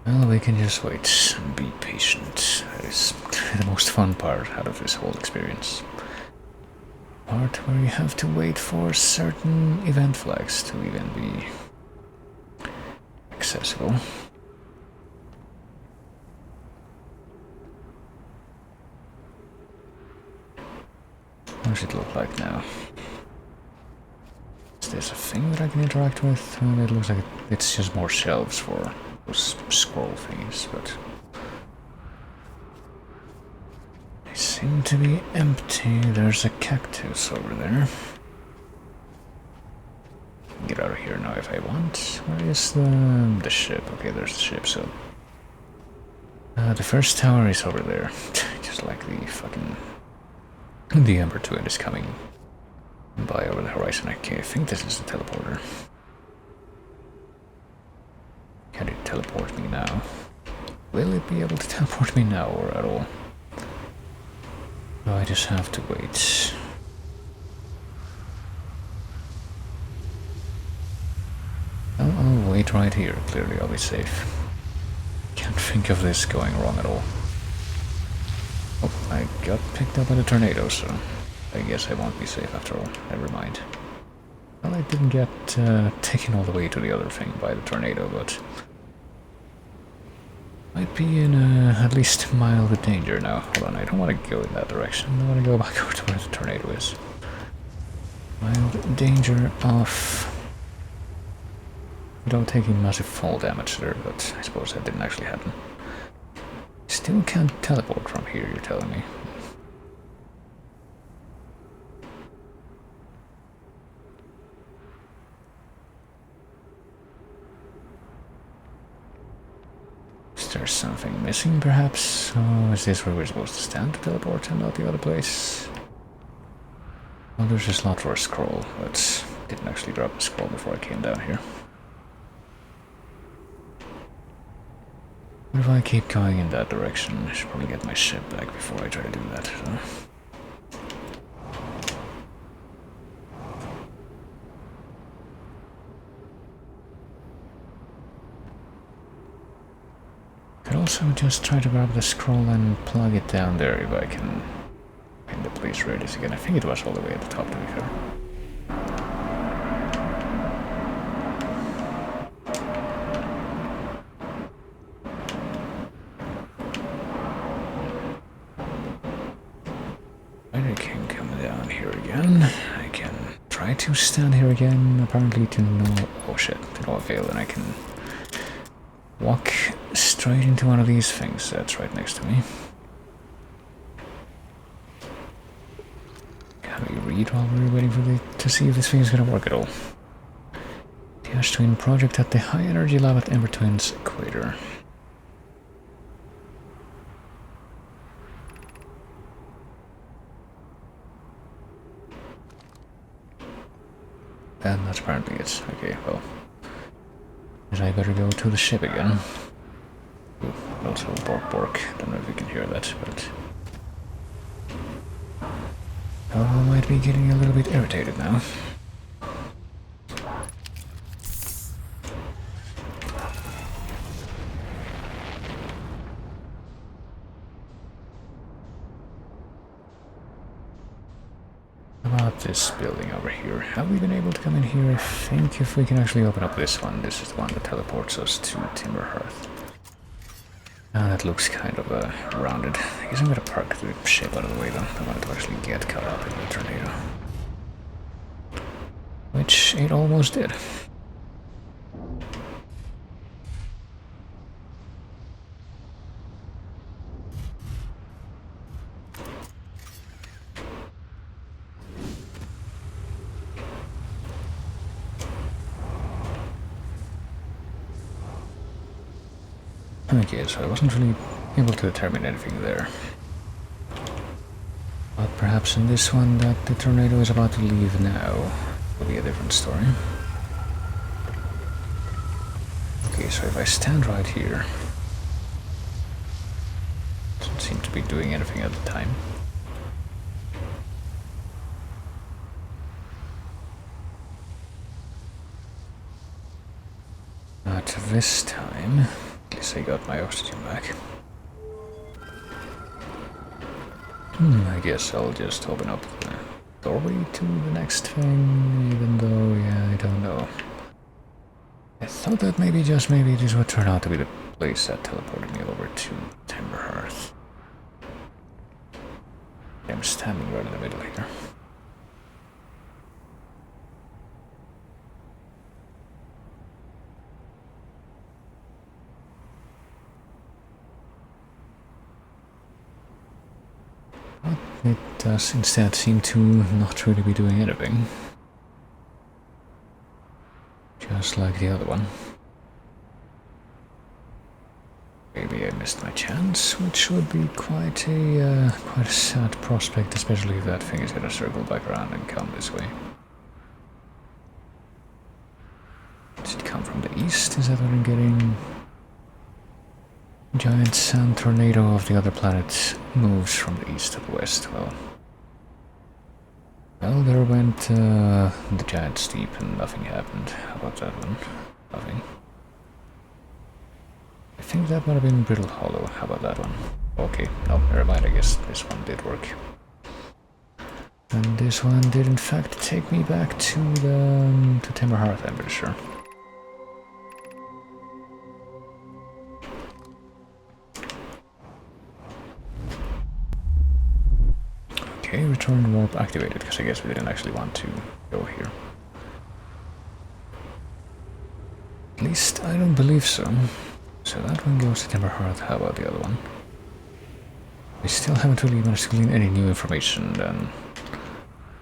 Well, we can just wait and be patient. That is the most fun part out of this whole experience. Part where you have to wait for certain event flags to even be accessible. What does it look like now? Is this a thing that I can interact with? Well, it looks like it's just more shelves for those scroll things, but they seem to be empty. There's a cactus over there. Get out of here now if I want. Where is the ship? Okay, there's the ship, so... the first tower is over there. Just like the fucking... The Ember Twin is coming by over the horizon. Okay, I think this is the teleporter. Can it teleport me now? Will it be able to teleport me now or at all? No, I just have to wait. I'll wait right here, clearly I'll be safe. Can't think of this going wrong at all. Oh, I got picked up by the tornado, so I guess I won't be safe after all. Never mind. Well, I didn't get taken all the way to the other thing by the tornado, but... might be in at least mild danger now. Hold on, I don't want to go in that direction. I want to go back over to where the tornado is. Mild danger of... without taking massive fall damage there, but I suppose that didn't actually happen. Still can't teleport from here, you're telling me. Is there something missing, perhaps? Oh, is this where we're supposed to stand to teleport and not the other place? Well, there's a slot for a scroll, but didn't actually drop the scroll before I came down here. What if I keep going in that direction? I should probably get my ship back before I try to do that. So. Could also just try to grab the scroll and plug it down there if I can find the place where it is again. I think it was all the way at the top, to be fair. here again. I can try to stand here again, apparently to no... oh shit, to no avail, and I can walk straight into one of these things that's right next to me. Can we read while we're waiting for to see if this thing is gonna work at all? The Ash Twin project at the High Energy Lab at Ember Twins Equator. And that's apparently it. Okay, well. Then I better go to the ship again. Ooh, also bork bork. Don't know if you can hear that, but... oh, I might be getting a little bit irritated now. About this building over here. Have we been able to come in here? I think if we can actually open up this one. This is the one that teleports us to Timberhearth. Ah, that looks kind of rounded. I guess I'm gonna park the ship out of the way though. I wanted to actually get caught up in the tornado. Which it almost did. Okay, so I wasn't really able to determine anything there. But perhaps in this one that the tornado is about to leave now will be a different story. Okay, so if I stand right here... doesn't seem to be doing anything at the time. But this time... at least I got my oxygen back. I guess I'll just open up the doorway to the next thing, even though, yeah, I don't know. I thought that maybe, just maybe, this would turn out to be the place that teleported me over to Timberhearth. I'm standing right in the middle here. But it does instead seem to not really be doing anything. Just like the other one. Maybe I missed my chance, which would be quite a sad prospect, especially if that thing is gonna circle back around and come this way. Does it come from the east? Is that what I'm getting? Giant sand tornado of the other planet moves from the east to the west. Well, there went the giant steep and nothing happened. How about that one? Nothing. I think that might have been Brittle Hollow. How about that one? Okay, no, never mind. I guess this one did work. And this one did in fact take me back to Timberhearth, I'm pretty sure. Okay, return warp activated, because I guess we didn't actually want to go here. At least I don't believe so. So that one goes to Timberhearth. How about the other one? We still haven't really managed to glean any new information than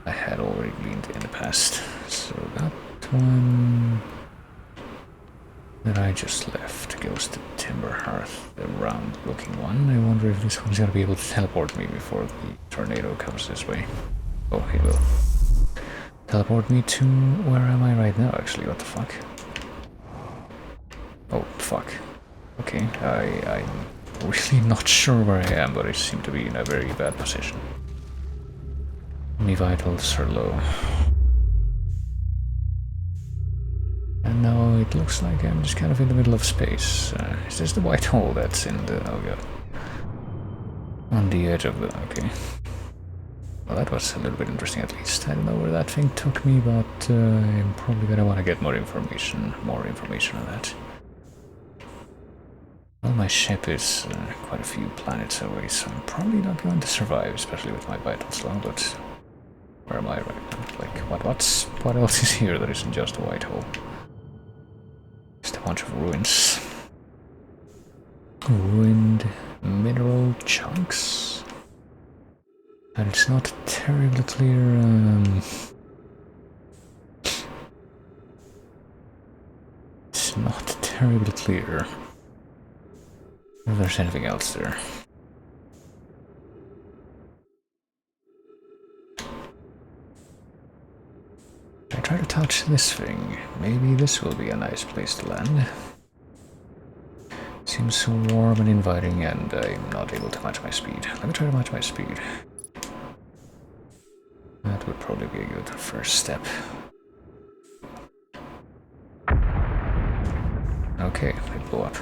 I had already gleaned in the past. So that one that I just left goes to Timberhearth, the round looking one. I wonder if this one's gonna be able to teleport me before the tornado comes this way. Oh, it will. Teleport me to... where am I right now actually? What the fuck? Oh, fuck. Okay, I'm really not sure where I am, but I seem to be in a very bad position. My vitals are low. And now it looks like I'm just kind of in the middle of space. Is this the white hole that's in the... oh god. On the edge of the... okay. Well, that was a little bit interesting at least. I don't know where that thing took me, but I'm probably gonna want to get more information on that. Well, my ship is quite a few planets away, so I'm probably not going to survive, especially with my vitals low, but Where am I right now? Like, what else is here that isn't just a white hole? Just a bunch of ruins. Ruined mineral chunks. And it's not terribly clear, it's not terribly clear if there's anything else there. I try to touch this thing. Maybe this will be a nice place to land. Seems so warm and inviting, and I'm not able to match my speed. Let me try to match my speed. That would probably be a good first step. Okay, it blew up.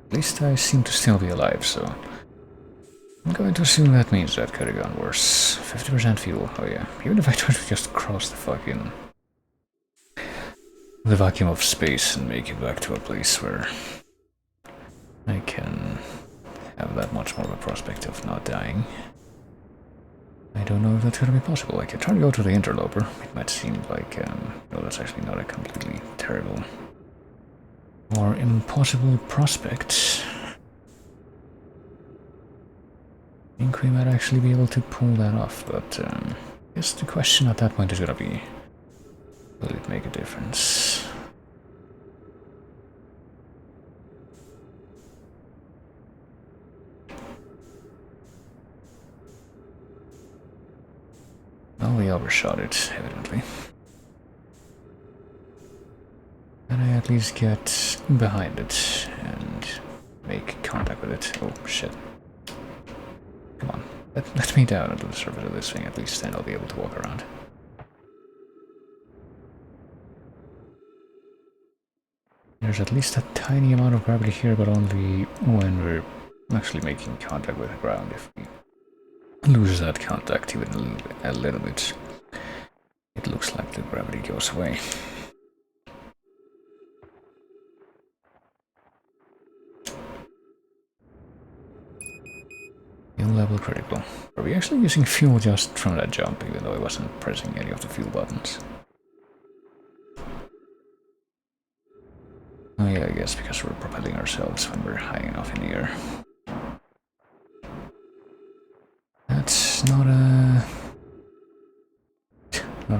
At least I seem to still be alive, so I'm going to assume that means that could have gone worse. 50% fuel, oh yeah. Even if I try to just cross the vacuum of space and make it back to a place where I can have that much more of a prospect of not dying. I don't know if that's going to be possible. I could try to go to the interloper. It might seem like, no, that's actually not a completely terrible or impossible prospect. I think we might actually be able to pull that off, but I guess the question at that point is going to be, will it make a difference? Well, we overshot it, evidently. And I at least get behind it and make contact with it. Oh, shit. Come on. Let me down onto the surface of this thing at least, and I'll be able to walk around. There's at least a tiny amount of gravity here, but only when we're actually making contact with the ground. If we lose that contact even a little bit, it looks like the gravity goes away. Fuel level critical. Are we actually using fuel just from that jump, even though I wasn't pressing any of the fuel buttons? Oh yeah, I guess because we're propelling ourselves when we're high enough in the air. That's not a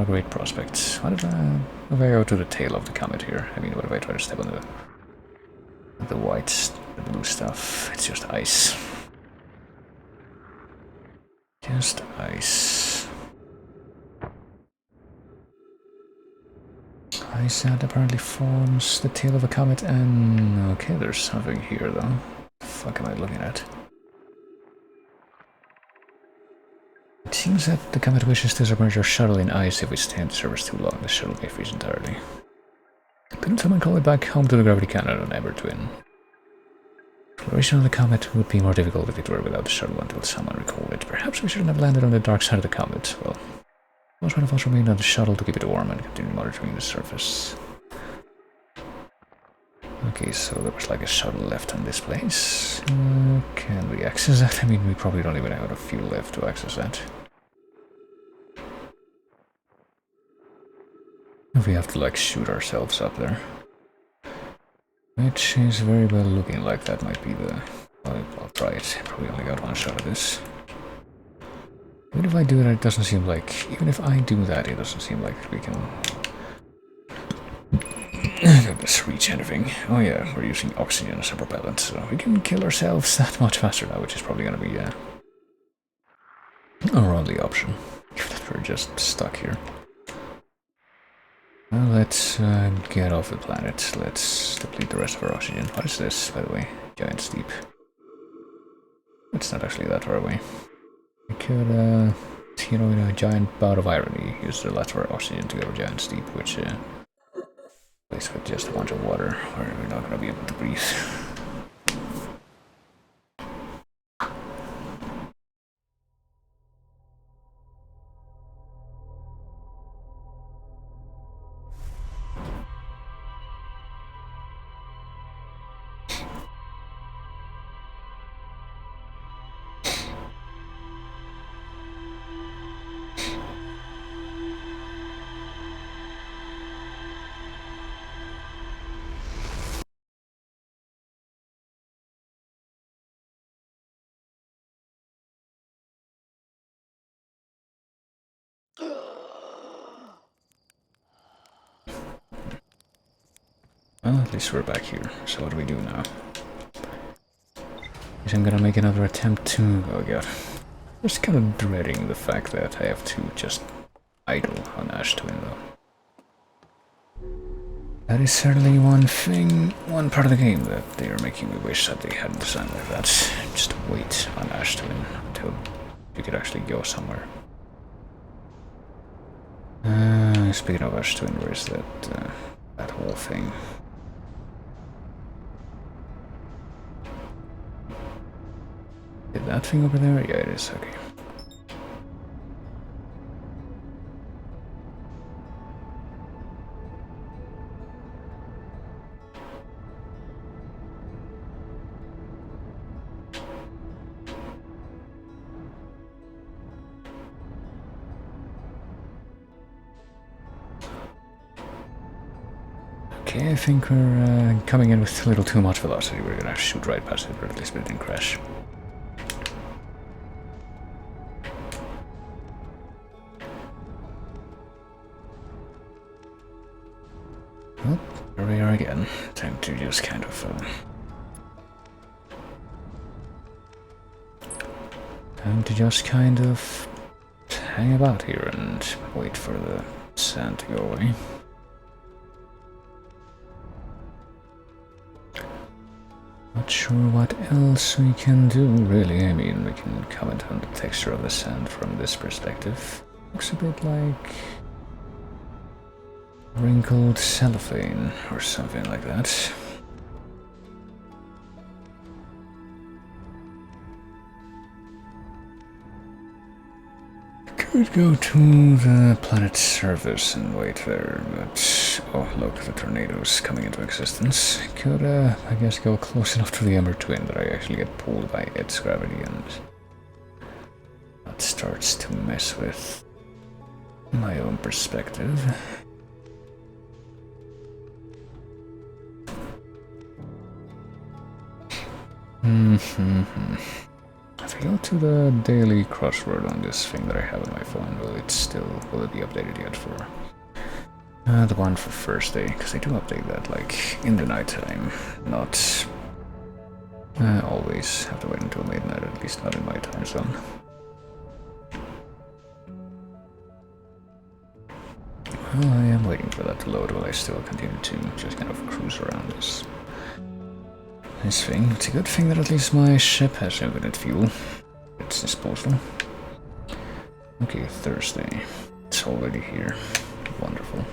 great prospect. What if I go to the tail of the comet here? I mean, what if I try to step on the white, the blue stuff? It's just ice. Just ice. Ice that apparently forms the tail of a comet, and okay, there's something here though. What the fuck am I looking at? It seems that the comet wishes to submerge our shuttle in ice if we stay on the surface too long. The shuttle may freeze entirely. Couldn't someone call it back home to the gravity cannon on Ever Twin? Exploration of the comet would be more difficult if it were without the shuttle until someone recalled it. Perhaps we shouldn't have landed on the dark side of the comet. Well, most one of us remained on the shuttle to keep it warm and continue monitoring the surface. Okay, so there was like a shuttle left on this place. Can we access that? I mean, we probably don't even have enough fuel left to access that. We have to like shoot ourselves up there. Which is very well looking like that might be the... Well, I'll try it. Probably only got one shot at this. Even if I do that, it doesn't seem like... Even if I do that, it doesn't seem like we can... Just reach anything. Oh yeah, we're using oxygen as a propellant, so we can kill ourselves that much faster now, which is probably gonna be our only option. If we're just stuck here. Well, let's get off the planet. Let's deplete the rest of our oxygen. What is this, by the way? Giant Steep. It's not actually that far away. We could, you know, in a giant bout of irony, use the last of our oxygen to go to Giant Steep, which place with just a bunch of water where we're not going to be able to breathe. Well, at least we're back here. So what do we do now? Guess I'm gonna make another attempt to... Oh god. Just kind of dreading the fact that I have to just idle on Ash Twin, though. That is certainly one part of the game that they are making me wish that they hadn't designed like that. Just wait on Ash Twin until you could actually go somewhere. Speaking of Ash Twin, where is that whole thing? Is that thing over there? Yeah, it is, okay. Okay, I think we're coming in with a little too much velocity. We're gonna shoot right past it, or at least it didn't crash. Well, here we are again. Time to just kind of... hang about here and wait for the sand to go away. Not sure what else we can do, really. I mean, we can comment on the texture of the sand from this perspective. Looks a bit like wrinkled cellophane or something like that. Could go to the planet's surface and wait there, but... Oh, look, the tornado's coming into existence. Could, I guess, go close enough to the Ember Twin that I actually get pulled by its gravity, and that starts to mess with my own perspective. If I go to the daily crossword on this thing that I have on my phone, will it be updated yet for the one for Thursday? Because they do update that like in the nighttime, not always have to wait until midnight, at least not in my time zone. Well, I am waiting for that to load while I still continue to just kind of cruise around this thing. It's a good thing that at least my ship has infinite fuel at its disposal. Okay, Thursday. It's already here. Wonderful.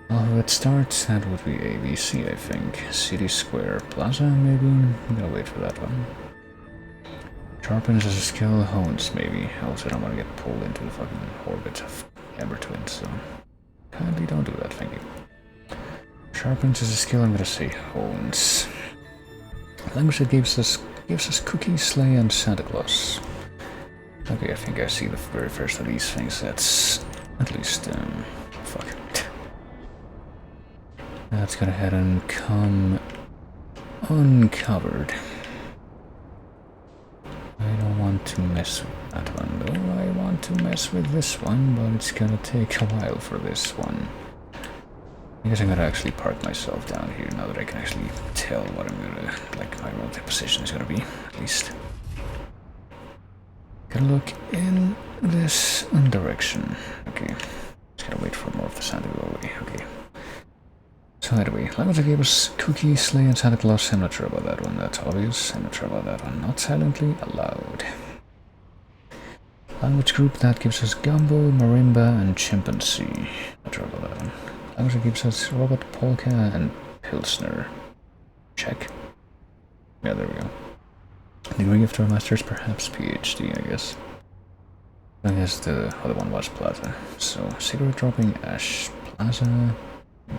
Well, let's start. That would be ABC, I think. City Square Plaza, maybe? I'm gonna wait for that one. Sharpens as a skill, hones maybe. I also don't want to get pulled into the fucking orbit of Ember Twin, so kindly don't do that, thank you. Sharpens as a skill, I'm gonna say hones. Language that gives us Cookie, Sleigh, and Santa Claus. Okay, I think I see the very first of these things. That's at least fuck. That's gonna head and come uncovered. I don't want to mess with that one, though. I want to mess with this one, but it's gonna take a while for this one. I guess I'm gonna actually park myself down here now that I can actually tell what I'm gonna, like, my relative position is gonna be, at least. Gonna look in this direction. Okay. Just gotta wait for more of the sand to go away. Okay. So anyway, language gave us Cookie, Sleigh, and Santa Claus. I'm not sure about that one, that's obvious. I'm not sure about that one. Not silently allowed. Language group that gives us Gumbo, Marimba, and Chimpanzee. Not sure about that one. Language gives us Robot, Polka, and Pilsner. Check. Yeah, there we go. Degree of our masters, perhaps PhD, I guess. I guess the other one was Plaza. So, cigarette dropping, Ash, Plaza.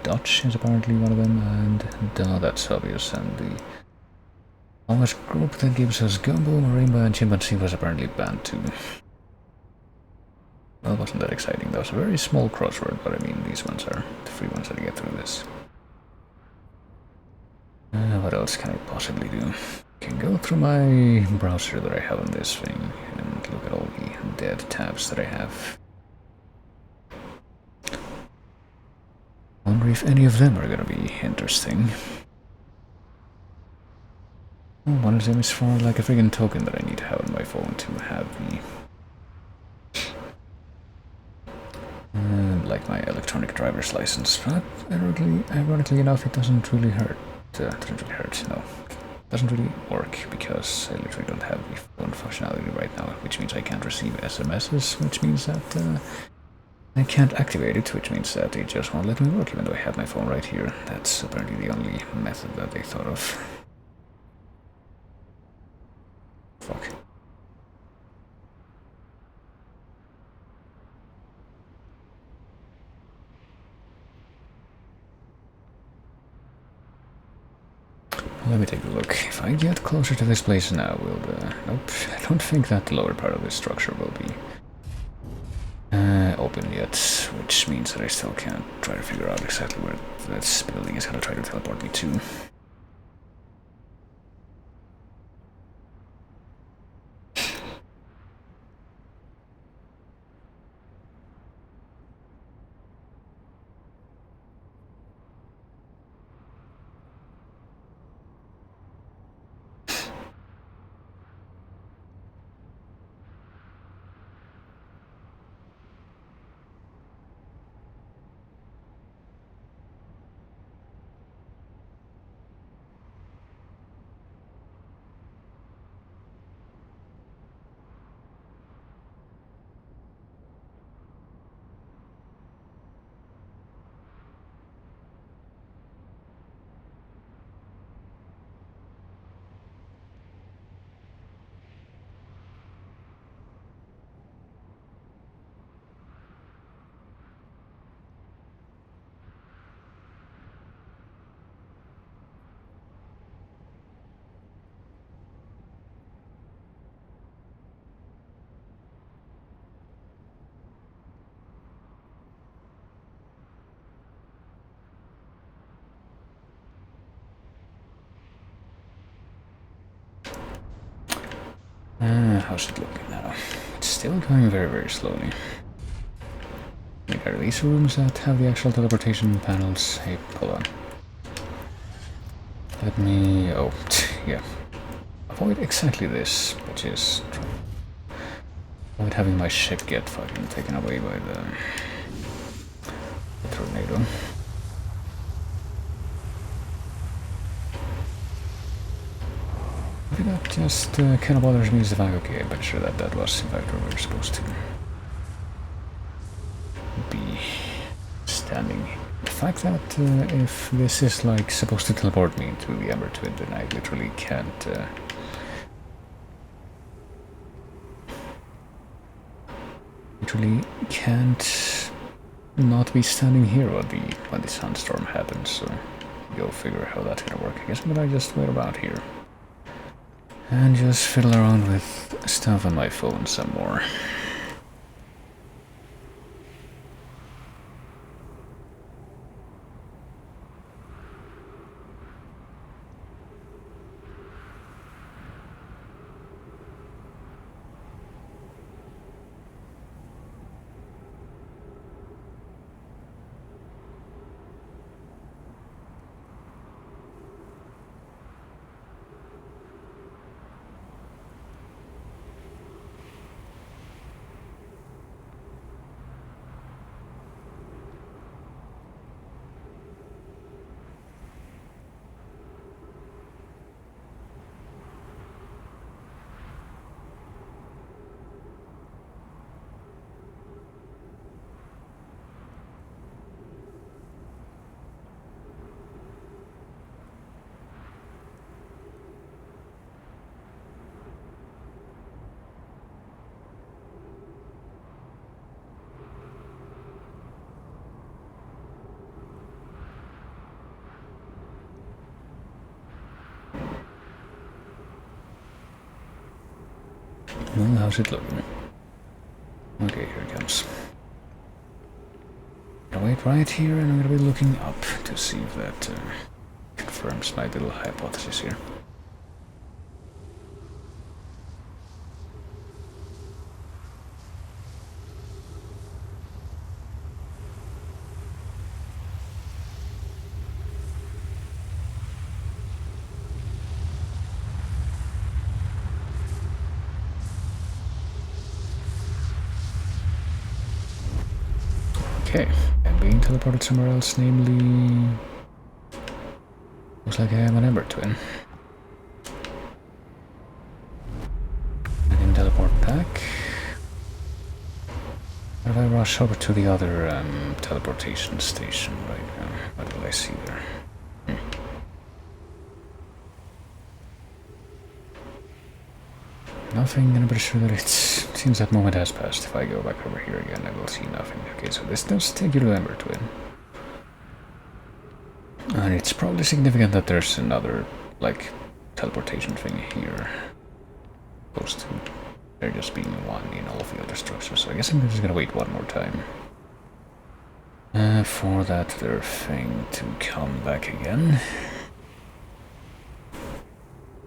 Dutch is apparently one of them, and duh, that's obvious, and the language group that gives us Gumbo, Marimba, and Chimpanzee was apparently banned too. Well, wasn't that exciting. That was a very small crossword, but I mean, these ones are the free ones that I get through this. what else can I possibly do? I can go through my browser that I have on this thing and look at all the dead tabs that I have. Wonder if any of them are gonna be interesting. Oh, one of them is for like a friggin' token that I need to have on my phone to have the like my electronic driver's license, but ironically enough, it doesn't really hurt. No, doesn't really work because I literally don't have the phone functionality right now, which means I can't receive SMSs, which means that I can't activate it, which means that it just won't let me work, even though I have my phone right here. That's apparently the only method that they thought of. Fuck. Let me take a look. If I get closer to this place now, nope, I don't think that the lower part of this structure will be open yet, which means that I still can't try to figure out exactly where this building is gonna try to teleport me to. How's it looking now? It's still going very, very slowly. Like, are these rooms that have the actual teleportation panels? Hey, hold on. Let me... oh, yeah. Avoid exactly this, which is... avoid having my ship get fucking taken away by the tornado. Maybe that just kind of bothers me as the fact, okay, I'm pretty sure that that was in fact where we were supposed to be standing. The fact that if this is like supposed to teleport me into the Ember Twin, then I literally can't not be standing here when the sandstorm happens, so go figure how that's gonna work. I guess I'm gonna just wait about here and just fiddle around with stuff on my phone some more. Well, how's it looking? Okay, here it comes. I'll wait right here and I'm gonna be looking up to see if that can confirms my little hypothesis here. Okay, I'm being teleported somewhere else, namely... Looks like I am an Ember Twin. I can teleport back. Or if I rush over to the other teleportation station right now, what will I see there? Nothing, and I'm pretty sure that it seems that moment has passed. If I go back over here again, I will see nothing. Okay, so this does take you to Ember Twin. And it's probably significant that there's another, like, teleportation thing here. Opposed to there just being one in all of the other structures. So I guess I'm just gonna wait one more time. For that other thing to come back again.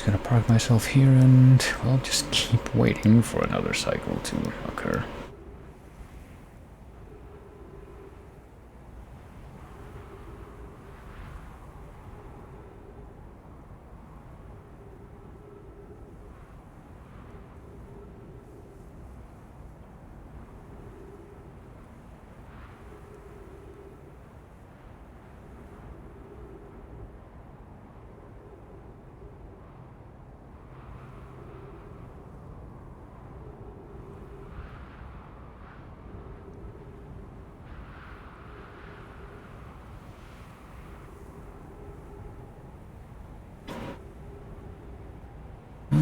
Gonna park myself here and, well, just keep waiting for another cycle to occur.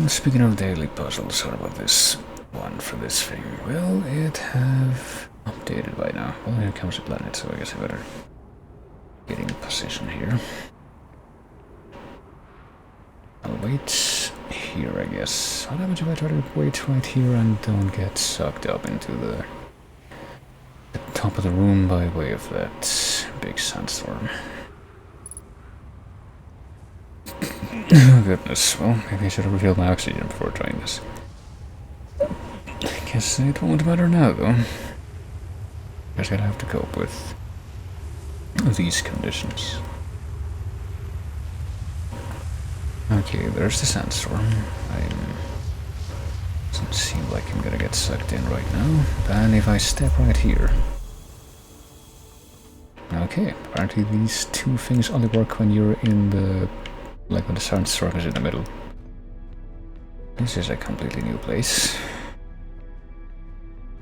Speaking of daily puzzles, what about this one for this thing? Will it have updated by now? Well, here comes the planet, so I guess I better get in position here. I'll wait here, I guess. What happens if I try to wait right here and don't get sucked up into the top of the room by way of that big sandstorm? Oh goodness, well, maybe I should have refilled my oxygen before trying this. I guess it won't matter now, though. Guess I'll have to cope with these conditions. Okay, there's the sandstorm. Doesn't seem like I'm gonna get sucked in right now. And if I step right here... Okay, apparently these two things only work when you're in the... like when the sandstorm is in the middle. This is a completely new place.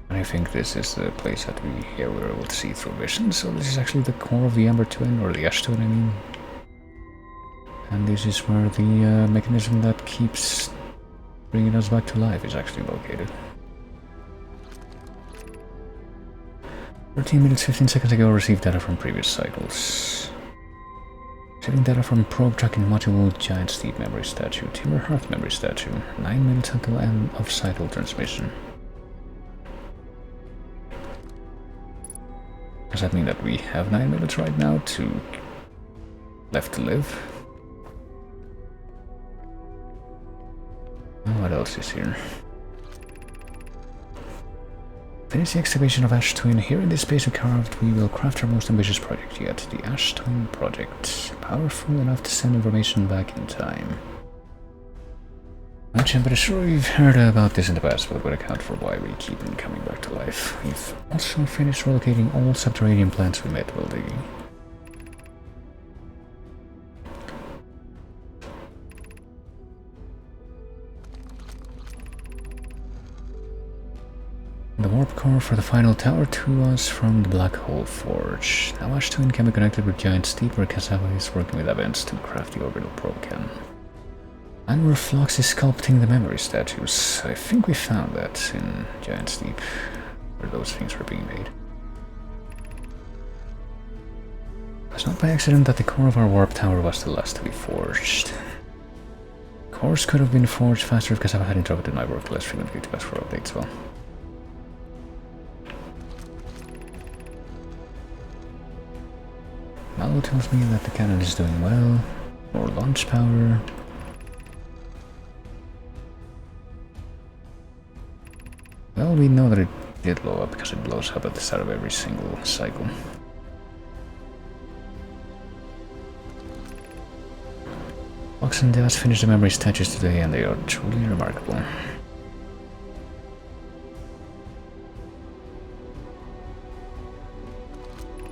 And I think this is the place that we were able to see through vision. So this is actually the core of the Ember Twin, or the Ash Twin, I mean. And this is where the mechanism that keeps bringing us back to life is actually located. 13 minutes 15 seconds ago, received data from previous cycles. Receiving data from probe tracking module, giant steep memory statue, Timber Hearth memory statue. 9 minutes until end of cycle transmission. Does that mean that we have 9 minutes right now to left to live? Oh, what else is here? Finish the excavation of Ash Twin. Here in this space we carved, we will craft our most ambitious project yet, the Ash Twin Project. Powerful enough to send information back in time. Which I'm pretty sure we've heard about this in the past, but would account for why we keep on coming back to life. We've also finished relocating all subterranean plants we met while digging. The warp core for the final tower to us from the Black Hole Forge. Now Ash Twin can be connected with Giant Steep, where Cassava is working with events to craft the orbital probe can. And where Phlox is sculpting the memory statues. I think we found that in Giant Steep, where those things were being made. It was not by accident that the core of our warp tower was the last to be forged. Cores could have been forged faster if Cassava had interrupted my work less frequently to ask for updates, well. Mallow tells me that the cannon is doing well. More launch power. Well, we know that it did blow up because it blows up at the start of every single cycle. Fox and Daz finished the memory statues today and they are truly remarkable.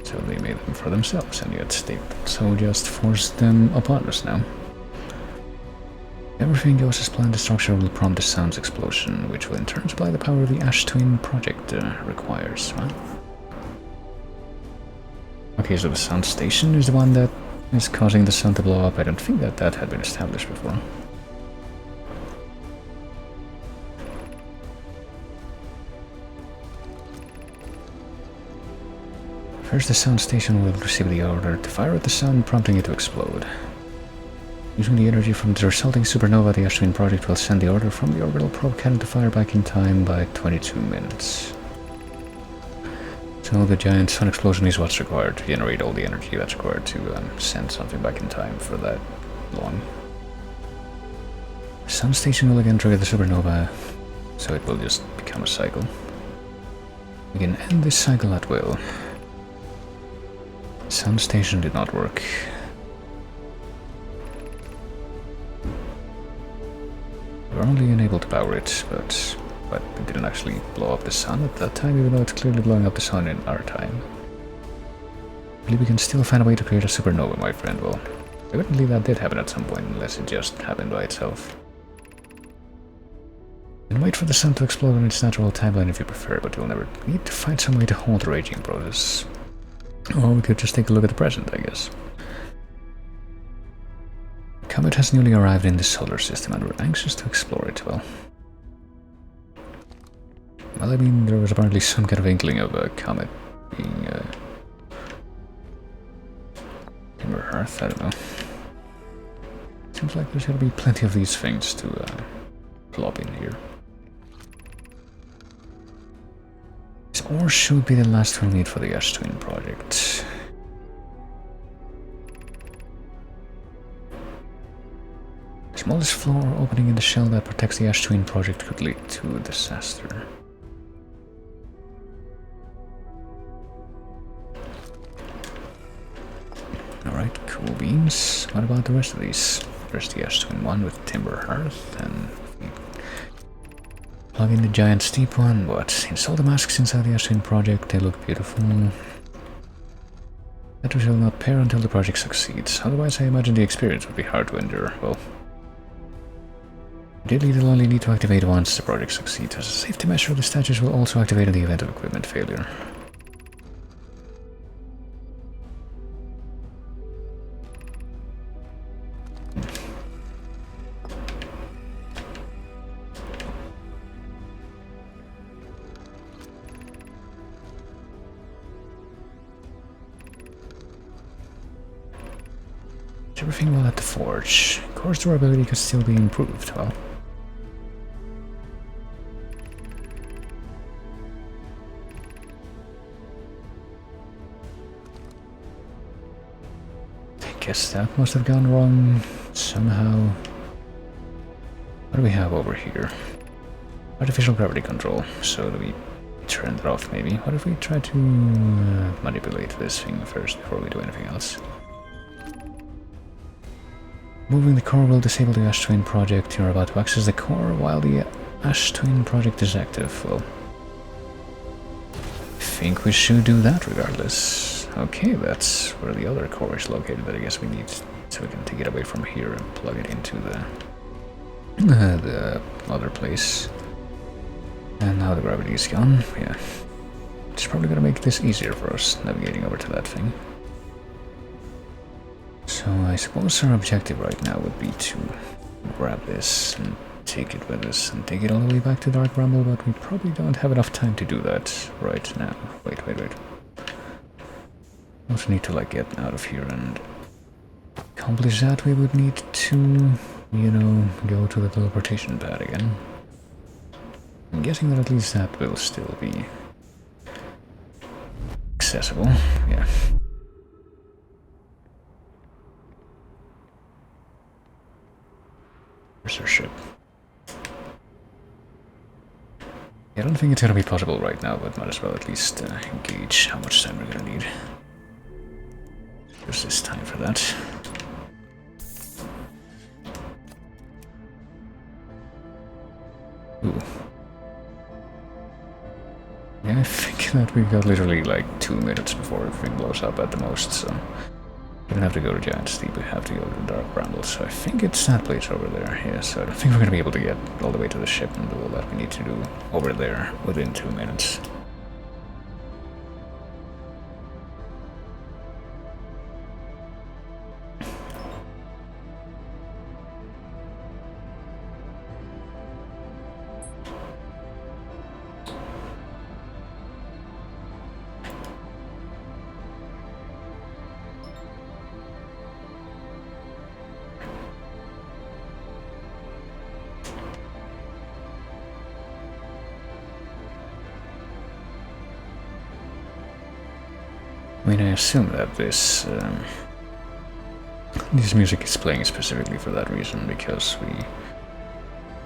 So they made them for themselves and yet they so just forced them upon us now. Everything goes as planned, the structure will prompt the sounds explosion, which will in turn supply the power the Ash Twin project requires. Huh? Okay, so the sound station is the one that is causing the sun to blow up. I don't think that that had been established before. First, the sound station will receive the order to fire at the sun, prompting it to explode. Using the energy from the resulting supernova, the Ash Twin project will send the order from the orbital probe cannon to fire back in time by 22 minutes. So the giant sun explosion is what's required to generate all the energy that's required to send something back in time for that long. The sun station will again trigger the supernova, so it will just become a cycle. We can end this cycle at will. The sun station did not work. We were only unable to power it, but it didn't actually blow up the sun at that time, even though it's clearly blowing up the sun in our time. I believe we can still find a way to create a supernova, my friend. Well, I wouldn't believe that did happen at some point, unless it just happened by itself. And wait for the sun to explode in its natural timeline if you prefer, but we'll never need to find some way to halt the raging process. Or we could just take a look at the present, I guess. The comet has newly arrived in the solar system and we're anxious to explore it. Well, I mean, there was apparently some kind of inkling of a comet being Timber Hearth, I don't know. Seems like there's gotta be plenty of these things to plop in here. This ore should be the last we'll need for the Ash Twin project. The smallest flaw or opening in the shell that protects the Ash Twin project could lead to disaster. Alright, cool beans. What about the rest of these? There's the Ash Twin one with Timber Hearth, and plug in the giant steep one, but install the masks inside the Ash Twin project, they look beautiful. That we shall not pair until the project succeeds, otherwise I imagine the experience would be hard to endure. Well, ideally they'll only need to activate once the project succeeds. As a safety measure, the statues will also activate in the event of equipment failure. Everything well at the forge. Core's durability could still be improved, well. I guess that must have gone wrong somehow. What do we have over here? Artificial gravity control. So do we turn that off maybe? What if we try to manipulate this thing first before we do anything else? Moving the core will disable the Ash Twin project. You're about to access the core while the Ash Twin project is active. Well, I think we should do that regardless. Okay, that's where the other core is located, but I guess we need so we can take it away from here and plug it into the other place. And now the gravity is gone. Yeah, it's probably gonna make this easier for us navigating over to that thing. So I suppose our objective right now would be to grab this and take it with us and take it all the way back to Dark Bramble, but we probably don't have enough time to do that right now. Wait. Also need to like get out of here and accomplish that. We would need to, you know, go to the teleportation pad again. I'm guessing that at least that will still be accessible, yeah. Where's our ship? I don't think it's gonna be possible right now, but might as well at least gauge how much time we're gonna need. Use this time for that. Ooh. Yeah, I think that we've got literally like 2 minutes before everything blows up at the most, so... We don't have to go to Giant Steep, we have to go to the Dark Bramble, so I think it's that place over there, yeah, so I don't think we're gonna be able to get all the way to the ship and do all that we need to do over there within 2 minutes. I mean, I assume that this music is playing specifically for that reason, because we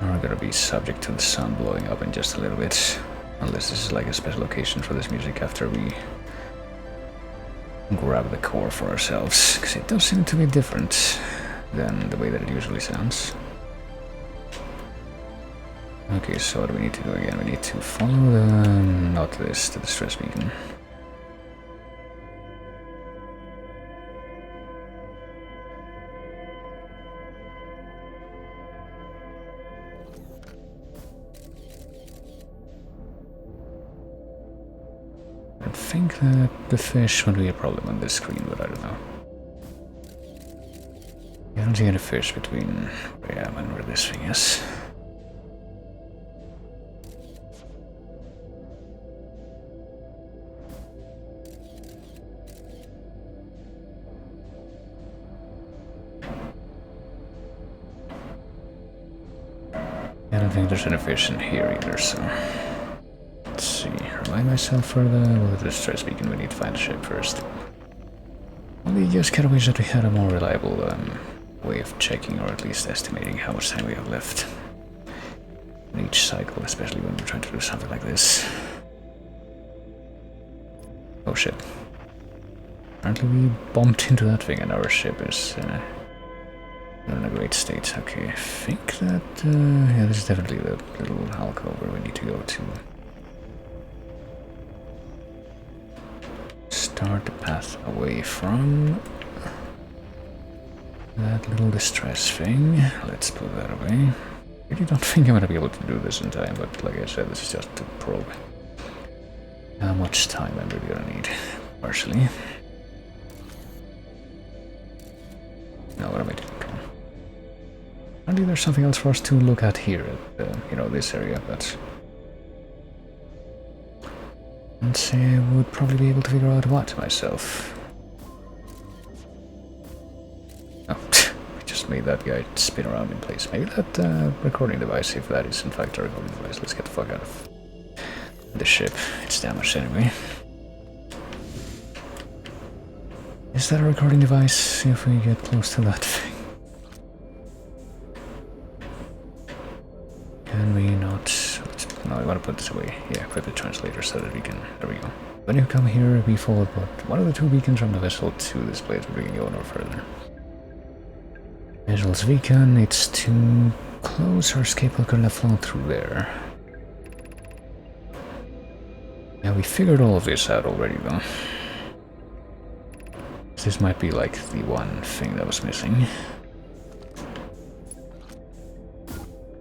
are gonna be subject to the sun blowing up in just a little bit. Unless this is like a special occasion for this music after we grab the core for ourselves, because it does seem to be different than the way that it usually sounds. Okay, so what do we need to do again? We need to follow the... not this, the distress beacon. I think that the fish would be a problem on this screen, but I don't know. I don't see any fish between where I am and where this thing is. I don't think there's any fish in here either, so... Let's see, remind myself for the distress beacon, we need to find the ship first. We just kinda wish that we had a more reliable way of checking, or at least estimating how much time we have left in each cycle, especially when we're trying to do something like this. Oh shit. Apparently we bumped into that thing and our ship is not in a great state. Okay, I think that, yeah, this is definitely the little alcove where we need to go to. Start the path away from that little distress thing. Let's put that away. I really don't think I'm gonna be able to do this in time, but like I said, this is just to probe how much time I'm really gonna need, partially. No, what am I doing? Apparently there's something else for us to look at here at, you know, this area, but... I'd say I would probably be able to figure out what myself. Oh, I just made that guy spin around in place. Maybe that recording device, if that is in fact a recording device. Let's get the fuck out of the ship. It's damaged anyway. Is that a recording device? See if we get close to that thing. Can we not... No, I want to put this away. Yeah, equip the translator so that we can... There we go. When you come here, we forward but one of the 2 beacons from the vessel to this place where we can go no further. Vessel's beacon, it's too close. Our escape pod couldn't have flown through there. Yeah, we figured all of this out already though. This might be like the one thing that was missing.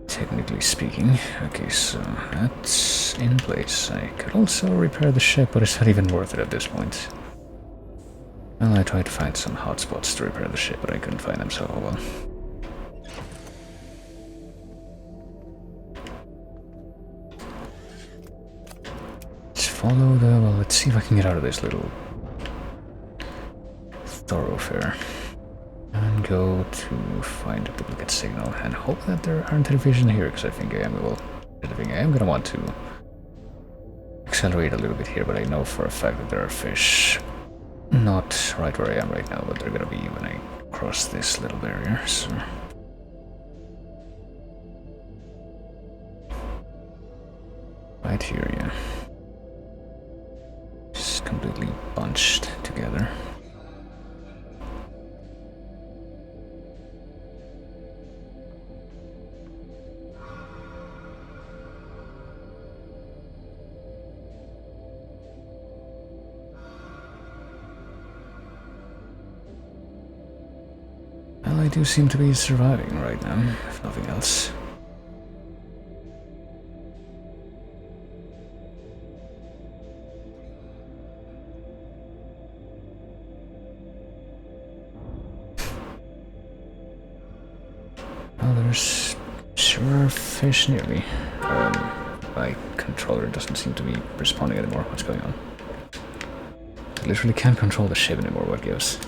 Technically speaking. Okay, so that's in place. I could also repair the ship, but it's not even worth it at this point. Well, I tried to find some hotspots to repair the ship, but I couldn't find them, so oh well. Let's follow the... well, let's see if I can get out of this little thoroughfare. And go to find a duplicate signal and hope that there aren't any fish in here, because I think I am gonna want to accelerate a little bit here, but I know for a fact that there are fish not right where I am right now, but they're gonna be when I cross this little barrier, so... right here, yeah. Just completely bunched together. Well, I do seem to be surviving right now, if nothing else. Well, there's sure fish near me. My controller doesn't seem to be responding anymore. What's going on? I literally can't control the ship anymore, what gives?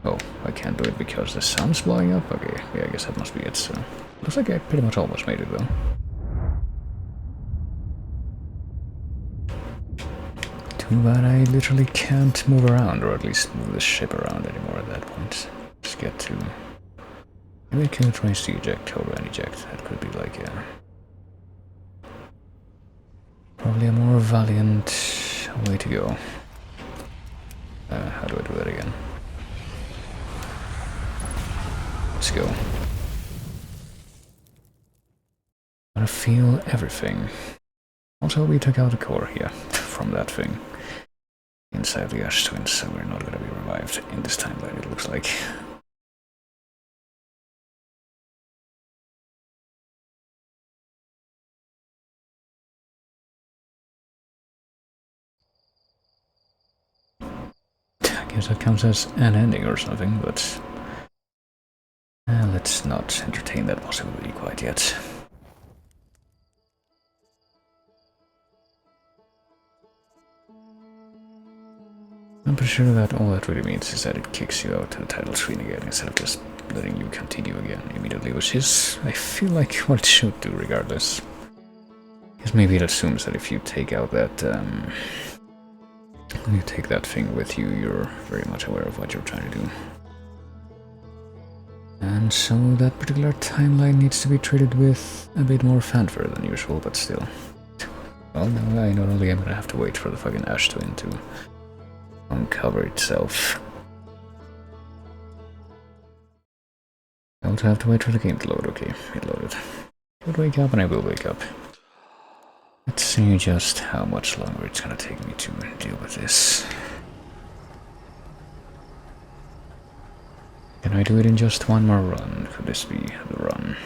Oh, I can't do it because the sun's blowing up? Okay, yeah, I guess that must be it, so... Looks like I pretty much almost made it, though. Too bad I literally can't move around, or at least move the ship around anymore at that point. Just get to... Maybe I can try to eject over and eject. That could be like a... Probably a more valiant way to go. How do I do that again? Let's go. Gotta feel everything. Also, we took out the core here from that thing inside the Ash Twins, so we're not gonna be revived in this timeline, it looks like. I guess that counts as an ending or something, but let's not entertain that possibility quite yet. I'm pretty sure that all that really means is that it kicks you out to the title screen again instead of just letting you continue again immediately, which is, I feel like, what it should do regardless. Because maybe it assumes that if you take out that, you take that thing with you, you're very much aware of what you're trying to do. And so that particular timeline needs to be treated with a bit more fanfare than usual, but still. Well, now I not only am gonna have to wait for the fucking Ash Twin to uncover itself. I also have to wait for the game to load. Okay, it loaded. I would wake up and I will wake up. Let's see just how much longer it's gonna take me to deal with this. Can I do it in just one more run? Could this be the run?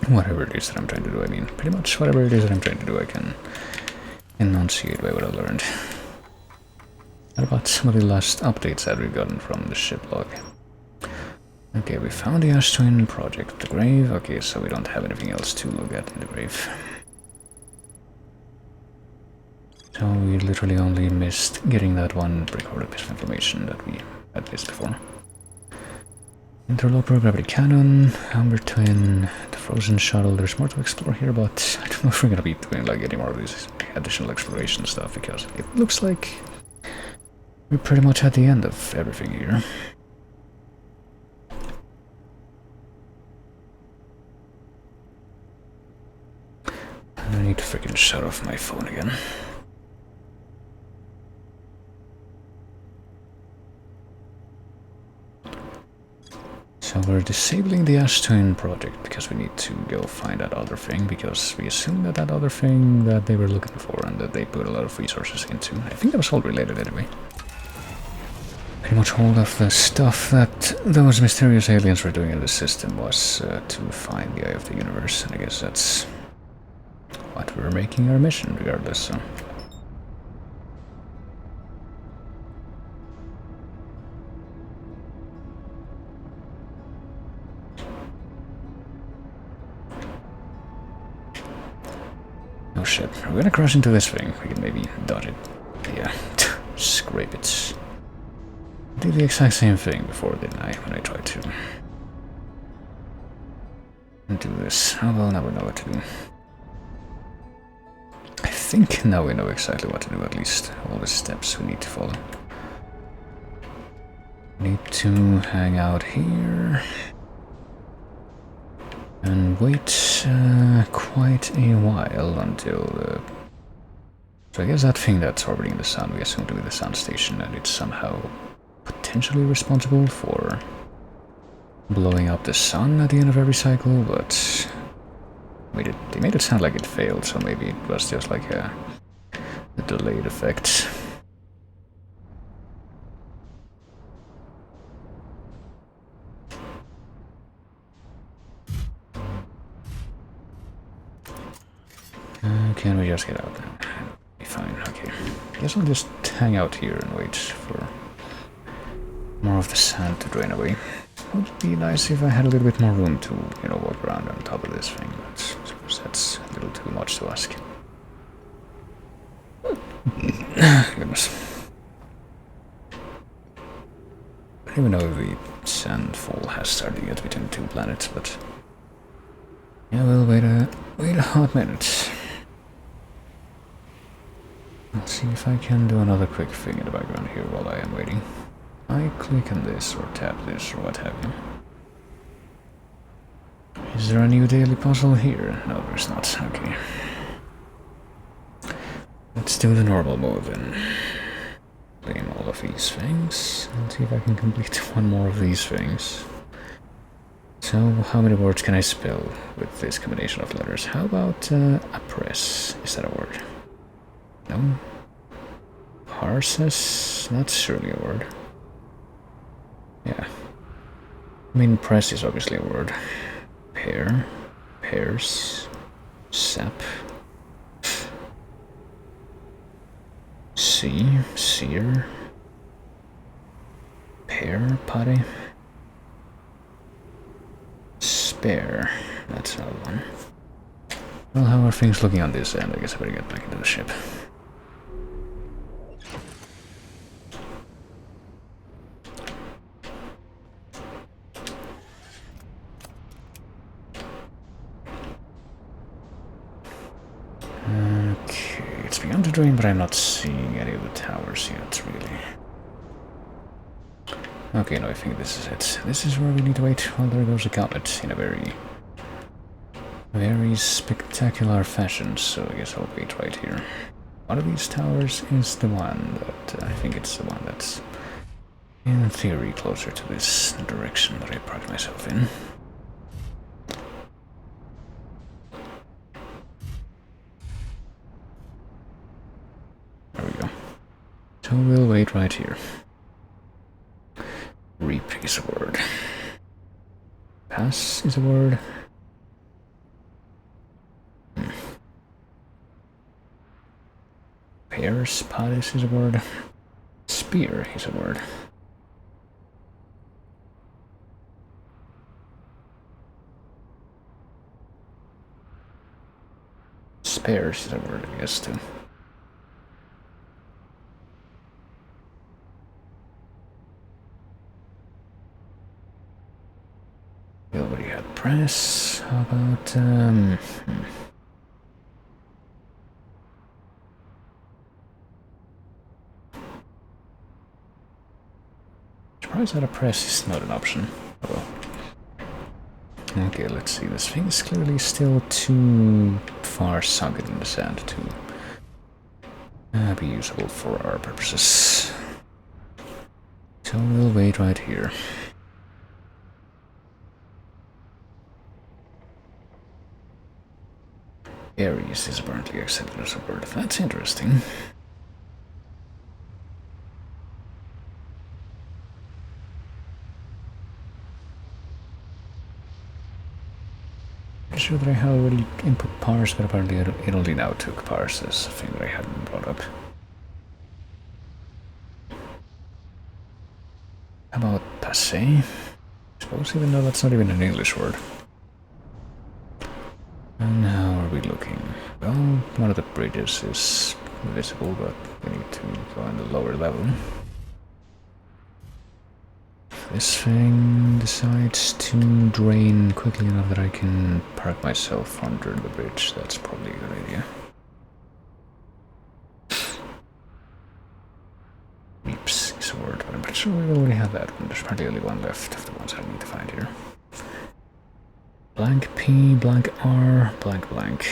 Whatever it is that I'm trying to do, I mean, pretty much whatever it is that I'm trying to do, I can enunciate by what I learned. What about some of the last updates that we've gotten from the ship log? Okay, we found the Ash Twin project, the grave. Okay, so we don't have anything else to look at in the grave. So we literally only missed getting that one recorded piece of information that we had missed before. Interloper, gravity cannon, Amber Twin, the frozen shuttle. There's more to explore here, but I don't know if we're gonna be doing like any more of this additional exploration stuff because it looks like we're pretty much at the end of everything here. I need to freaking shut off my phone again. So we're disabling the Ash Twin project because we need to go find that other thing, because we assume that that other thing that they were looking for and that they put a lot of resources into. I think that was all related anyway. Pretty much all of the stuff that those mysterious aliens were doing in the system was to find the Eye of the Universe, and I guess that's what we're making our mission regardless, so... Oh shit, we're gonna crash into this thing. We can maybe dodge it. Yeah, scrape it. I did the exact same thing before, didn't I, when I tried to do this. Oh well, now we know what to do. I think now we know exactly what to do, at least. All the steps we need to follow. Need to hang out here. and wait quite a while until... so I guess that thing that's orbiting the sun, we assume to be the sun station, and it's somehow potentially responsible for blowing up the sun at the end of every cycle, but they made it sound like it failed, so maybe it was just like a delayed effect. Can we just get out now? Be fine, okay. Guess I'll just hang out here and wait for more of the sand to drain away. Would be nice if I had a little bit more room to, you know, walk around on top of this thing, but I suppose that's a little too much to ask. Goodness. I don't even know if the sandfall has started yet between the two planets, but yeah, we'll wait a hot minute. Let's see if I can do another quick thing in the background here while I am waiting. I click on this or tap this or what have you. Is there a new daily puzzle here? No, there's not. Okay. Let's do the normal move then. Claim all of these things and see if I can complete one more of these things. So, how many words can I spell with this combination of letters? How about appress? Is that a word? No? Parses? That's surely a word. Yeah. I mean, press is obviously a word. Pear. Pears. Sap. See. Sear. Pear. Putty. Spare. That's another one. Well, how are things looking on this end? I guess I better get back into the ship. Okay, it's begun to drain, but I'm not seeing any of the towers yet, really. Okay, no, I think this is it. This is where we need to wait while there goes a comet in a very spectacular fashion, so I guess I'll wait right here. One of these towers is the one that, I think it's the one that's, in theory, closer to this direction that I parked myself in. There we go. So we'll wait right here. Reap is a word. Pass is a word. Pears, pottis is a word. Spear is a word. Spares is a word, I guess, too. We already had press. How about, Surprised that a press is not an option. Oh well. Okay, let's see. This thing is clearly still too far sunken in the sand to be usable for our purposes. So we'll wait right here. Aries is apparently accepted as a word. That's interesting. Pretty sure that I had already input parse, but apparently it only now took parse as a thing that I hadn't brought up. How about passé? I suppose even though that's not even an English word. And how are we looking? Well, one of the bridges is visible, but we need to go on the lower level. If this thing decides to drain quickly enough that I can park myself under the bridge, that's probably a good idea. Reaps is a word, but I'm pretty sure we already have that one. There's probably only one left of the ones I need to find here. blank P, blank R, blank blank.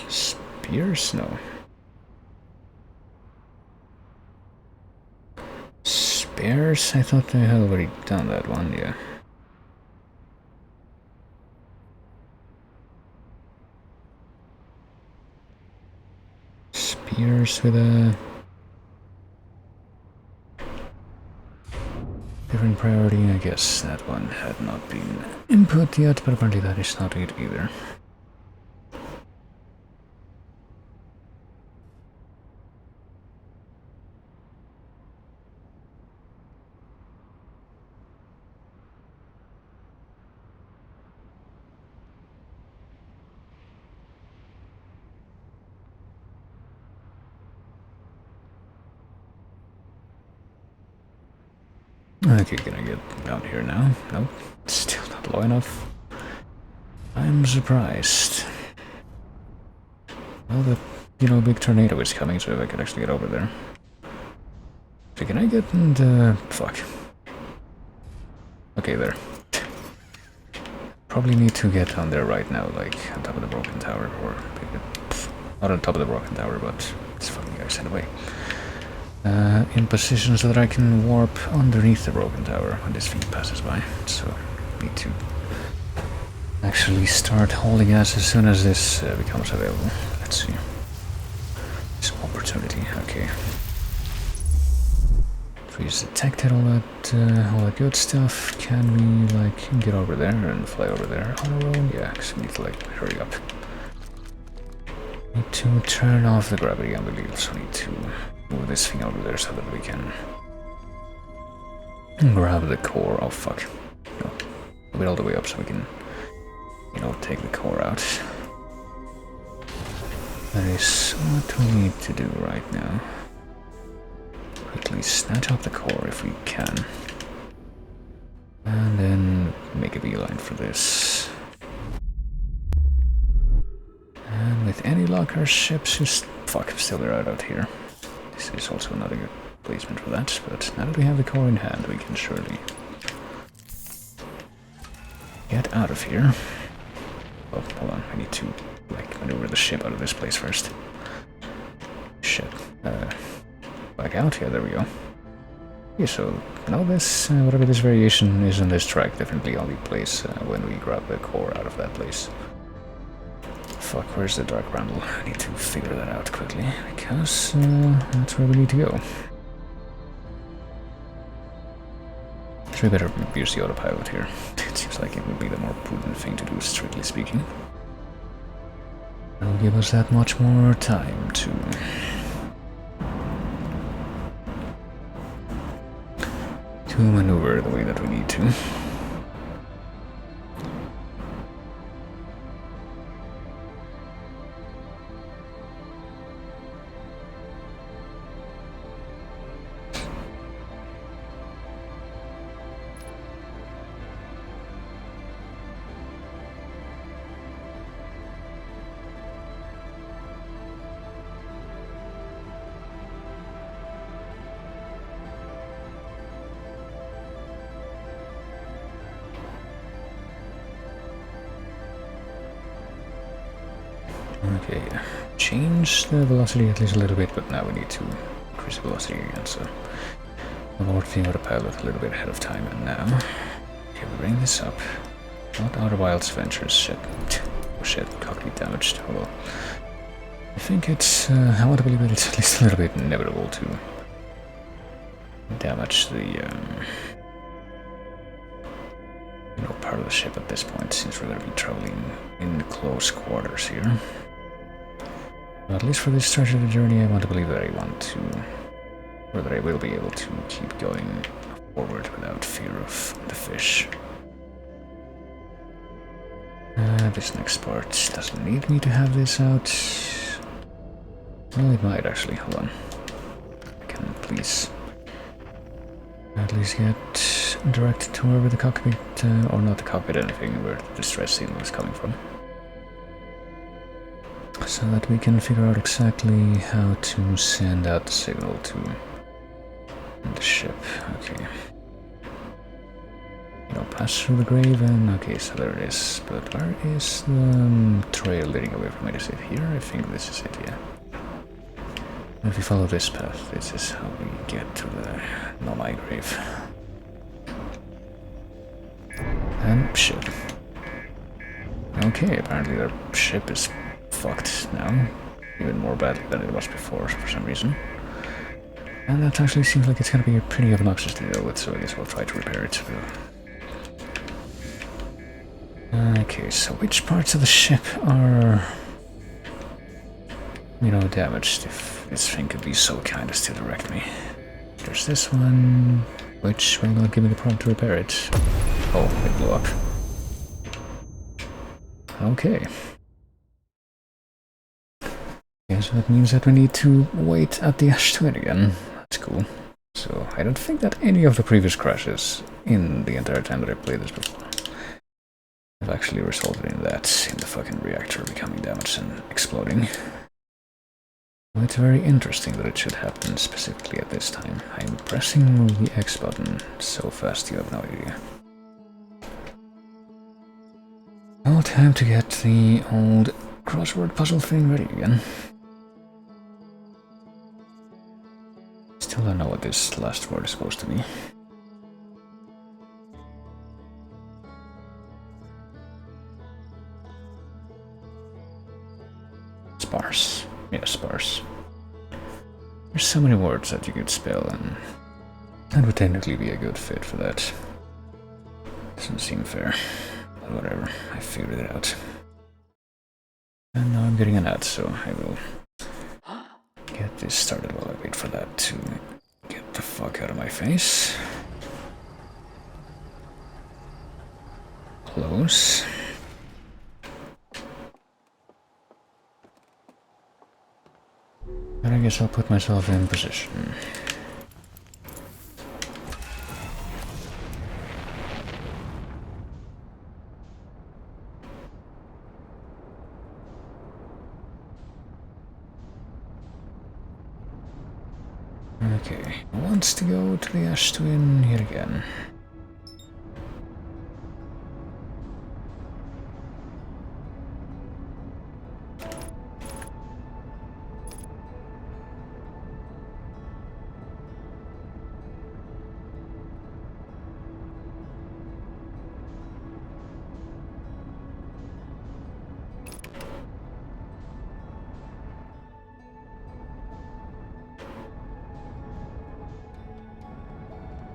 Spears? No. Spares? I thought I had already done that one, yeah. Spears with a different priority. I guess that one had not been input yet, but apparently that is not it either. Okay, can I get down here now? Nope, still not low enough. I'm surprised. Well, the big tornado is coming, so if I could actually get over there. So can I get in the... fuck. Okay, there. Probably need to get down there right now, like on top of the broken tower, or not on top of the broken tower, but it's fucking guys anyway. In position so that I can warp underneath the broken tower when this feed passes by. So need to actually start holding gas as soon as this becomes available. Let's see. Some opportunity. Okay. Freeze detected, all that good stuff. Can we like get over there and fly over there on our own? Yeah, because we need to like hurry up. Need to turn off the gravity, I believe, so need to move this thing over there so that we can grab the core. Oh fuck. No. Move it all the way up so we can, take the core out. That is what we need to do right now. Quickly snatch up the core if we can. And then make a beeline for this. And with any luck, our ships just... fuck, still they're out here. This is also not a good placement for that, but now that we have the core in hand, we can surely get out of here. Oh, hold on, I need to, like, maneuver the ship out of this place first. Shit. Back out? Yeah, there we go. Yeah, so now this, whatever this variation is on this track, definitely only place when we grab the core out of that place. Fuck, where's the Dark Bramble? I need to figure that out quickly, because that's where we need to go. So we better use the autopilot here. It seems like it would be the more prudent thing to do, strictly speaking. It'll give us that much more time to... maneuver the way that we need to. Okay, change the velocity at least a little bit, but now we need to increase the velocity again, so I'm working with the pilot a little bit ahead of time, and now, okay, we bring this up. Not Outer Wilds Ventures, shit. Oh shit, cockpit damaged, oh well. I think it's, I want to believe that it's at least a little bit inevitable to damage the, part of the ship at this point, since we're going to be traveling in close quarters here. But at least for this stretch of the journey, I want to believe that I want to, or that I will be able to keep going forward without fear of the fish. This next part doesn't need me to have this out. Well, it might actually, hold on. I can please at least get direct to wherever the cockpit, or not the cockpit, anything, where the distress signal is coming from. So that we can figure out exactly how to send out the signal to the ship. Okay. pass through the grave and... Okay, so there it is. But where is the trail leading away from it? Is it here? I think this is it, yeah. If you follow this path, this is how we get to the Nomai grave. And ship. Okay, apparently their ship is fucked now. Even more badly than it was before, for some reason. And that actually seems like it's gonna be pretty obnoxious to deal with, so I guess I'll try to repair it. Okay, so which parts of the ship are... you know, damaged, if this thing could be so kind as to direct me. There's this one, which will not give me the prompt to repair it. Oh, it blew up. Okay. Yeah, so that means that we need to wait at the Ash Twin again. That's cool. So, I don't think that any of the previous crashes in the entire time that I played this before have actually resulted in that, in the fucking reactor becoming damaged and exploding. Well, it's very interesting that it should happen specifically at this time. I'm pressing the X button so fast you have no idea. Well, time to get the old crossword puzzle thing ready again. Still don't know what this last word is supposed to be. Sparse. Yeah, sparse. There's so many words that you could spell, and that would technically be a good fit for that. Doesn't seem fair. But whatever, I figured it out. And now I'm getting an ad, so I will get this started while I wait for that to get the fuck out of my face. Close. And I guess I'll put myself in position. Okay, wants to go to the Ash Twin yet again.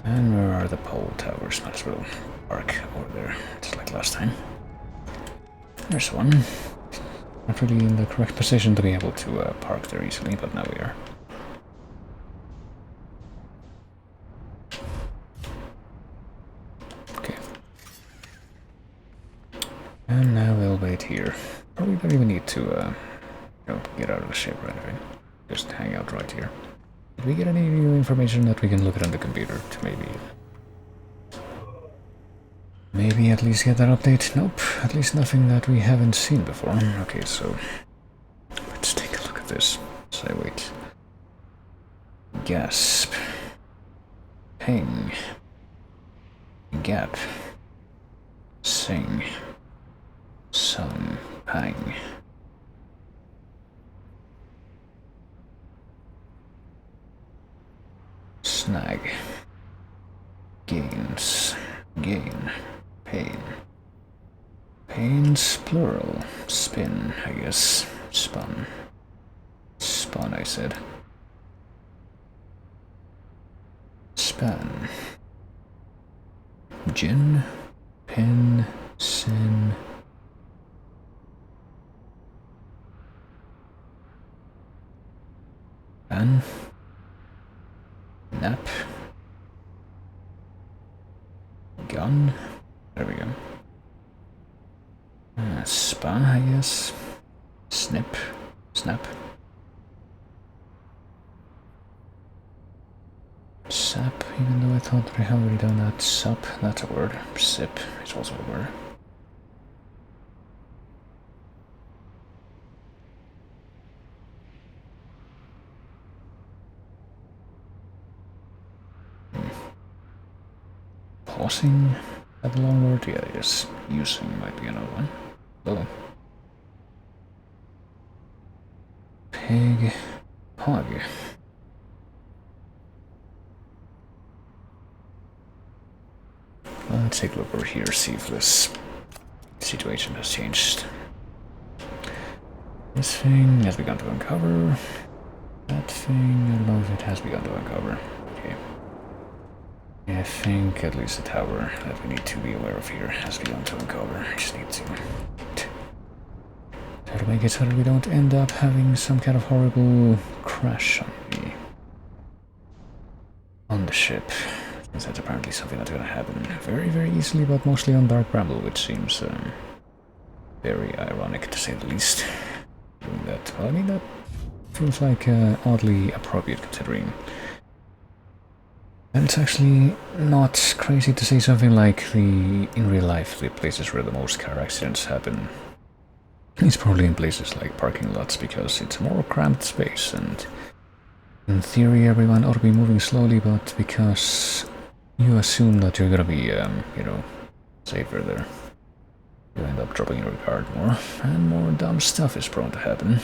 And where are the pole towers? Might as well park over there, just like last time. There's one. Not really in the correct position to be able to park there easily, but now we are. Okay. And now we'll wait here. Probably don't even need to, you know, get out of the ship or anything. Just hang out right here. Did we get any new information that we can look at on the computer to maybe at least get that update? Nope, at least nothing that we haven't seen before. Okay, so let's take a look at this. So wait. Gasp. Ping. Gap. Sing. Sung. Pang. Snag. Gains. Gain. Pain. Pains, plural. Spin, I guess. Spun. Spun, I said. Span. Gin. Pin. Sin. Ban. Nap. Gun. There we go. Spa, I guess. Snip. Snap. Sap, even though I thought that I have already done that. Sup, that's a word. Sip is also a word. Pausing. That the long word? Yeah, yes. Using might be another one. Oh. Pig. Hog. Let's take a look over here, see if this situation has changed. This thing has begun to uncover. That thing, I don't know if it has begun to uncover. Okay. I think at least the tower that we need to be aware of here has begun to uncover. I just need to try to make it so that we don't end up having some kind of horrible crash on the ship. Since that's apparently something that's gonna happen very, very easily, but mostly on Dark Bramble, which seems very ironic to say the least. Doing that. Well, I mean, that feels like oddly appropriate considering. And it's actually not crazy to say something like in real life, the places where the most car accidents happen. It's probably in places like parking lots because it's a more cramped space and in theory everyone ought to be moving slowly, but because you assume that you're gonna be, you know, safer there, you end up dropping your guard more, and more dumb stuff is prone to happen.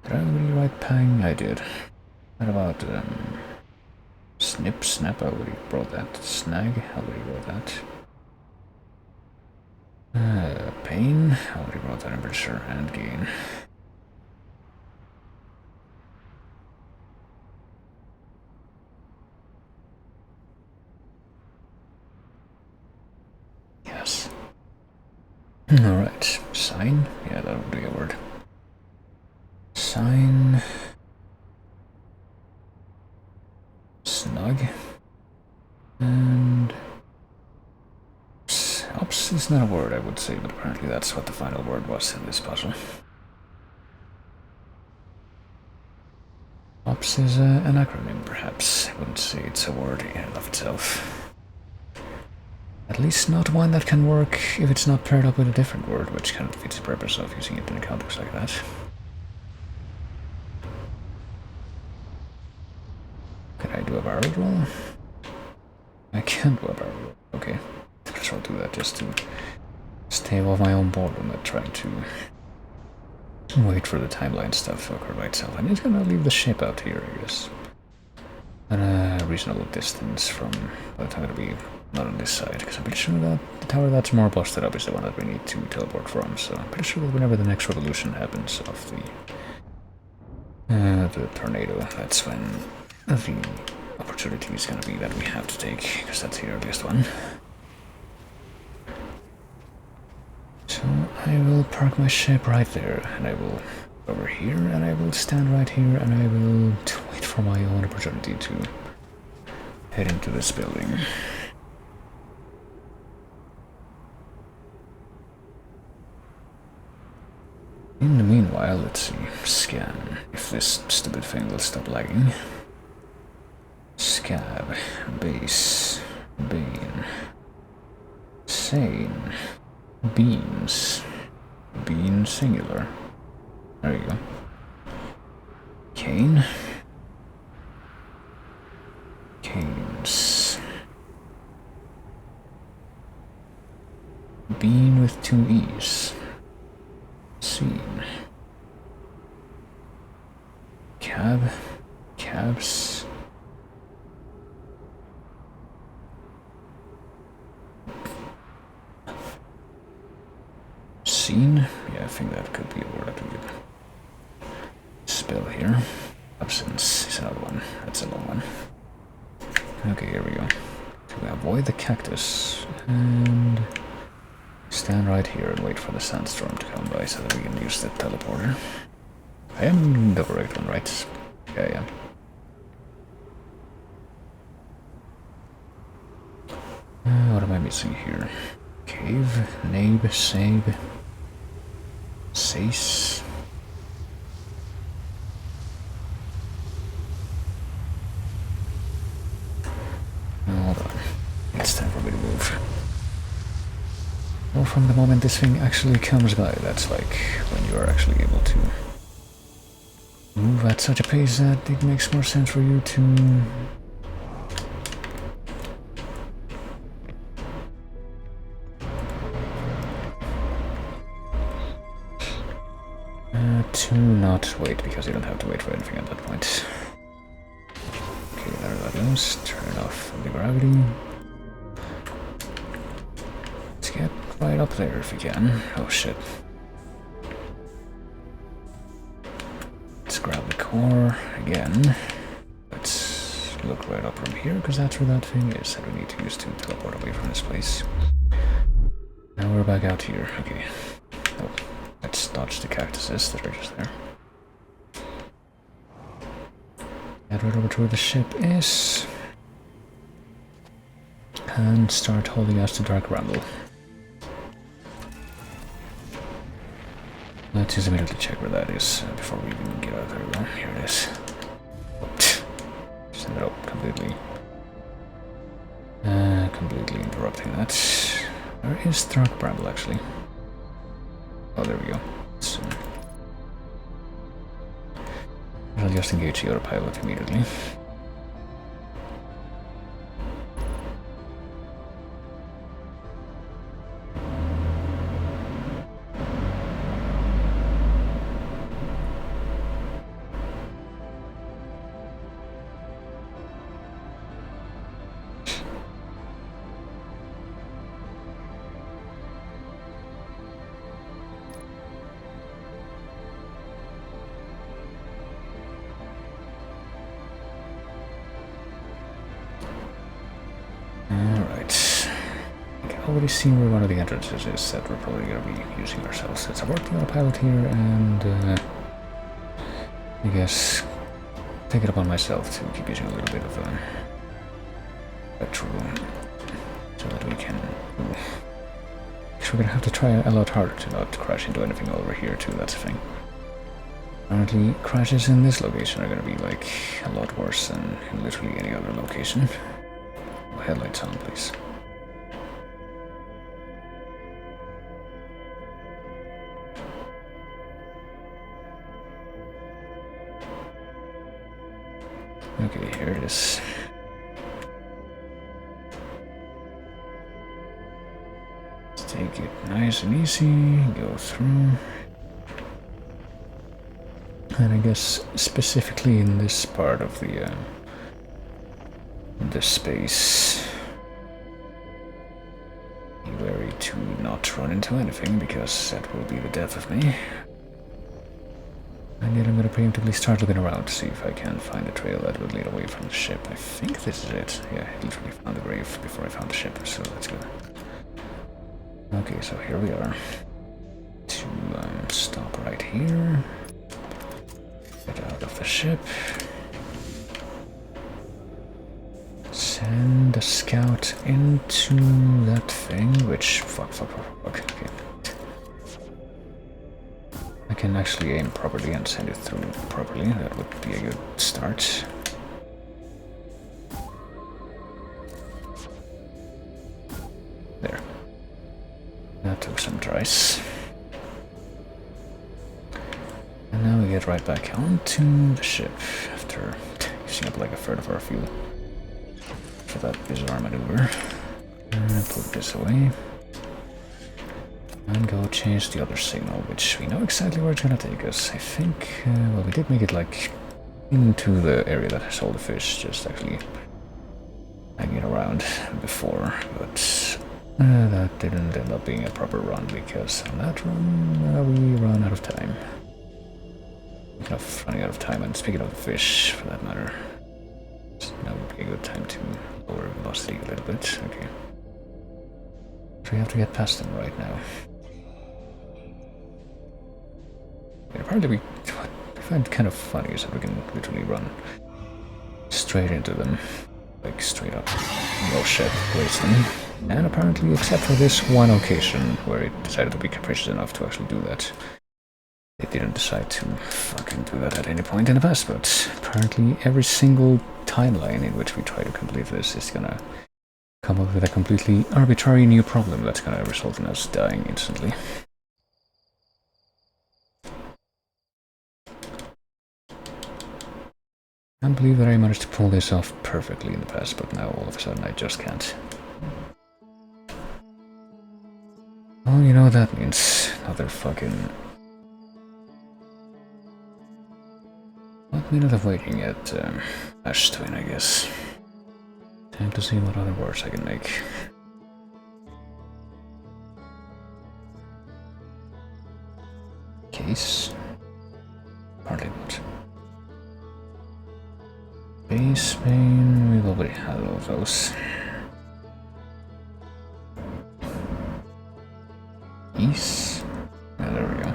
Did I really write Pang? I did. What about, Snip, Snap? I already brought that. Snag? I already wrote that. Pain? I already brought that, I'm pretty sure. And Gain. Yes. Alright. Sign? Yeah, that would be a word. Sign. Snug. And ops is not a word, I would say, but apparently that's what the final word was in this puzzle. Ops is an acronym, perhaps. I wouldn't say it's a word in and of itself. At least not one that can work if it's not paired up with a different word, which kind of defeats the purpose of using it in a context like that. Can I do a barrel roll? I can't do a barrel roll. Okay. I'll do that just to stay off my own boredom and trying to wait for the timeline stuff to occur by itself. I'm just gonna leave the ship out here, I guess. At a reasonable distance from, but it's gonna be not on this side, because I'm pretty sure that the tower that's more busted up is the one that we need to teleport from, so I'm pretty sure that whenever the next revolution happens of the tornado, that's when the opportunity is gonna be that we have to take, because that's the earliest one. So I will park my ship right there, and I will over here, and I will stand right here, and I will wait for my own opportunity to head into this building. In the meanwhile, let's see, scan, if this stupid thing will stop lagging. Scab, base, bane, sane, beans, bean singular. There you go. Cane, canes, bean with 2 E's. Scene. Cab. Cabs. Scene? Yeah, I think that could be a word that we could spell here. Absence is another one. That's a long one. Okay, here we go. So we avoid the cactus and stand right here and wait for the sandstorm to come by so that we can use the teleporter. I am the correct one, right? Yeah. What am I missing here? Cave, Nabe, Sabe, Sace. Hold on. It's time for me to move. Well, from the moment this thing actually comes by, that's like when you are actually able to move at such a pace that it makes more sense for you to not wait, because you don't have to wait for anything at that point. Okay, there that goes. Turn off the gravity. Let's get right up there if we can. Oh shit. Let's grab the core again. Let's look right up from here, because that's where that thing is that we need to use to teleport away from this place. Now we're back out here. Okay. Oh, let's dodge the cactuses that are just there. Head right over to where the ship is. And start holding us to Dark Rumble. Let's just immediately check where that is before we even get out. There we go. Here it is. Just ended up completely interrupting that. Where is Dark Bramble actually? Oh, there we go. So, I'll just engage the autopilot immediately. Already seen where one of the entrances is that we're probably going to be using ourselves. Let's abort the autopilot here and I guess take it upon myself to keep using a little bit of petrol so that we can... So we're going to have to try a lot harder to not crash into anything over here too, that's the thing. Apparently crashes in this location are going to be like a lot worse than in literally any other location. Headlights on, please. Okay, here it is. Let's take it nice and easy, go through. And I guess specifically in this part of the space, be wary to not run into anything, because that will be the death of me. And yet I'm going to preemptively start looking around to see if I can find a trail that would lead away from the ship. I think this is it. Yeah, I literally found the grave before I found the ship, so that's good. Okay, so here we are. To stop right here. Get out of the ship. Send a scout into that thing, which... Fuck. Okay. I can actually aim properly and send it through properly. That would be a good start. There. That took some tries. And now we get right back onto the ship after using up like a third of our fuel for that bizarre maneuver. Put this away. And go change the other signal, which we know exactly where it's gonna take us. I think, well, we did make it like into the area that has all the fish, just actually hanging around before, but that didn't end up being a proper run, because on that run, we ran out of time. Speaking of running out of time, and speaking of the fish, for that matter, now would be a good time to lower velocity a little bit. Okay. So we have to get past them right now. Apparently what I find kind of funny is that we can literally run straight into them, like straight up, no shit, waste them. And apparently, except for this one occasion where it decided to be capricious enough to actually do that, it didn't decide to fucking do that at any point in the past, but apparently every single timeline in which we try to complete this is gonna come up with a completely arbitrary new problem that's gonna result in us dying instantly. I can't believe that I managed to pull this off perfectly in the past, but now all of a sudden I just can't. Oh, you know what that means. Another fucking minute of waiting at Ash Twin, I guess. Time to see what other words I can make. Case. Hardly not. Base Bane, we've already had all of those. East. Yeah, there we go.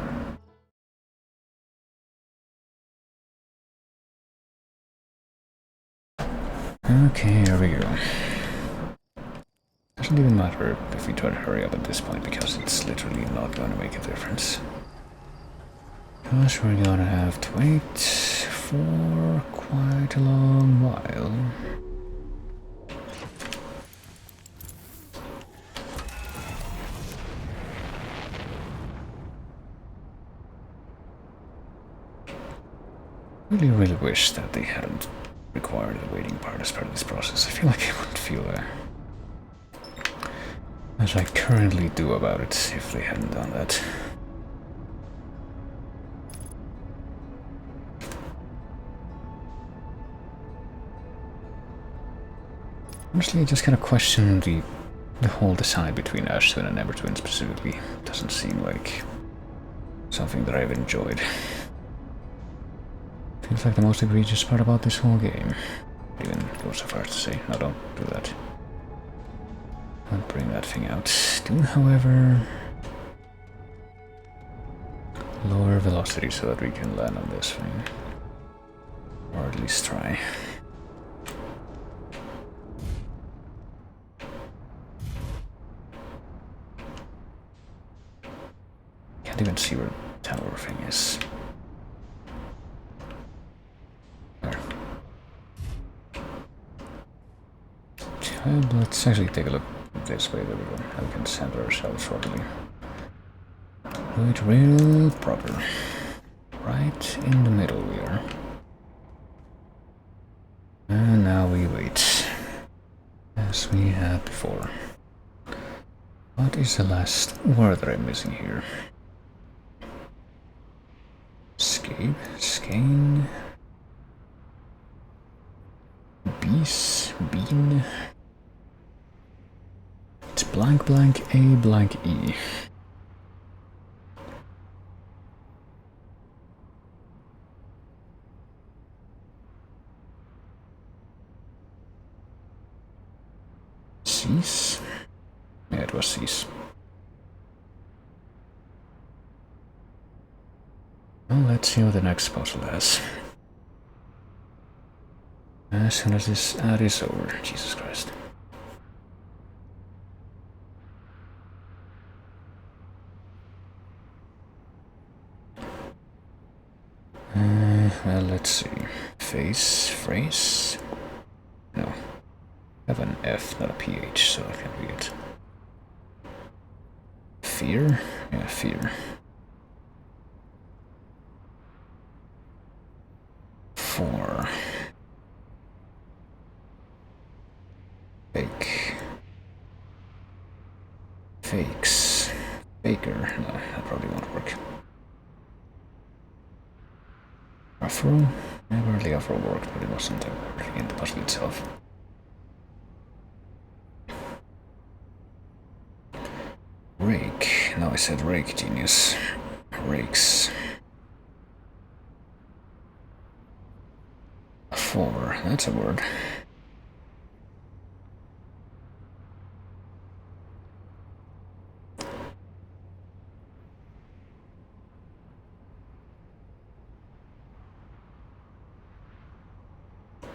Okay, here we go. Doesn't even matter if we try to hurry up at this point because it's literally not going to make a difference. Because we're gonna have to wait for quite a long while. Really wish that they hadn't required the waiting part as part of this process. I feel like I wouldn't feel as I currently do about it if they hadn't done that. Honestly, I just kind of question the whole design between Ash Twin and Evertwin specifically. Doesn't seem like something that I've enjoyed. Feels like the most egregious part about this whole game. Even go so far as to say, no, don't do that. Don't bring that thing out. Do, however, lower velocity so that we can land on this thing. Or at least try. Can't even see where the tower thing is. There. Let's actually take a look this way. There we go. And we can center ourselves shortly. Do it real proper. Right in the middle we are. And now we wait. As we had before. What is the last word that I'm missing here? Scape, Skane, Beast, Bean. It's blank blank A blank E. Cease? Yeah, it was cease. Well, let's see what the next puzzle has. As soon as this ad is over, Jesus Christ. Well, let's see. Face, phrase. No. I have an F, not a PH, so that can't be it. Fear? Yeah, fear. For. Fake. Fakes. Faker. No, that probably won't work. Afro? Yeah, barely Afro worked, but it wasn't working in the puzzle itself. Rake. No, I said rake, genius. Rakes. 4. That's a word.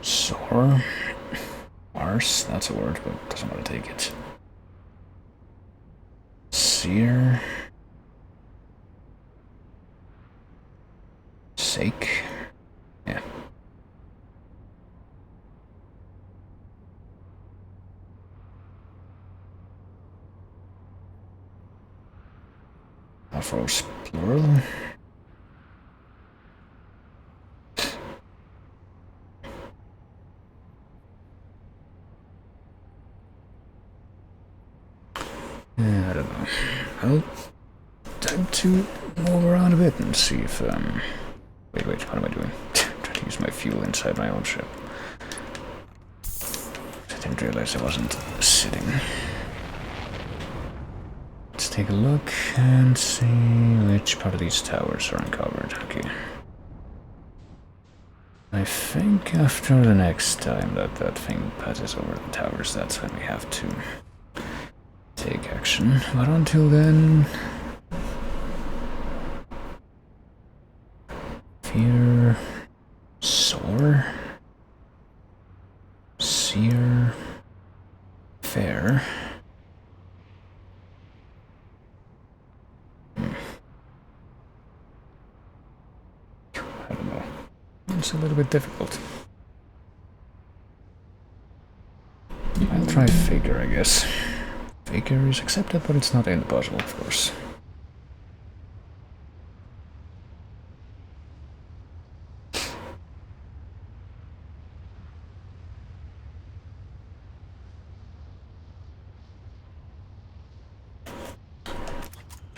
Soar. Arse. That's a word, but doesn't want to take it. Seer. Sake. Yeah. Afros plural. Yeah, I don't know. Well, time to move around a bit and see if wait, what am I doing? Trying to use my fuel inside my own ship. I didn't realize I wasn't sitting. Let's take a look and see which part of these towers are uncovered. Okay. I think after the next time that that thing passes over the towers, that's when we have to take action. But until then... Fear... Soar... Seer... Fair... I don't know. It's a little bit difficult. I'll try figure, I guess. Figure is accepted, but it's not in the puzzle, of course.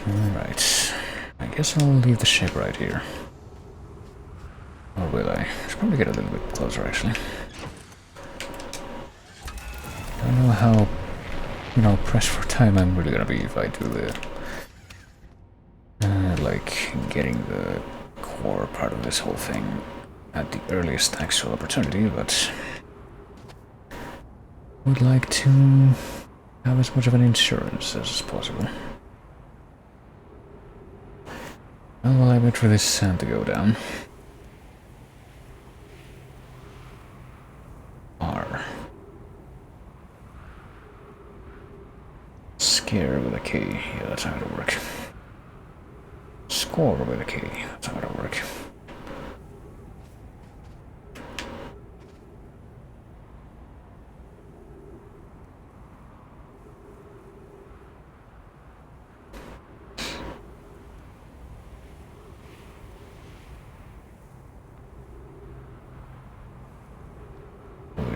Alright. I guess I'll leave the ship right here. Or will I? Should probably get a little bit closer, actually. Don't know how, pressed for time I'm really gonna be if I do the... like, getting the core part of this whole thing at the earliest actual opportunity, but... would like to have as much of an insurance as possible. Well, while I wait for this sand to go down... Scare with a K, yeah, that's how it'll work. Score with a K, that's how it'll work.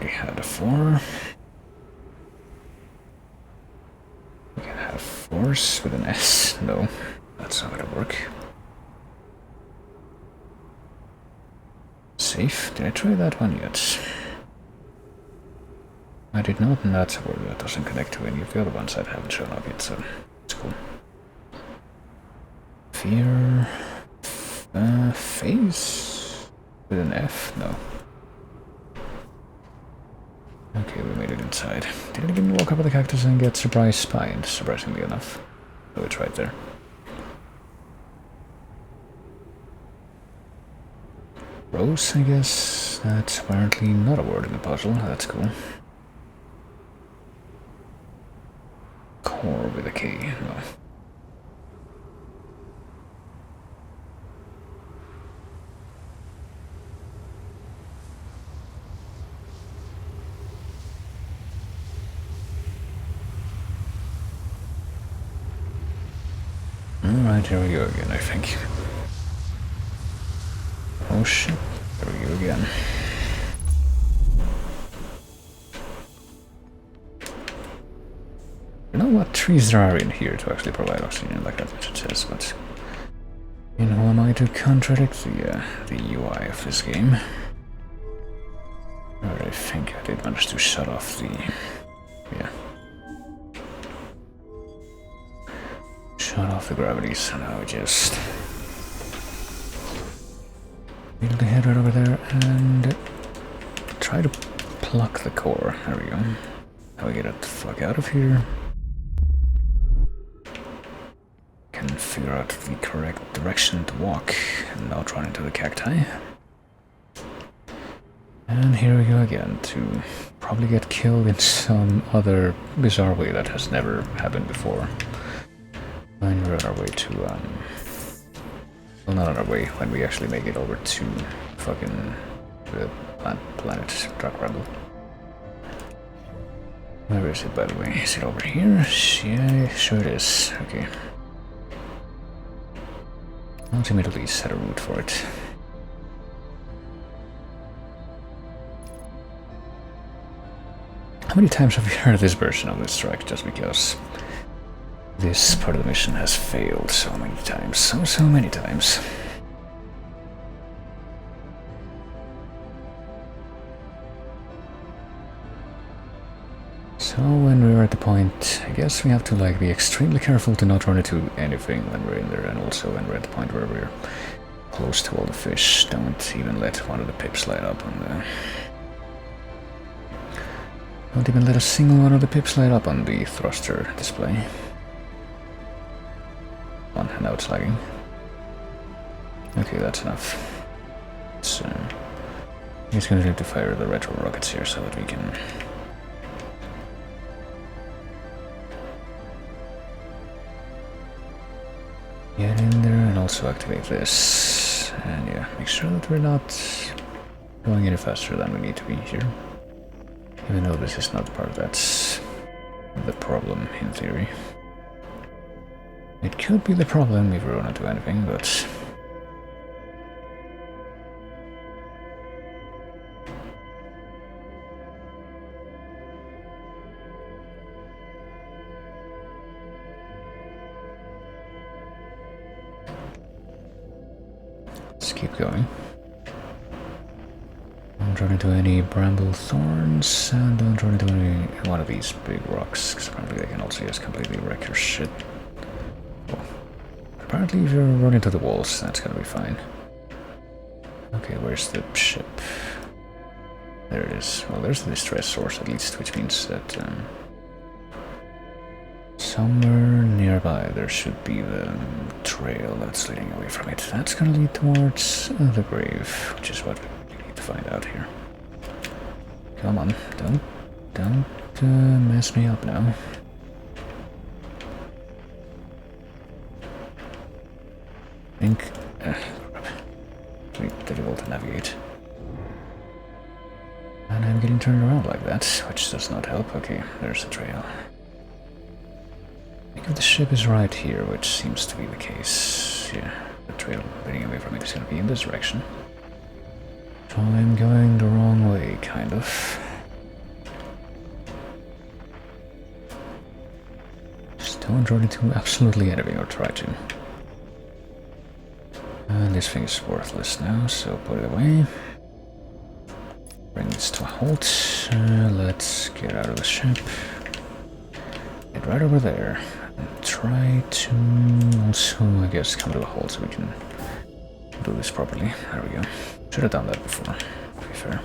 We had a 4. Force with an S? No, that's not gonna work. Safe? Did I try that one yet? I did not, and that's a word that doesn't connect to any of the other ones that haven't shown up yet, so it's cool. Fear... face? With an F? No. Okay, we made it inside. Didn't even walk up with the cactus and get surprise spined, surprisingly enough. So it's right there. Rose, I guess. That's apparently not a word in the puzzle. That's cool. Core with a K. No. Alright, here we go again, I think. Oh shit, there we go again. I don't know what trees there are in here to actually provide oxygen like that, which it says, but... who am I to contradict the UI of this game? Alright, I think I did manage to shut off the... yeah. Shut off the gravity, so now we just wheel the head right over there and try to pluck the core. There we go. How we get it the fuck out of here? Can figure out the correct direction to walk and not run into the cacti. And here we go again to probably get killed in some other bizarre way that has never happened before. When we're on our way to, well, not on our way, when we actually make it over to fucking the planet Dark Rebel. Where is it, by the way? Is it over here? Yeah, sure it is. Okay. Ultimately set a route for it. How many times have you heard this version of this track just because this part of the mission has failed so many times, so many times. So when we're at the point, I guess we have to like be extremely careful to not run into anything when we're in there, and also when we're at the point where we're close to all the fish, don't even let one of the pips light up on the... Don't even let a single one of the pips light up on the thruster display. On, now it's lagging. Okay, that's enough. So, I'm just gonna need to fire the retro rockets here so that we can... get in there and also activate this. And yeah, make sure that we're not going any faster than we need to be here. Even though this is not part of that's the problem in theory. It could be the problem if we run into anything, but... let's keep going. Don't run into any bramble thorns, and don't run into any one of these big rocks, because apparently they can also just completely wreck your shit. Well, apparently if you run into the walls, that's gonna be fine. Okay, where's the ship? There it is. Well, there's the distress source at least, which means that somewhere nearby there should be the trail that's leading away from it. That's gonna lead towards the grave, which is what we need to find out here. Come on, don't mess me up now. I think... it's really difficult to navigate. And I'm getting turned around like that, which does not help. Okay, there's the trail. I think if the ship is right here, which seems to be the case, yeah, the trail leading away from it is going to be in this direction. So I'm going the wrong way, kind of. Just don't run into absolutely anything or try to. And this thing is worthless now, so put it away. Bring this to a halt. Let's get out of the ship. Get right over there. And try to also, I guess, come to a halt so we can do this properly. There we go. Should have done that before, to be fair.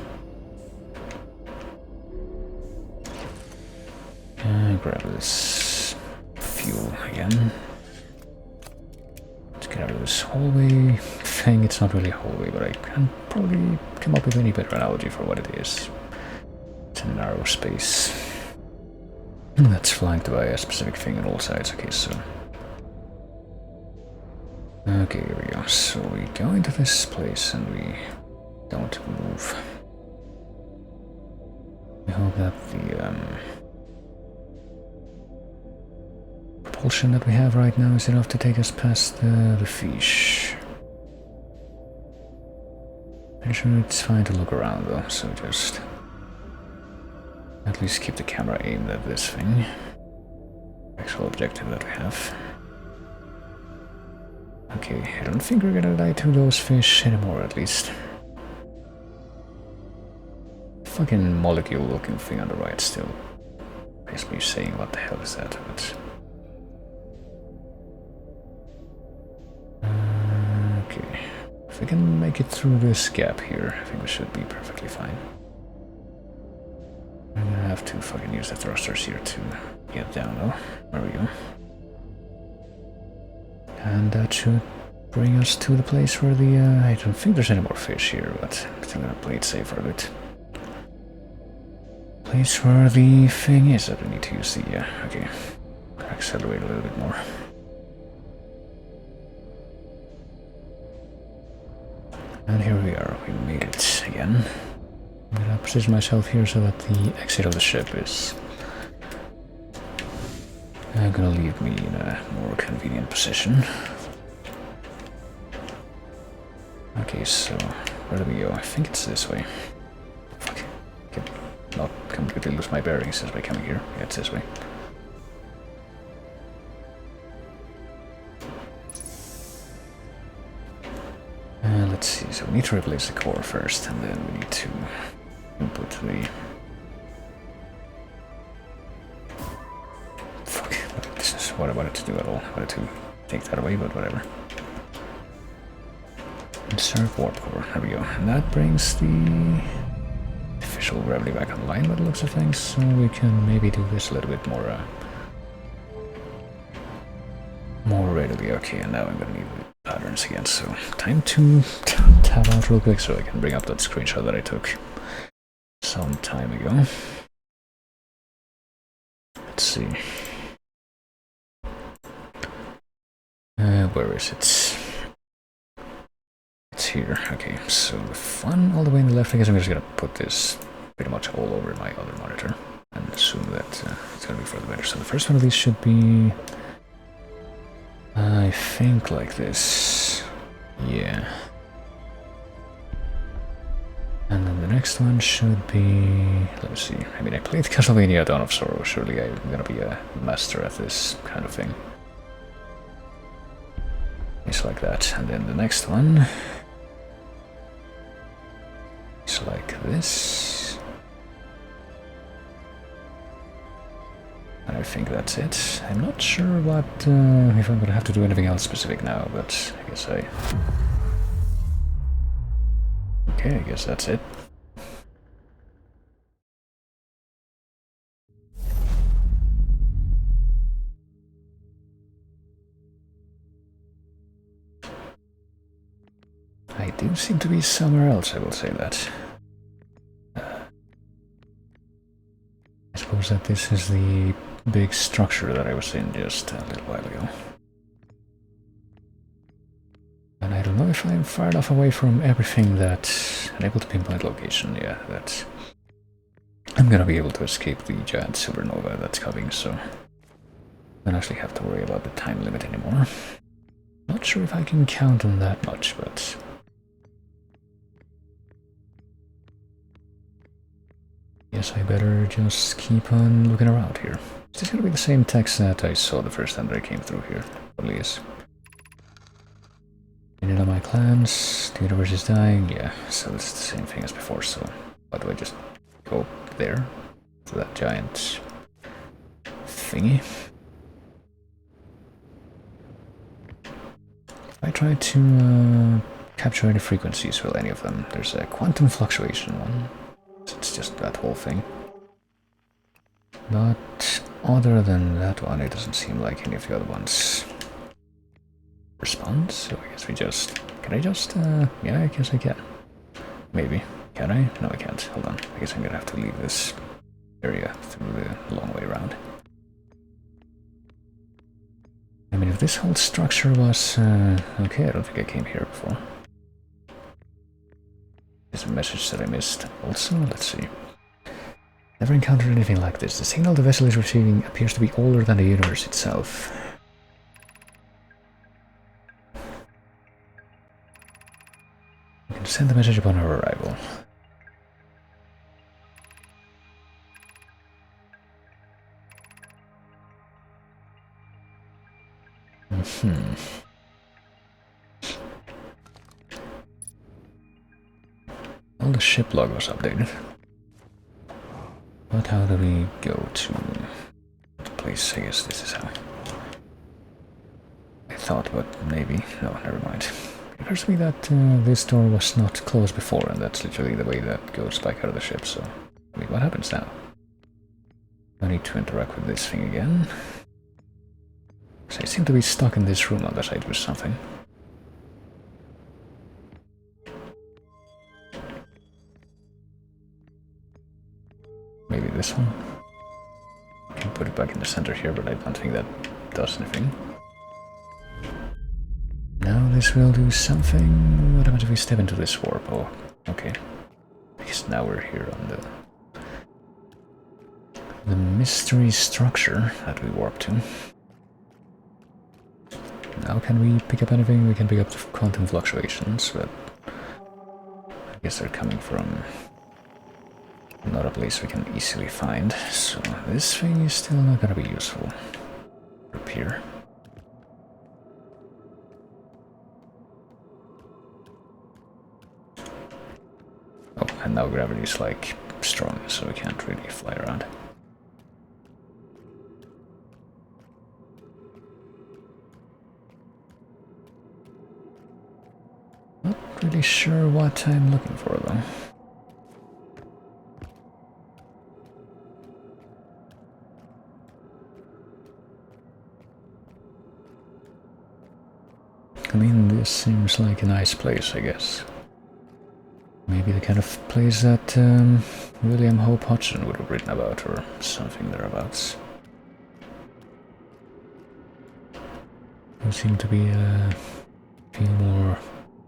And grab this fuel again. Let's get out of this hallway thing. It's not really a hallway, but I can probably come up with any better analogy for what it is. It's a narrow space that's flanked by a specific thing on all sides. Okay, so... okay, here we go. So we go into this place and we don't move. I hope that the propulsion that we have right now is enough to take us past the fish. I'm sure it's fine to look around though, so just at least keep the camera aimed at this thing. Actual objective that we have. Okay, I don't think we're gonna die to those fish anymore, at least. Fucking molecule looking thing on the right still. Basically saying what the hell is that, but... okay. If we can make it through this gap here, I think we should be perfectly fine. I'm gonna have to fucking use the thrusters here to get down though. There we go. And that should bring us to the place where the, I don't think there's any more fish here, but I'm still gonna play it safe for a bit. Place where the thing is that we need to use the, okay. Accelerate a little bit more. And here we are, we made it again. I'm gonna position myself here so that the exit of the ship is gonna leave me in a more convenient position. Okay, so where do we go? I think it's this way. Fuck. I can not completely lose my bearings as by coming here. Yeah, it's this way. Let's see, so we need to replace the core first, and then we need to input the what I wanted to do at all. I wanted to take that away, but whatever. Insert warp core. There we go. And that brings the official gravity back online by the looks of things, so we can maybe do this a little bit more readily. Okay, and now I'm gonna need the patterns again, so time to tab out real quick so I can bring up that screenshot that I took some time ago. Let's see. Where is it? It's here. Okay, so the fun all the way in the left, I guess I'm just gonna put this pretty much all over my other monitor and assume that it's gonna be for the better. So the first one of these should be, I think, like this. Yeah. And then the next one should be, let's see, I mean, I played Castlevania Dawn of Sorrow, surely I'm gonna be a master at this kind of thing. It's like that, and then the next one is like this. And I think that's it. I'm not sure what, if I'm gonna have to do anything else specific now, but I guess okay, I guess that's it. I do seem to be somewhere else, I will say that. I suppose that this is the big structure that I was in just a little while ago. And I don't know if I'm far enough away from everything that I'm able to pinpoint location, yeah, that I'm gonna be able to escape the giant supernova that's coming, so I don't actually have to worry about the time limit anymore. Not sure if I can count on that much, but guess I better just keep on looking around here. Is this gonna be the same text that I saw the first time that I came through here? Probably is. Ended on my clans, the universe is dying, yeah, so it's the same thing as before, so why do I just go there? To that giant thingy? If I try to capture any frequencies, well, any of them, there's a quantum fluctuation one. It's just that whole thing. But other than that one, it doesn't seem like any of the other ones respond, so I guess we just... Can I just... yeah, I guess I can. Maybe. Can I? No, I can't. Hold on. I guess I'm gonna have to leave this area through the long way around. I mean, if this whole structure was... okay, I don't think I came here before. There's a message that I missed. Also, let's see. Never encountered anything like this. The signal the vessel is receiving appears to be older than the universe itself. You can send the message upon her arrival. Well, the ship log was updated. But how do we go to the place? I guess this is how. I thought, but maybe. No, never mind. It occurs to me that this door was not closed before, and that's literally the way that goes back out of the ship, so... Wait, what happens now? I need to interact with this thing again. So I seem to be stuck in this room unless I do something. Maybe this one. I can put it back in the center here, but I don't think that does anything. Now this will do something. What happens if we step into this warp? Oh, okay. I guess now we're here on the mystery structure that we warp to. Now can we pick up anything? We can pick up the quantum fluctuations, but I guess they're coming from not a place we can easily find, so this thing is still not gonna be useful. Repair. Oh, and now gravity is like strong, so we can't really fly around. really sure what I'm looking for though. I mean, this seems like a nice place, I guess. Maybe the kind of place that William Hope Hodgson would have written about, or something thereabouts. There seem to be a few more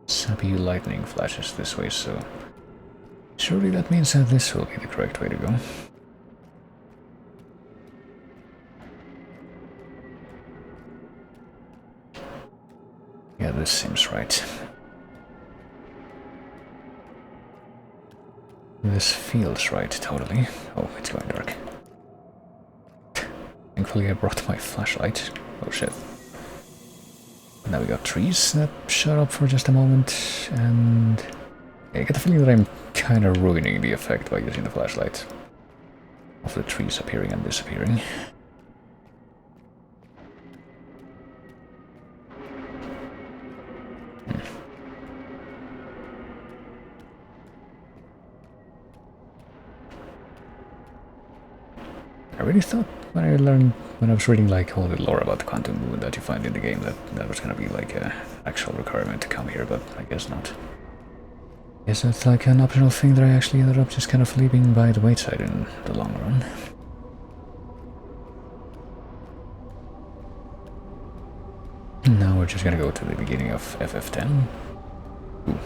sappy lightning flashes this way, so surely that means that this will be the correct way to go. Yeah, this seems right. This feels right, totally. Oh, it's going dark. Thankfully I brought my flashlight. Oh shit. Now we got trees that shut up for just a moment, and I get the feeling that I'm kind of ruining the effect by using the flashlight. Of the trees appearing and disappearing. I really thought when I was reading like all the lore about the quantum moon that you find in the game that was gonna be like an actual requirement to come here, but I guess not. I guess that's like an optional thing that I actually ended up just kind of leaving by the wayside in the long run. Now we're just gonna go to the beginning of FF10. Ooh.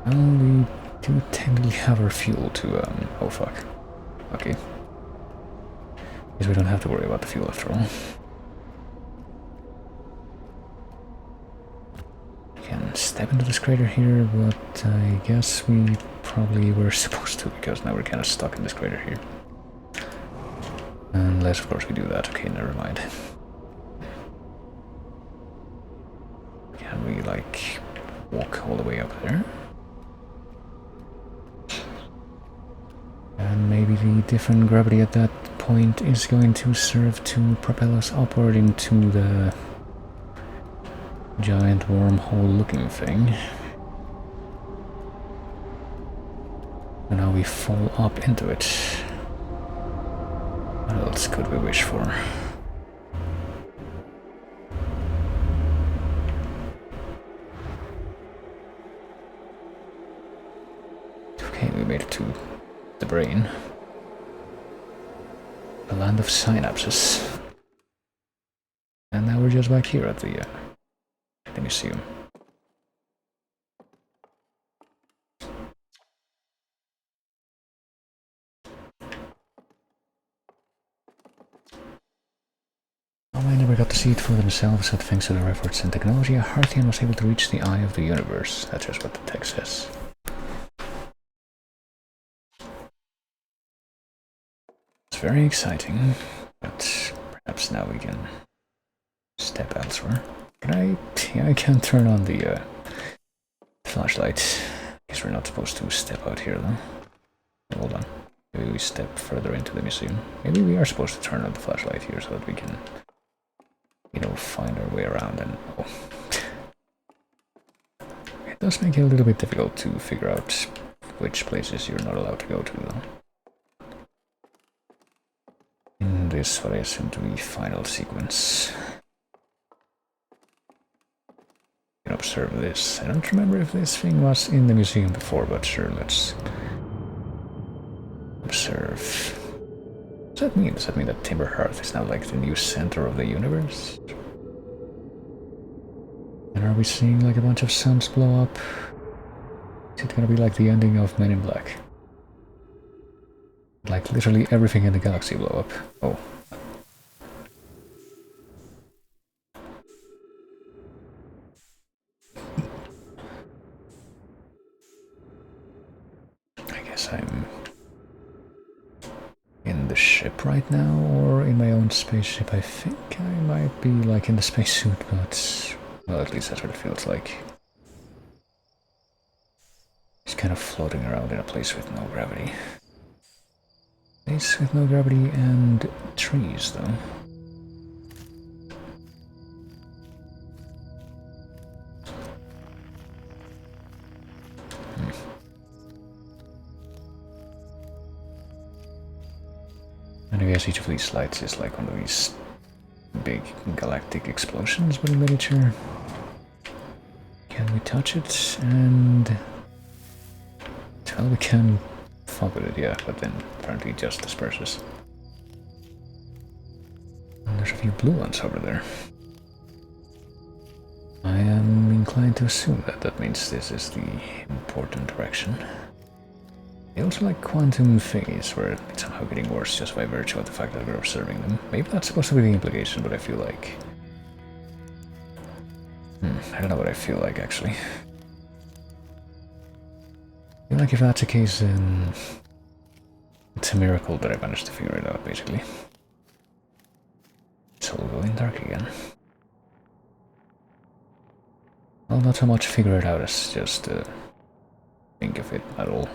Well, we do technically have our fuel to, oh fuck. Okay. Guess we don't have to worry about the fuel after all. We can step into this crater here, but I guess we probably were supposed to, because now we're kind of stuck in this crater here. Unless, of course, we do that. Okay, never mind. Can we, like, walk all the way up there? And maybe the different gravity at that point is going to serve to propel us upward into the giant wormhole looking thing. And now we fall up into it. What else could we wish for? Okay, we made it to the brain. The land of synapses. And now we're just back here at the museum. I never got to see it for themselves, but thanks to their efforts and technology, Harthian was able to reach the eye of the universe. That's just what the text says. It's very exciting, but perhaps now we can step elsewhere. Can I? Yeah, I can turn on the flashlight. Guess we're not supposed to step out here though. Hold on. Maybe we step further into the museum. Maybe we are supposed to turn on the flashlight here so that we can, you know, find our way around and... Oh. It does make it a little bit difficult to figure out which places you're not allowed to go to, though. In this, what I assume to be final sequence. You can observe this. I don't remember if this thing was in the museum before, but sure, let's observe. What does that mean? Does that mean that Timber Hearth is now like the new center of the universe? And are we seeing like a bunch of suns blow up? Is it gonna be like the ending of Men in Black? Like literally everything in the galaxy blow up. Oh. I guess I'm in the ship right now, or in my own spaceship. I think I might be like in the spacesuit, but... well, at least that's what it feels like. It's kind of floating around in a place with no gravity. Place with no gravity and trees, though. And I guess each of these lights is like one of these big galactic explosions, but in miniature. Can we touch it? And well, we can fuck with it, yeah, but then apparently it just disperses. And there's a few blue ones over there. I am inclined to assume that that means this is the important direction. They also like quantum thingies, where it's somehow getting worse just by virtue of the fact that we're observing them. Maybe that's supposed to be the implication, but I feel like... I don't know what I feel like, actually. I feel like if that's the case, then... it's a miracle that I managed to figure it out, basically. So we'll go in dark again. Well, not so much figure it out as just think of it at all.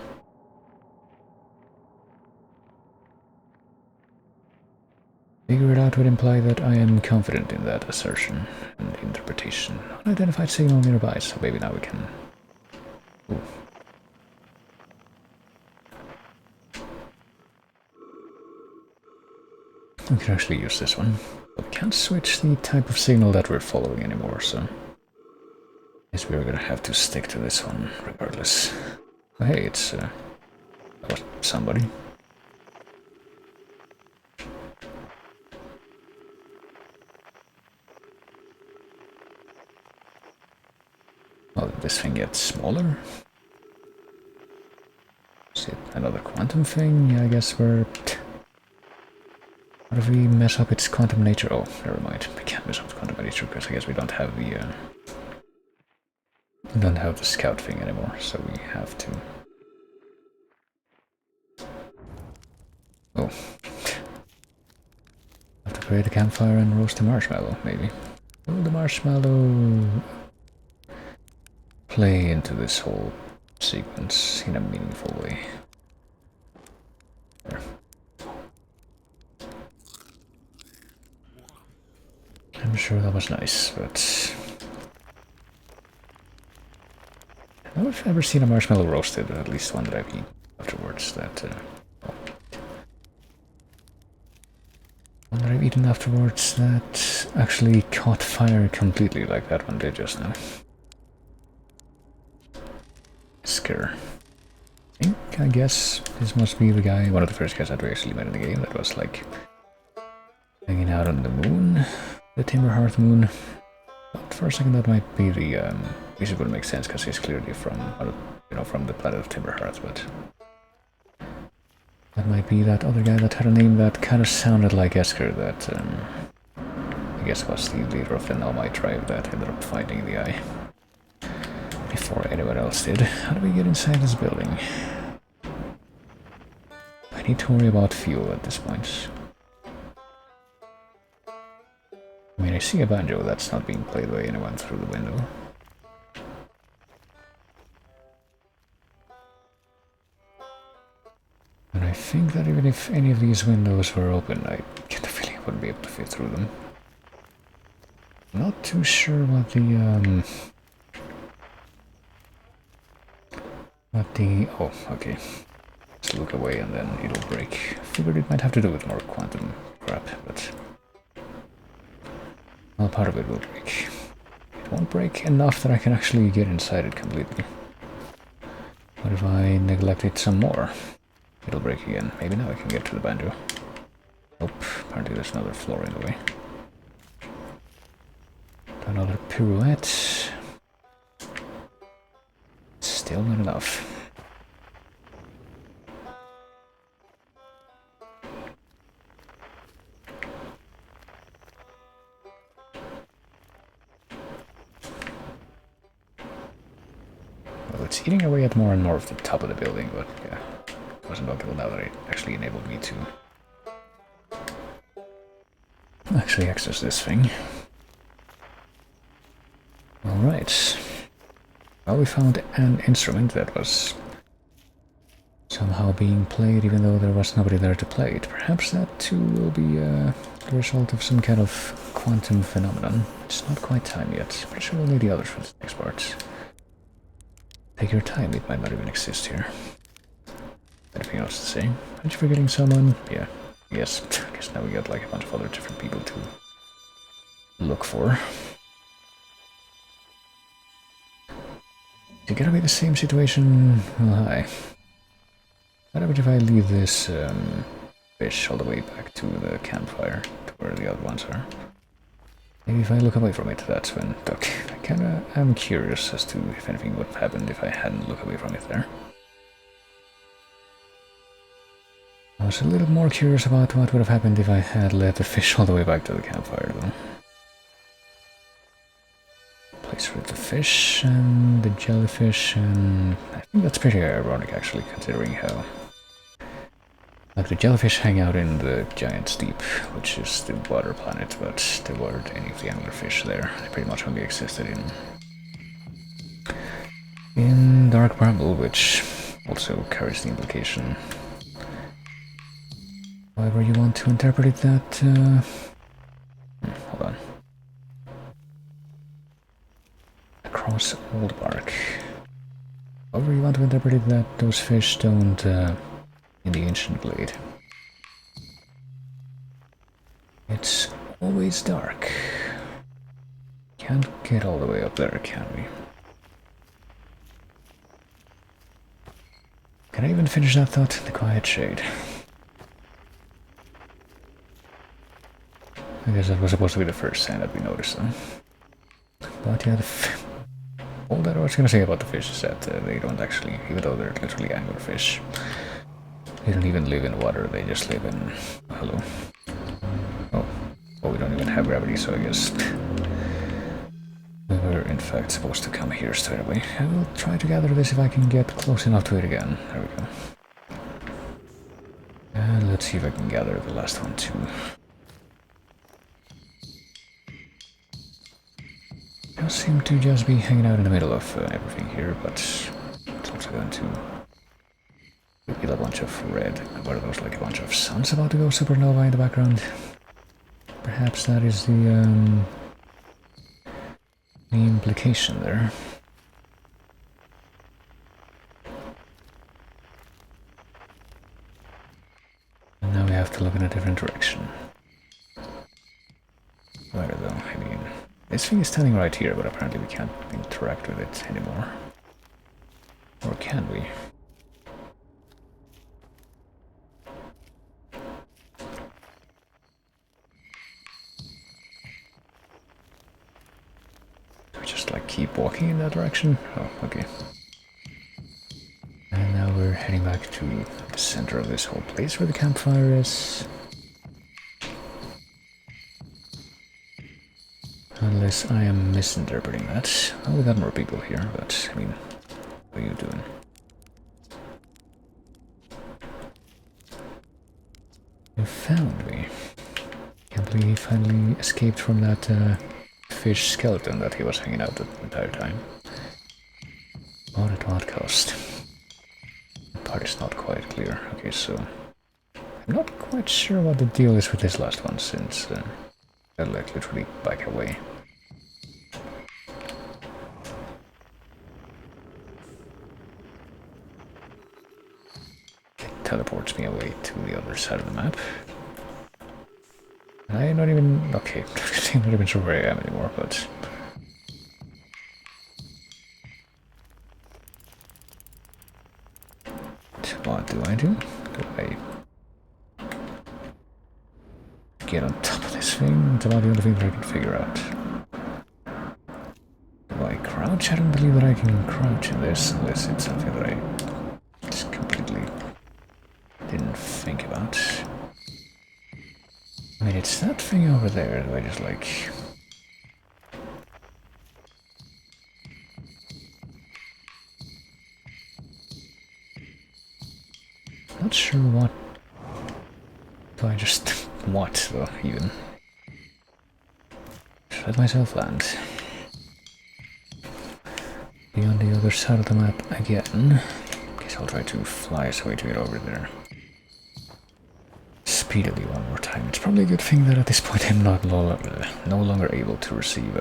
Figure it out would imply that I am confident in that assertion and interpretation. Unidentified signal nearby, so maybe now we can... Ooh. We can actually use this one, but we can't switch the type of signal that we're following anymore, so... I guess we're gonna have to stick to this one, regardless. Oh, hey, it's... that was somebody. Oh, did this thing get smaller? Is it another quantum thing? Yeah, I guess we're... How do we mess up its quantum nature? Oh, never mind. We can't mess up its quantum nature because I guess we don't have the... we don't have the scout thing anymore, so we have to... Oh. Have to create a campfire and roast a marshmallow, maybe. Will the marshmallow play into this whole sequence in a meaningful way? There. I'm sure that was nice, but... I don't know if I've ever seen a marshmallow roasted, or at least one that I've eaten afterwards that... one that I've eaten afterwards that actually caught fire completely like that one did just now. Scare. I guess this must be the guy, one of the first guys that we actually met in the game that was like hanging out on the moon, the Timberhearth moon. But for a second that might be the, which wouldn't make sense because he's clearly from, you know, from the planet of Timberhearth, but that might be that other guy that had a name that kind of sounded like Esker that, I guess was the leader of the Nalmite tribe that ended up finding the eye. Before anyone else did. How do we get inside this building? I need to worry about fuel at this point. I mean, I see a banjo that's not being played by anyone through the window. And I think that even if any of these windows were open, I get the feeling I wouldn't be able to fit through them. Not too sure what the, oh, okay. Let's look away and then it'll break. I figured it might have to do with more quantum crap, but... well, part of it will break. It won't break enough that I can actually get inside it completely. What if I neglect it some more? It'll break again. Maybe now I can get to the banjo. Nope, apparently there's another floor in the way. Another pirouette. Still not enough. Well, it's eating away at more and more of the top of the building, but yeah, it wasn't until now that it actually enabled me to actually access this thing. Alright. Well, we found an instrument that was somehow being played even though there was nobody there to play it. Perhaps that too will be the result of some kind of quantum phenomenon. It's not quite time yet. Pretty sure we'll need the others for the next part. Take your time, it might not even exist here. Anything else to say? Aren't you forgetting someone? Yeah, Yes, I guess now we got like a bunch of other different people to look for. It's gonna be the same situation. Well, hi. What about if I leave this fish all the way back to the campfire, to where the other ones are? Maybe if I look away from it, that's when... Okay, I'm curious as to if anything would have happened if I hadn't looked away from it there. I was a little more curious about what would have happened if I had led the fish all the way back to the campfire, though. Place with the fish and the jellyfish, and I think that's pretty ironic, actually, considering how... Like, the jellyfish hang out in the giant steep, which is the water planet, but there weren't any of the anglerfish there. They pretty much only existed in Dark Bramble, which also carries the implication. However you want to interpret that, hold on. Across Old Bark. However you want to interpret it, that those fish don't, in the Ancient Glade. It's always dark. Can't get all the way up there, can we? Can I even finish that thought? The Quiet Shade. I guess that was supposed to be the first sign that we noticed, though. But yeah, all that I was gonna say about the fish is that they don't actually, even though they're literally anglerfish, they don't even live in water, they just live in... Hello. Oh, we don't even have gravity, so I guess we were in fact supposed to come here straight away. I will try to gather this if I can get close enough to it again. There we go. And let's see if I can gather the last one too. Does seem to just be hanging out in the middle of everything here, but it's also going to reveal a bunch of red. What are those, like a bunch of suns about to go supernova in the background? Perhaps that is the implication there. And now we have to look in a different direction. Where though? I mean, this thing is standing right here, but apparently we can't interact with it anymore. Or can we? Do we just like keep walking in that direction? Oh, okay. And now we're heading back to the center of this whole place where the campfire is. Unless I am misinterpreting that. Well, we got more people here, but I mean, what are you doing? You found me. Can't believe he finally escaped from that fish skeleton that he was hanging out the entire time. But at what cost? The part is not quite clear. Okay, so I'm not quite sure what the deal is with this last one, since they'll like literally back away. It teleports me away to the other side of the map. I'm not even... okay, I'm not even sure where I am anymore, but... what do? Do I get on top of this thing? It's about the only thing that I can figure out. Do I crouch? I don't believe that I can crouch in this, unless it's something that I just completely didn't think about. I mean, it's that thing over there that I just like... not sure what... do I just... what, though, even? Just let myself land. Be on the other side of the map again. Guess I'll try to fly us away to get over there. Speedily one more time. It's probably a good thing that at this point I'm not no longer able to receive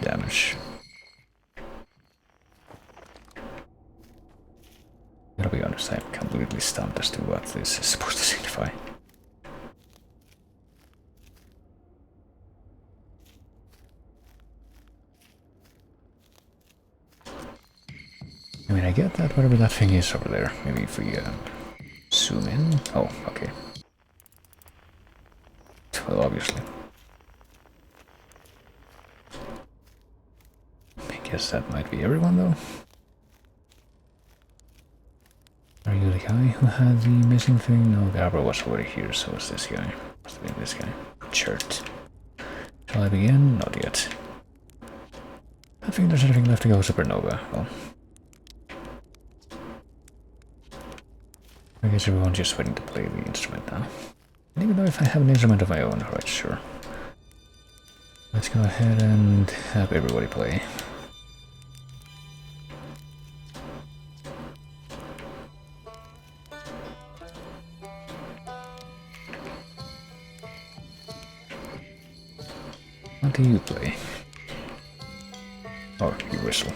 damage. Gotta be honest, I'm completely stumped as to what this is supposed to signify. mean, I get that, whatever that thing is over there. Maybe if we zoom in. Oh, okay. Well, obviously. I guess that might be everyone, though. Are you the guy who had the missing thing? No, Gabra was already here, so was this guy. Must have been this guy. Chert. Shall I begin? Not yet. I think there's anything left to go Supernova. Well, I guess everyone's just waiting to play the instrument now. And even though if I have an instrument of my own, right, sure. Let's go ahead and have everybody play. What do you play? Or you whistle.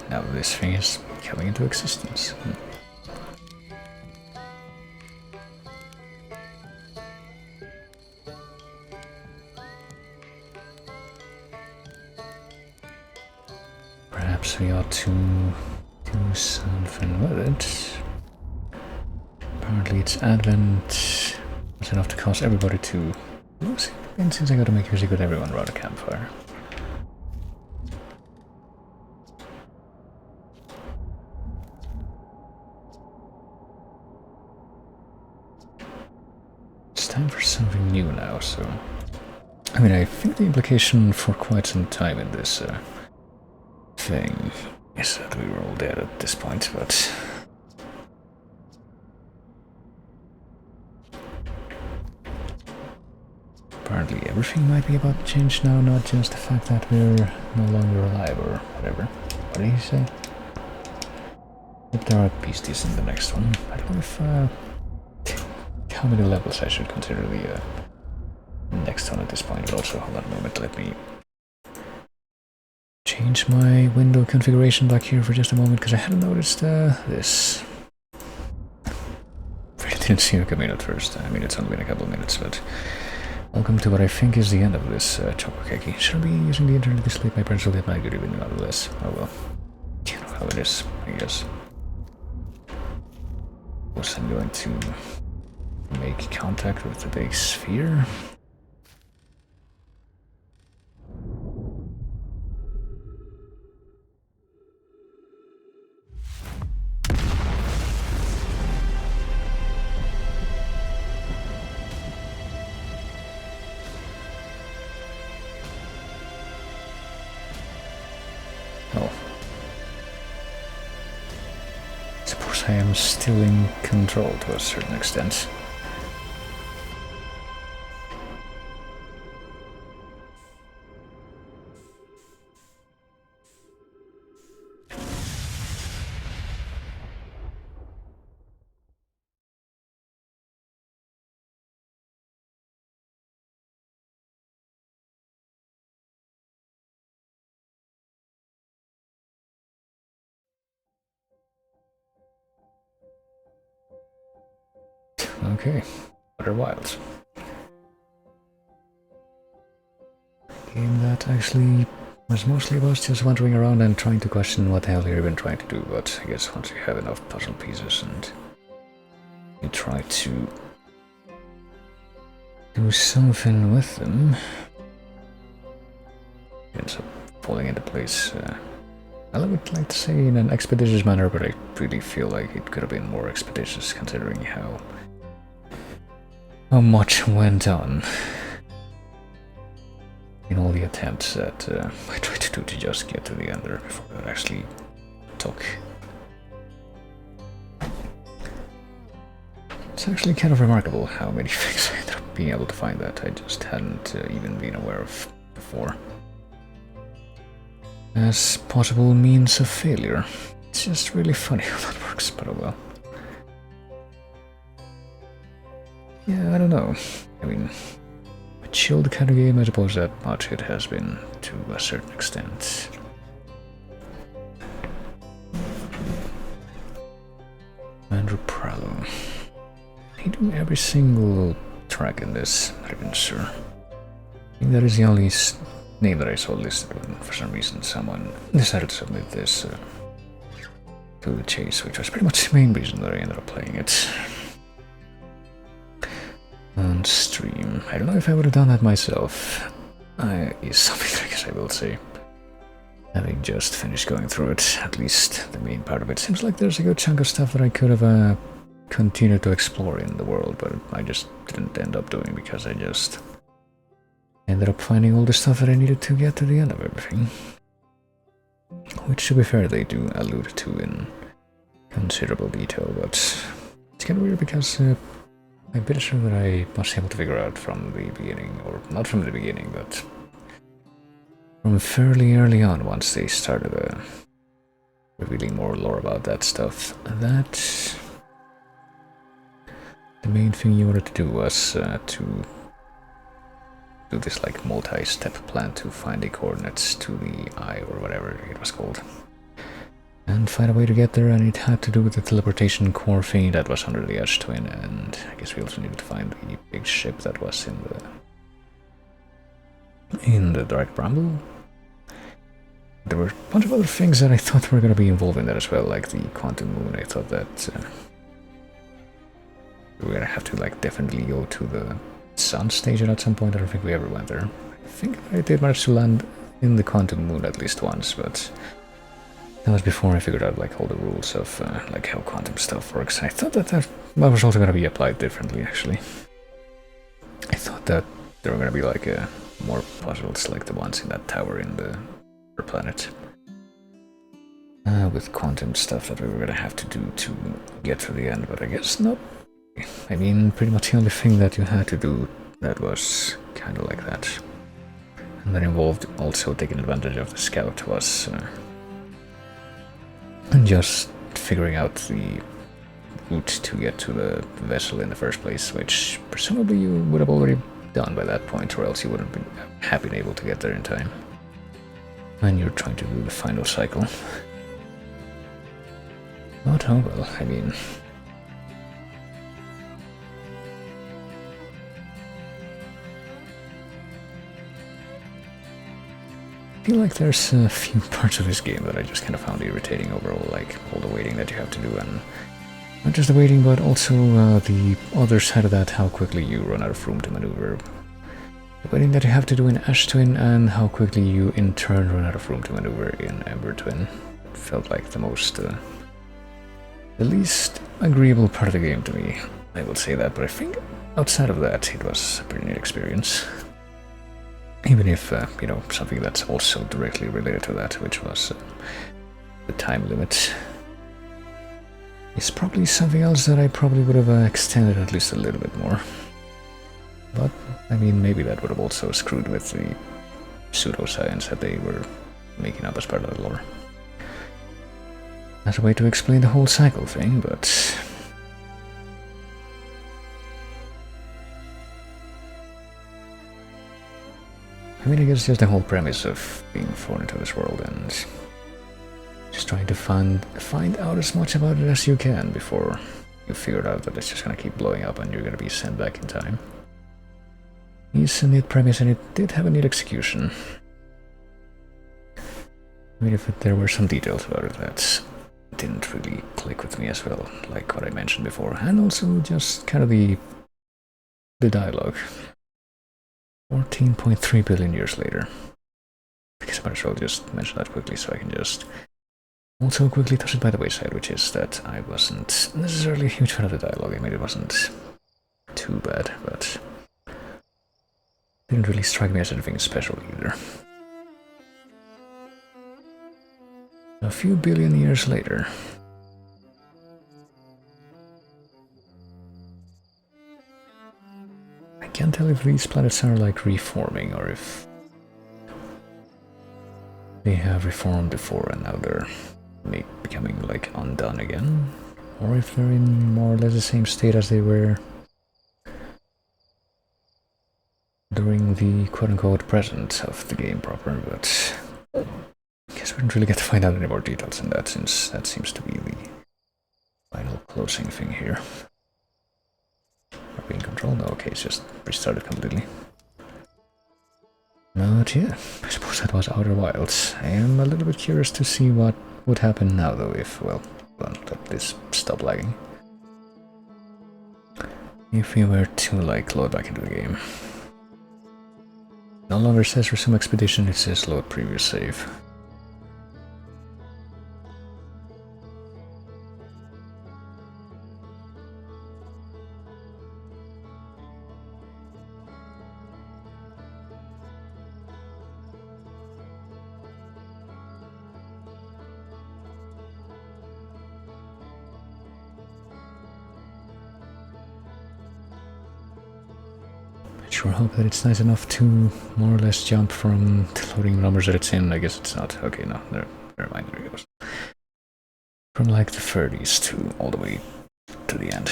Now this thing is coming into existence. Perhaps we ought to do something with it. Apparently it's Advent. It's enough to cause everybody to lose it. And since I gotta make music with everyone around a campfire. It's time for something new now, so... I mean, I think the implication for quite some time in this thing is that we were all dead at this point, but... Apparently everything might be about to change now, not just the fact that we're no longer alive or whatever. What did he say? If there are beasties in the next one. I don't know if, how many levels I should consider the next one at this point, but also, hold on a moment, let me change my window configuration back here for just a moment, because I hadn't noticed this. Really didn't see it coming at first. I mean, it's only been a couple of minutes, but... Welcome to what I think is the end of this Chocokeki. Should I be using the internet to sleep? My parents will get my good evening nonetheless. Oh well. You know how it is, I guess. Was I'm going to make contact with the big sphere. I am still in control to a certain extent. Okay, Outer Wilds. Game that actually was mostly about just wandering around and trying to question what the hell you're even trying to do, but I guess once you have enough puzzle pieces and you try to do something with them, it ends up falling into place. I would like to say in an expeditious manner, but I really feel like it could have been more expeditious considering how much went on in all the attempts that I tried to do to just get to the ender before that actually took. It's actually kind of remarkable how many things I ended up being able to find that I just hadn't even been aware of before. As possible means of failure. It's just really funny how that works, but oh well. Yeah, I don't know. I mean, a chilled kind of game, I suppose that much it has been to a certain extent. Andrew Prallo. He do every single track in this adventure. I think that is the only name that I saw listed, and for some reason someone decided to submit this to the chase, which was pretty much the main reason that I ended up playing it on stream. I don't know if I would have done that myself. Is something I guess I will say. Having just finished going through it, at least the main part of it, seems like there's a good chunk of stuff that I could have continued to explore in the world, but I just didn't end up doing because I just ended up finding all the stuff that I needed to get to the end of everything. Which, to be fair, they do allude to in considerable detail, but it's kind of weird because I'm pretty sure that I was able to figure out from the beginning, or not from the beginning, but from fairly early on, once they started revealing more lore about that stuff, that the main thing you wanted to do was to do this like multi-step plan to find the coordinates to the eye, or whatever it was called, and find a way to get there, and it had to do with the teleportation core thing that was under the Ash Twin, and I guess we also needed to find the big ship that was in the Dark Bramble. There were a bunch of other things that I thought were going to be involved in that as well, like the Quantum Moon. I thought that we were going to have to like definitely go to the Sun station at some point. I don't think we ever went there. I think I did manage to land in the Quantum Moon at least once, but that was before I figured out like all the rules of like how quantum stuff works. I thought that was also going to be applied differently, actually. I thought that there were going to be like more puzzles like the ones in that tower in the planet with quantum stuff that we were going to have to do to get to the end, but I guess not. I mean, pretty much the only thing that you had to do that was kind of like that, and that involved also taking advantage of the scout, was just figuring out the route to get to the vessel in the first place, which presumably you would have already done by that point, or else you wouldn't have been able to get there in time when you're trying to do the final cycle. But oh well, I mean, I feel like there's a few parts of this game that I just kind of found irritating overall, like all the waiting that you have to do, and not just the waiting, but also the other side of that, how quickly you run out of room to maneuver. The waiting that you have to do in Ash Twin, and how quickly you in turn run out of room to maneuver in Ember Twin. It felt like the least agreeable part of the game to me, I would say that, but I think outside of that it was a pretty neat experience. Even if, you know, something that's also directly related to that, which was the time limit, is probably something else that I probably would have extended at least a little bit more. But, I mean, maybe that would have also screwed with the pseudoscience that they were making up as part of the lore. That's a way to explain the whole cycle thing, but I mean, I guess just the whole premise of being thrown into this world and just trying to find out as much about it as you can before you figure out that it's just gonna keep blowing up and you're gonna be sent back in time. It's a neat premise, and it did have a neat execution. I mean, if there were some details about it that didn't really click with me as well, like what I mentioned before, and also just kind of the dialogue. 14.3 billion years later. I guess I might as well just mention that quickly so I can just also quickly toss it by the wayside, which is that I wasn't necessarily a huge fan of the dialogue. I mean, it wasn't too bad, but didn't really strike me as anything special either. A few billion years later. I can't tell if these planets are like reforming or if they have reformed before and now they're becoming like undone again, or if they're in more or less the same state as they were during the quote-unquote present of the game proper, but I guess we didn't really get to find out any more details in that, since that seems to be the final closing thing here. Are we in control? No, okay, it's just restarted completely. But yeah, I suppose that was Outer Wilds. I am a little bit curious to see what would happen now though if, well, let this stop lagging. If we were to, like, load back into the game. No longer says resume expedition, it says load previous save. Sure hope that it's nice enough to more or less jump from the loading numbers that it's in. I guess it's not. Okay, no, never mind, there it goes. From like the 30s to all the way to the end.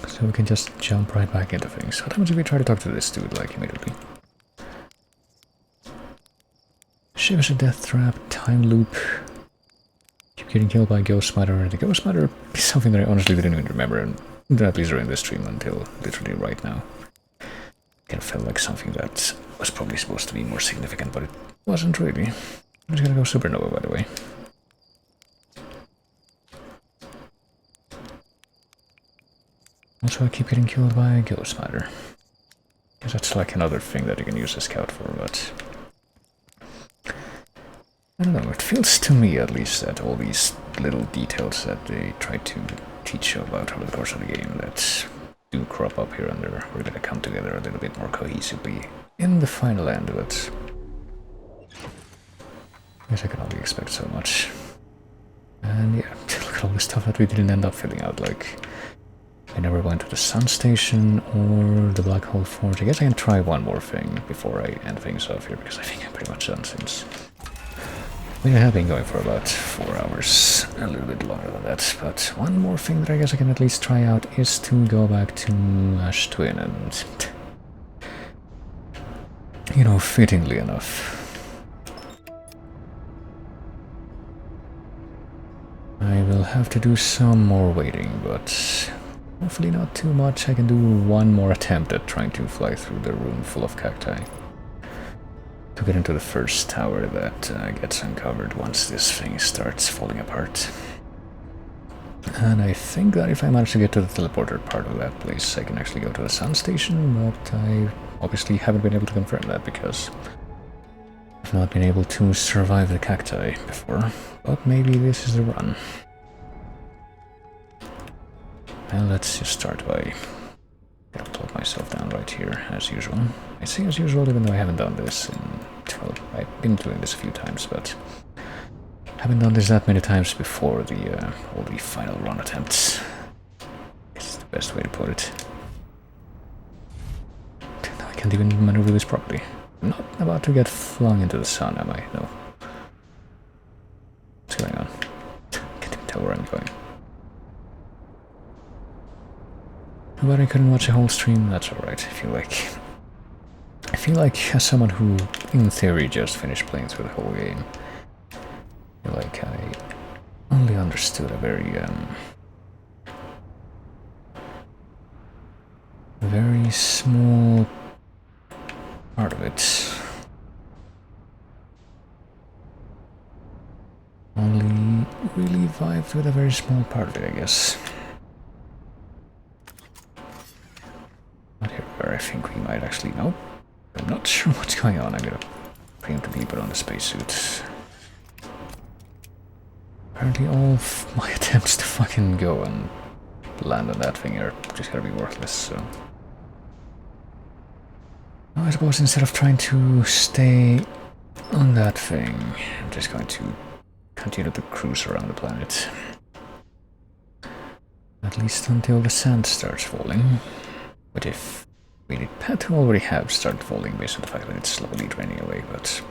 So we can just jump right back into things. What happens if we try to talk to this dude, like, immediately? Ship is a death trap, time loop. Keep getting killed by Ghost Spider. The Ghost Spider is something that I honestly didn't even remember, and at least during this stream until literally right now. It felt like something that was probably supposed to be more significant, but it wasn't really. I'm just gonna go Supernova, by the way. Also, I keep getting killed by Ghost Spider. Because that's like another thing that you can use a scout for, but I don't know, it feels to me at least that all these little details that they try to teach you about over the course of the game that do crop up here and there, we're gonna come together a little bit more cohesively in the final end, but I guess I can only expect so much. And yeah, look at all the stuff that we didn't end up filling out, like I never went to the Sun Station or the Black Hole Forge. I guess I can try one more thing before I end things off here, because I think I'm pretty much done since we have been going for about 4 hours, a little bit longer than that. But one more thing that I guess I can at least try out is to go back to Ash Twin and, you know, fittingly enough, I will have to do some more waiting, but hopefully not too much. I can do one more attempt at trying to fly through the room full of cacti to get into the first tower that gets uncovered once this thing starts falling apart. And I think that if I manage to get to the teleporter part of that place, I can actually go to the Sun Station, but I obviously haven't been able to confirm that because I've not been able to survive the cacti before. But maybe this is the run. And let's just start by gonna plug myself down right here, as usual. I say as usual, even though I haven't done this in, well, I've been doing this a few times, but haven't done this that many times before all the final run attempts. It's the best way to put it. Now I can't even maneuver this properly. I'm not about to get flung into the sun, am I? No. What's going on? Can't even tell where I'm going. But I couldn't watch a whole stream, that's alright. I feel like as someone who, in theory, just finished playing through the whole game, I feel like I only understood a very small part of it. Only really vibed with a very small part of it, I guess. But here we are, I think we might actually know. I'm not sure what's going on. I'm gonna preemptively put on the spacesuit. Apparently all of my attempts to fucking go and land on that thing are just gonna be worthless, so I suppose instead of trying to stay on that thing, I'm just going to continue to cruise around the planet. At least until the sand starts falling. But if we did had to already have started falling based on the fact that it's slowly draining away, but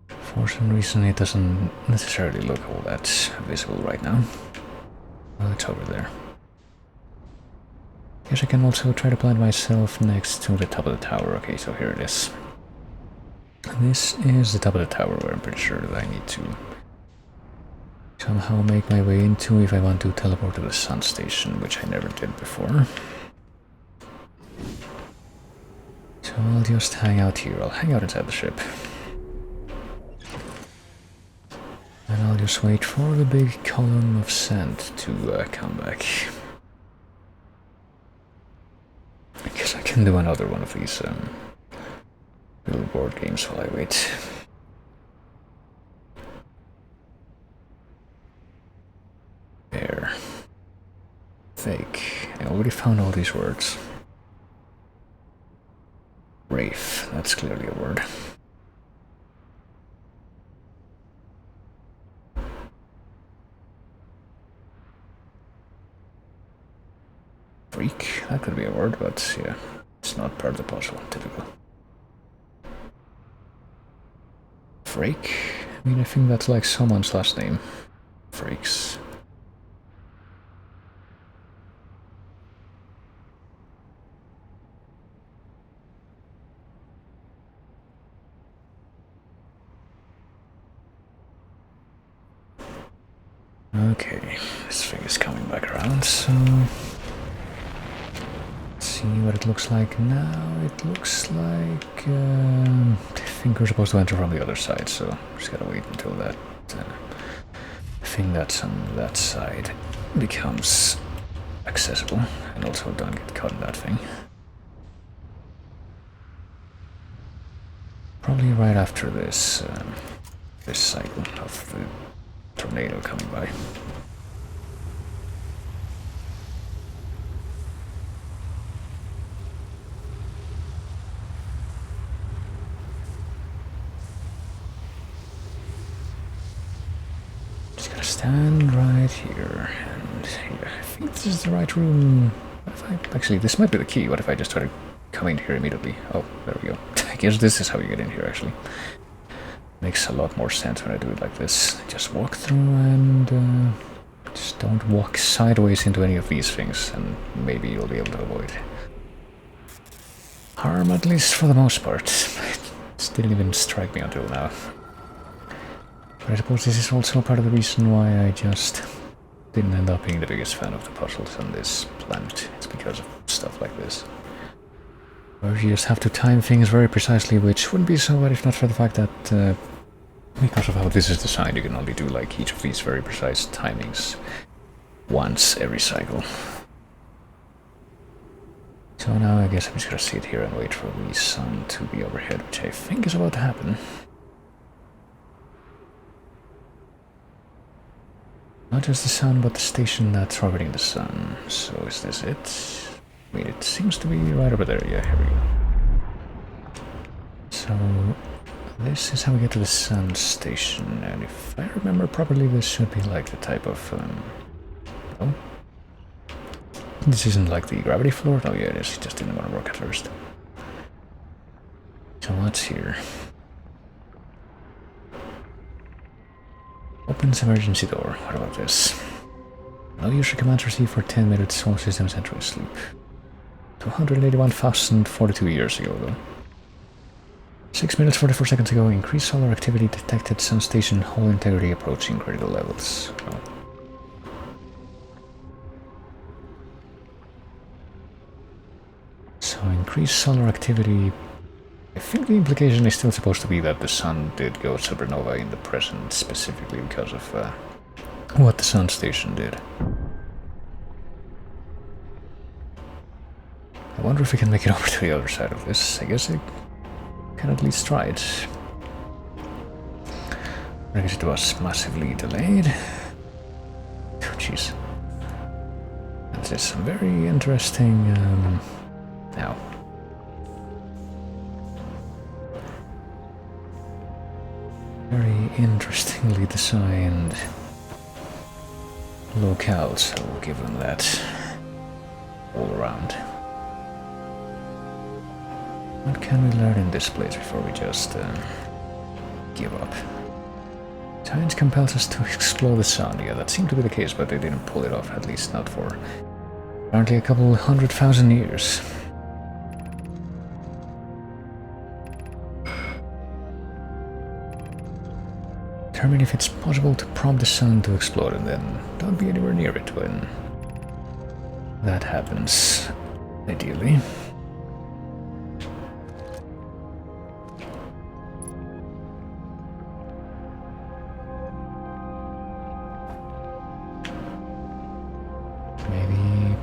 for some reason it doesn't necessarily look all that visible right now. Well, it's over there. Guess I can also try to plant myself next to the top of the tower. Okay, so here it is. This is the top of the tower where I'm pretty sure that I need to somehow make my way into if I want to teleport to the sun station, which I never did before. So I'll just hang out here. I'll hang out inside the ship. And I'll just wait for the big column of sand to come back. I guess I can do another one of these little board games while I wait. There. Fake. I already found all these words. Wraith. That's clearly a word. Freak. That could be a word, but yeah, it's not part of the puzzle. Typical. Freak? I mean, I think that's like someone's last name. Freaks. Okay, this thing is coming back around, so... Let's see what it looks like now. It looks like... I think we're supposed to enter from the other side, so just gotta wait until that thing that's on that side becomes accessible, and also don't get caught in that thing. Probably right after this, this cycle of the tornado coming by. Just gotta stand right here, and yeah, I think this is the right room. Actually, this might be the key. What if I just try to come in here immediately? Oh, there we go. I guess this is how you get in here, actually. Makes a lot more sense when I do it like this. Just walk through and just don't walk sideways into any of these things, and maybe you'll be able to avoid harm, at least for the most part. It didn't even strike me until now. But I suppose this is also part of the reason why I just didn't end up being the biggest fan of the puzzles on this planet. It's because of stuff like this. Where you just have to time things very precisely, which wouldn't be so bad if not for the fact that because of how this is designed, you can only do like each of these very precise timings once every cycle. So now I guess I'm just gonna sit here and wait for the sun to be overhead, which I think is about to happen. Not just the sun, but the station that's orbiting the sun. So is this it? I mean, it seems to be right over there. Yeah, here we go. So this is how we get to the sun station, and if I remember properly, this should be like the type of... oh? This isn't like the gravity floor? Oh yeah, it is. It just didn't want to work at first. So what's here? Opens emergency door. What about this? No user commands received for 10 minutes. All systems entering sleep. 281,042 years ago, though. 6 minutes 44 seconds ago, increased solar activity detected. Sun station hull integrity approaching critical levels. Oh. So increased solar activity. I think the implication is still supposed to be that the sun did go supernova in the present, specifically because of what the sun station did. I wonder if we can make it over to the other side of this. I guess I can at least try it. I guess it was massively delayed. Oh, jeez. This is some very interesting... now. Very interestingly designed locales, so we'll give them that all around. What can we learn in this place before we just give up? Science compels us to explore the sun. Yeah, that seemed to be the case, but they didn't pull it off, at least not for apparently a couple 100,000 years. Determine if it's possible to prompt the sun to explode, and then don't be anywhere near it when that happens, ideally. Maybe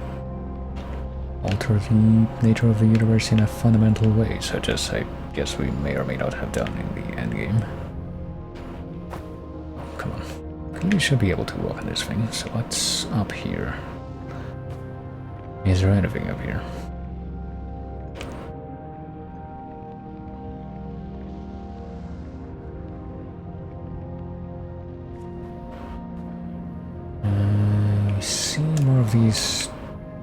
alter the nature of the universe in a fundamental way, such as I guess we may or may not have done in the endgame. Come on. Clearly should be able to walk on this thing, so what's up here? Is there anything up here? I see more of these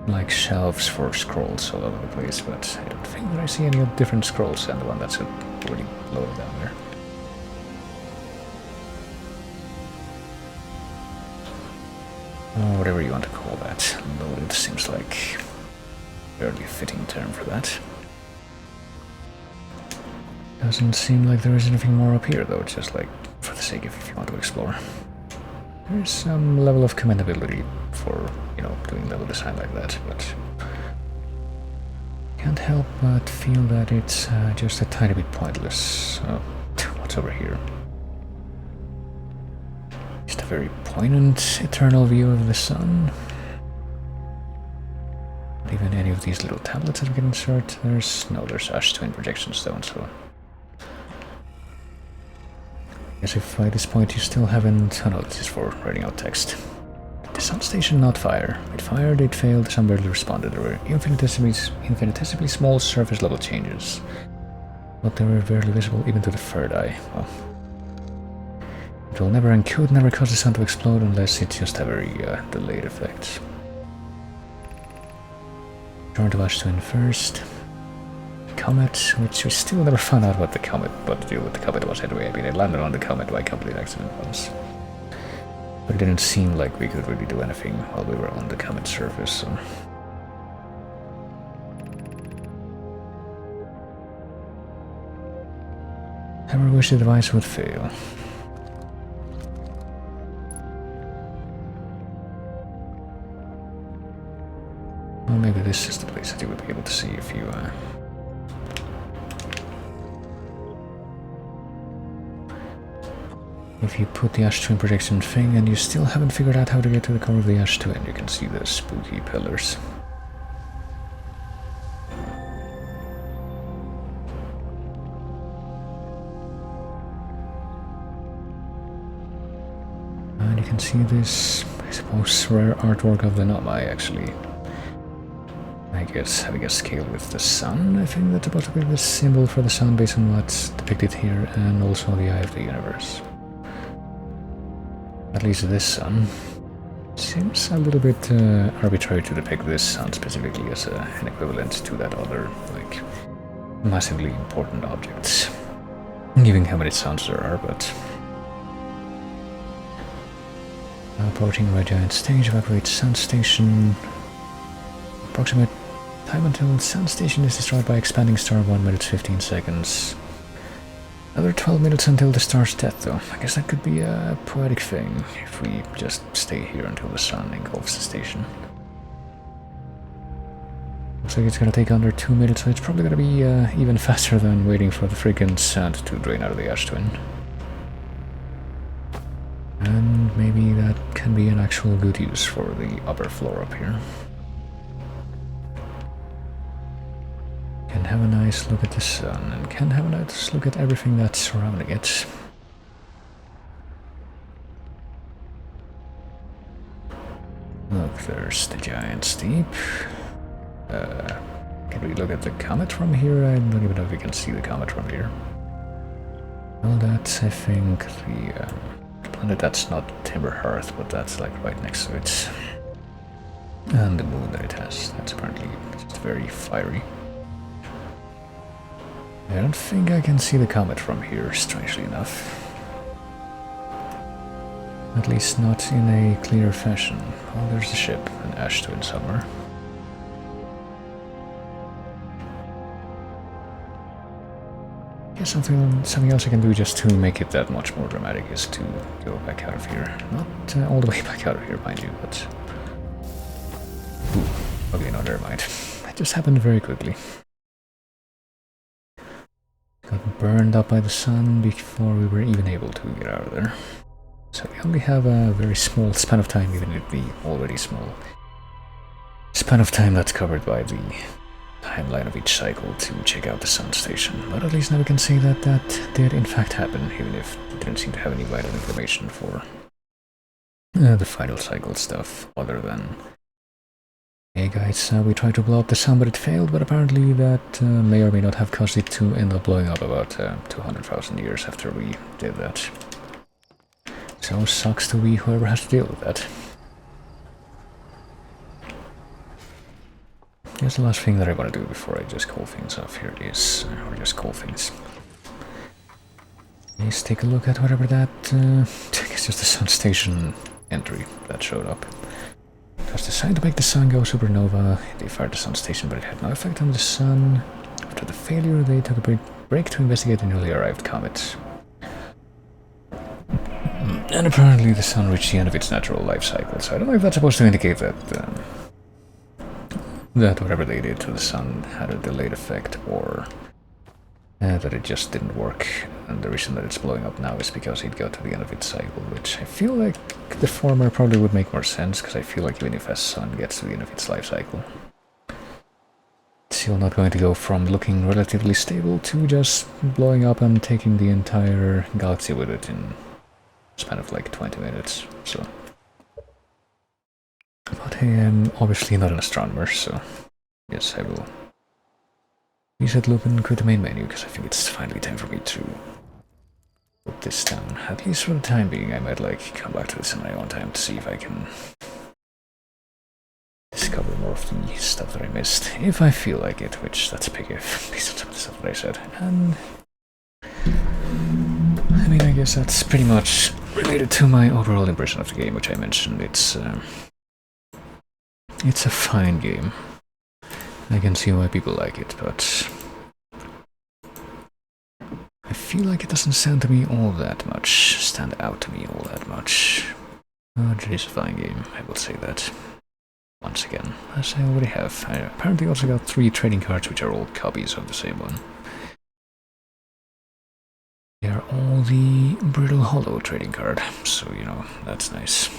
like shelves for scrolls all over the place, but I don't think that I see any different scrolls than the one that's already loaded down there. Or whatever you want to call that. Loaded seems like a fairly fitting term for that. Doesn't seem like there is anything more up here though, just like for the sake of if you want to explore. There's some level of commendability for, you know, doing level design like that, but can't help but feel that it's just a tiny bit pointless. What's over here? Just a very poignant eternal view of the sun. Not even any of these little tablets that we can insert. There's Ash Twin projection stone, so I guess if by this point you still haven't... Oh no, this is for writing out text. The sun station not fire. It fired, it failed, the sun barely responded. There were infinitesimally small surface level changes, but they were barely visible even to the third eye. Well, it will never and could never cause the sun to explode unless it's just a very delayed effect. Turn to Ash Twin first. Comet, which we still never found out what the deal with the comet was anyway. I mean, it landed on the comet by complete accident once. But it didn't seem like we could really do anything while we were on the comet surface, so... Never wish the device would fail. Well, maybe this is the place that you would be able to see if you... If you put the Ash Twin projection thing and you still haven't figured out how to get to the core of the Ash Twin, you can see the spooky pillars. And you can see this, I suppose, rare artwork of the Nomai, actually. I guess having a scale with the sun, I think that's supposed to be the symbol for the sun based on what's depicted here, and also the Eye of the Universe. At least this sun. Seems a little bit arbitrary to depict this sun specifically as an equivalent to that other, like, massively important object. Given how many suns there are, but... Approaching Red Giant Stage, evacuate Sun Station. Approximate time until Sun Station is destroyed by expanding star 1 minute 15 seconds. Another 12 minutes until the star's death, though. I guess that could be a poetic thing, if we just stay here until the sun engulfs the station. Looks like it's gonna take under 2 minutes, so it's probably gonna be even faster than waiting for the freaking sand to drain out of the Ash Twin. And maybe that can be an actual good use for the upper floor up here. Can have a nice look at the sun, and can have a nice look at everything that's surrounding it. Look, there's the Giant Steep. Can we look at the comet from here? I don't even know if we can see the comet from here. Well, that's, I think, the planet that's not Timber Hearth, but that's like right next to it. And the moon that it has, that's apparently just very fiery. I don't think I can see the comet from here, strangely enough. At least not in a clear fashion. Oh, there's the ship, an Ash Twin somewhere. guess something else I can do just to make it that much more dramatic is to go back out of here. Not all the way back out of here, mind you, but... Ooh, okay, no, never mind. It just happened very quickly. Got burned up by the sun before we were even able to get out of there. So we only have a very small span of time, even with the already small span of time that's covered by the timeline of each cycle to check out the sun station. But at least now we can say that that did in fact happen, even if it didn't seem to have any vital information for the final cycle stuff, other than, hey guys, we tried to blow up the sun but it failed, but apparently that may or may not have caused it to end up blowing up about 200,000 years after we did that. So sucks to be whoever has to deal with that. Here's the last thing that I want to do before I just call things off here is, or just call things. Let's take a look at whatever that, I guess just the sun station entry that showed up. It was designed to make the sun go supernova. They fired the sun station, but it had no effect on the sun. After the failure, they took a break to investigate the newly arrived comet. And apparently the sun reached the end of its natural life cycle, so I don't know if that's supposed to indicate that that whatever they did to the sun had a delayed effect, or that it just didn't work, and the reason that it's blowing up now is because it got to the end of its cycle, which I feel like the former probably would make more sense, because I feel like even if a sun gets to the end of its life cycle, it's still not going to go from looking relatively stable to just blowing up and taking the entire galaxy with it in a span of like 20 minutes, so... But I am obviously not an astronomer, so yes, I will reset loop and quit the main menu, because I think it's finally time for me to put this down. At least for the time being. I might like come back to this in my own time to see if I can discover more of the stuff that I missed, if I feel like it, which that's a big if, based on some of the stuff that I said. And I mean, I guess that's pretty much related to my overall impression of the game, which I mentioned. It's a fine game. I can see why people like it, but I feel like it doesn't stand to me all that much, stand out to me all that much. But it is a fine game, I will say that. Once again, as I already have. I apparently also got 3 trading cards, which are all copies of the same one. They are all the Brittle Hollow trading card, so you know, that's nice.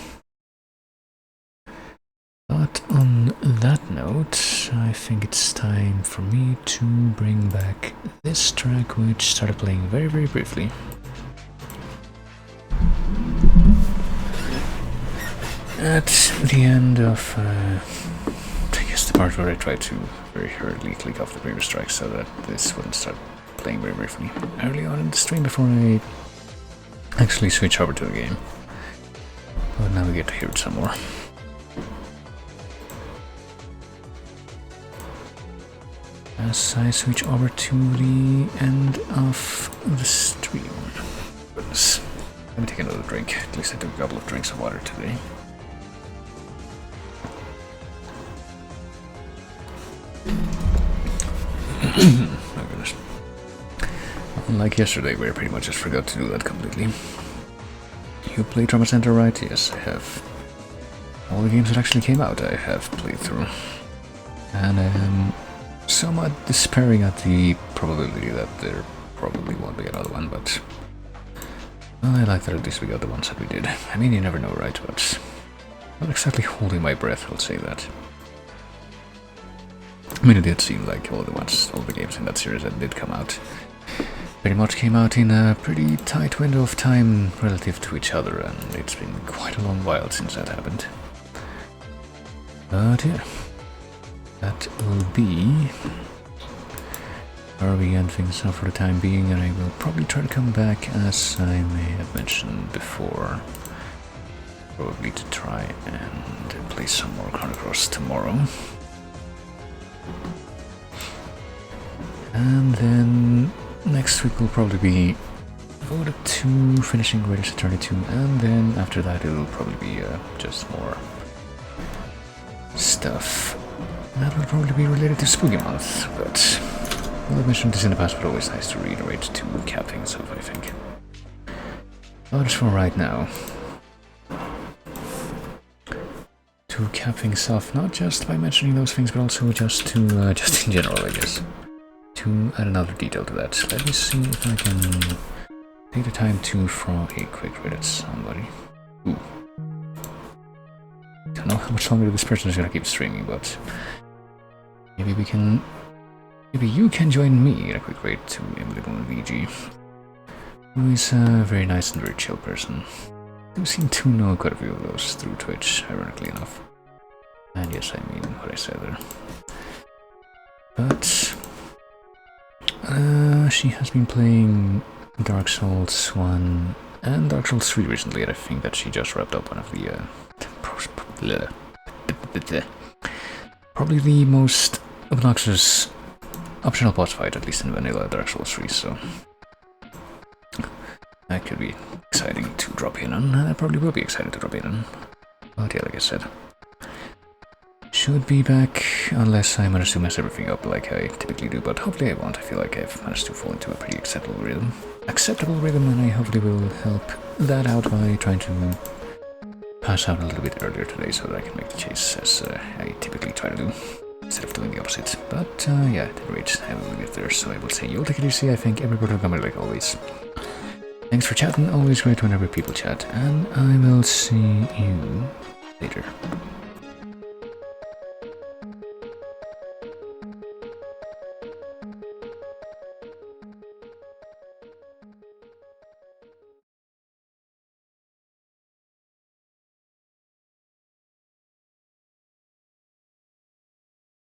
But on that note, I think it's time for me to bring back this track, which started playing very, very briefly. At the end of, I guess the part where I tried to very hurriedly click off the previous track so that this wouldn't start playing very briefly early on in the stream before I actually switch over to the game. But now we get to hear it some more. As I switch over to the end of the stream. Goodness. Let me take another drink. At least I took a couple of drinks of water today. Oh goodness. Unlike yesterday, where I pretty much just forgot to do that completely. You play Trauma Center, right? Yes, I have. All the games that actually came out I have played through. And I am somewhat despairing at the probability that there probably won't be another one, but well, I like that at least we got the ones that we did. I mean, you never know, right? But not exactly holding my breath, I'll say that. I mean, it did seem like all the games in that series that did come out pretty much came out in a pretty tight window of time relative to each other, and it's been quite a long while since that happened. But yeah. That will be where we end things off for the time being, and I will probably try to come back, as I may have mentioned before, probably to try and play some more Chrono Cross tomorrow. And then next week will probably be devoted to finishing Greatest Eternity 2, and then after that it will probably be just more stuff that will probably be related to Spooky Month, but Well, I've mentioned this in the past, but always nice to reiterate to cap things off, I think. But as for right now, to cap things off, not just by mentioning those things, but also just to, just in general, I guess. To add another detail to that. Let me see if I can take the time to throw a quick read at somebody. Ooh. Don't know how much longer this person is gonna keep streaming, but maybe we can. Maybe you can join me in a quick raid to Emily VG, who is a very nice and very chill person. You seem to know quite a few of those through Twitch, ironically enough. And yes, I mean what I said there. But she has been playing Dark Souls 1 and Dark Souls 3 recently, and I think that she just wrapped up one of the probably the most obnoxious optional boss fight, at least in vanilla Dark Souls 3, so that could be exciting to drop in on, and I probably will be excited to drop in on. But yeah, like I said, should be back, unless I manage to mess everything up like I typically do, but hopefully I won't. I feel like I've managed to fall into a pretty acceptable rhythm, and I hopefully will help that out by trying to pass out a little bit earlier today so that I can make the chase as I typically try to do, instead of doing the opposite. But yeah, at any rate, I will leave it there, so I will say you'll take it easy. I think everybody will come like always. Thanks for chatting, always great whenever people chat, and I will see you later.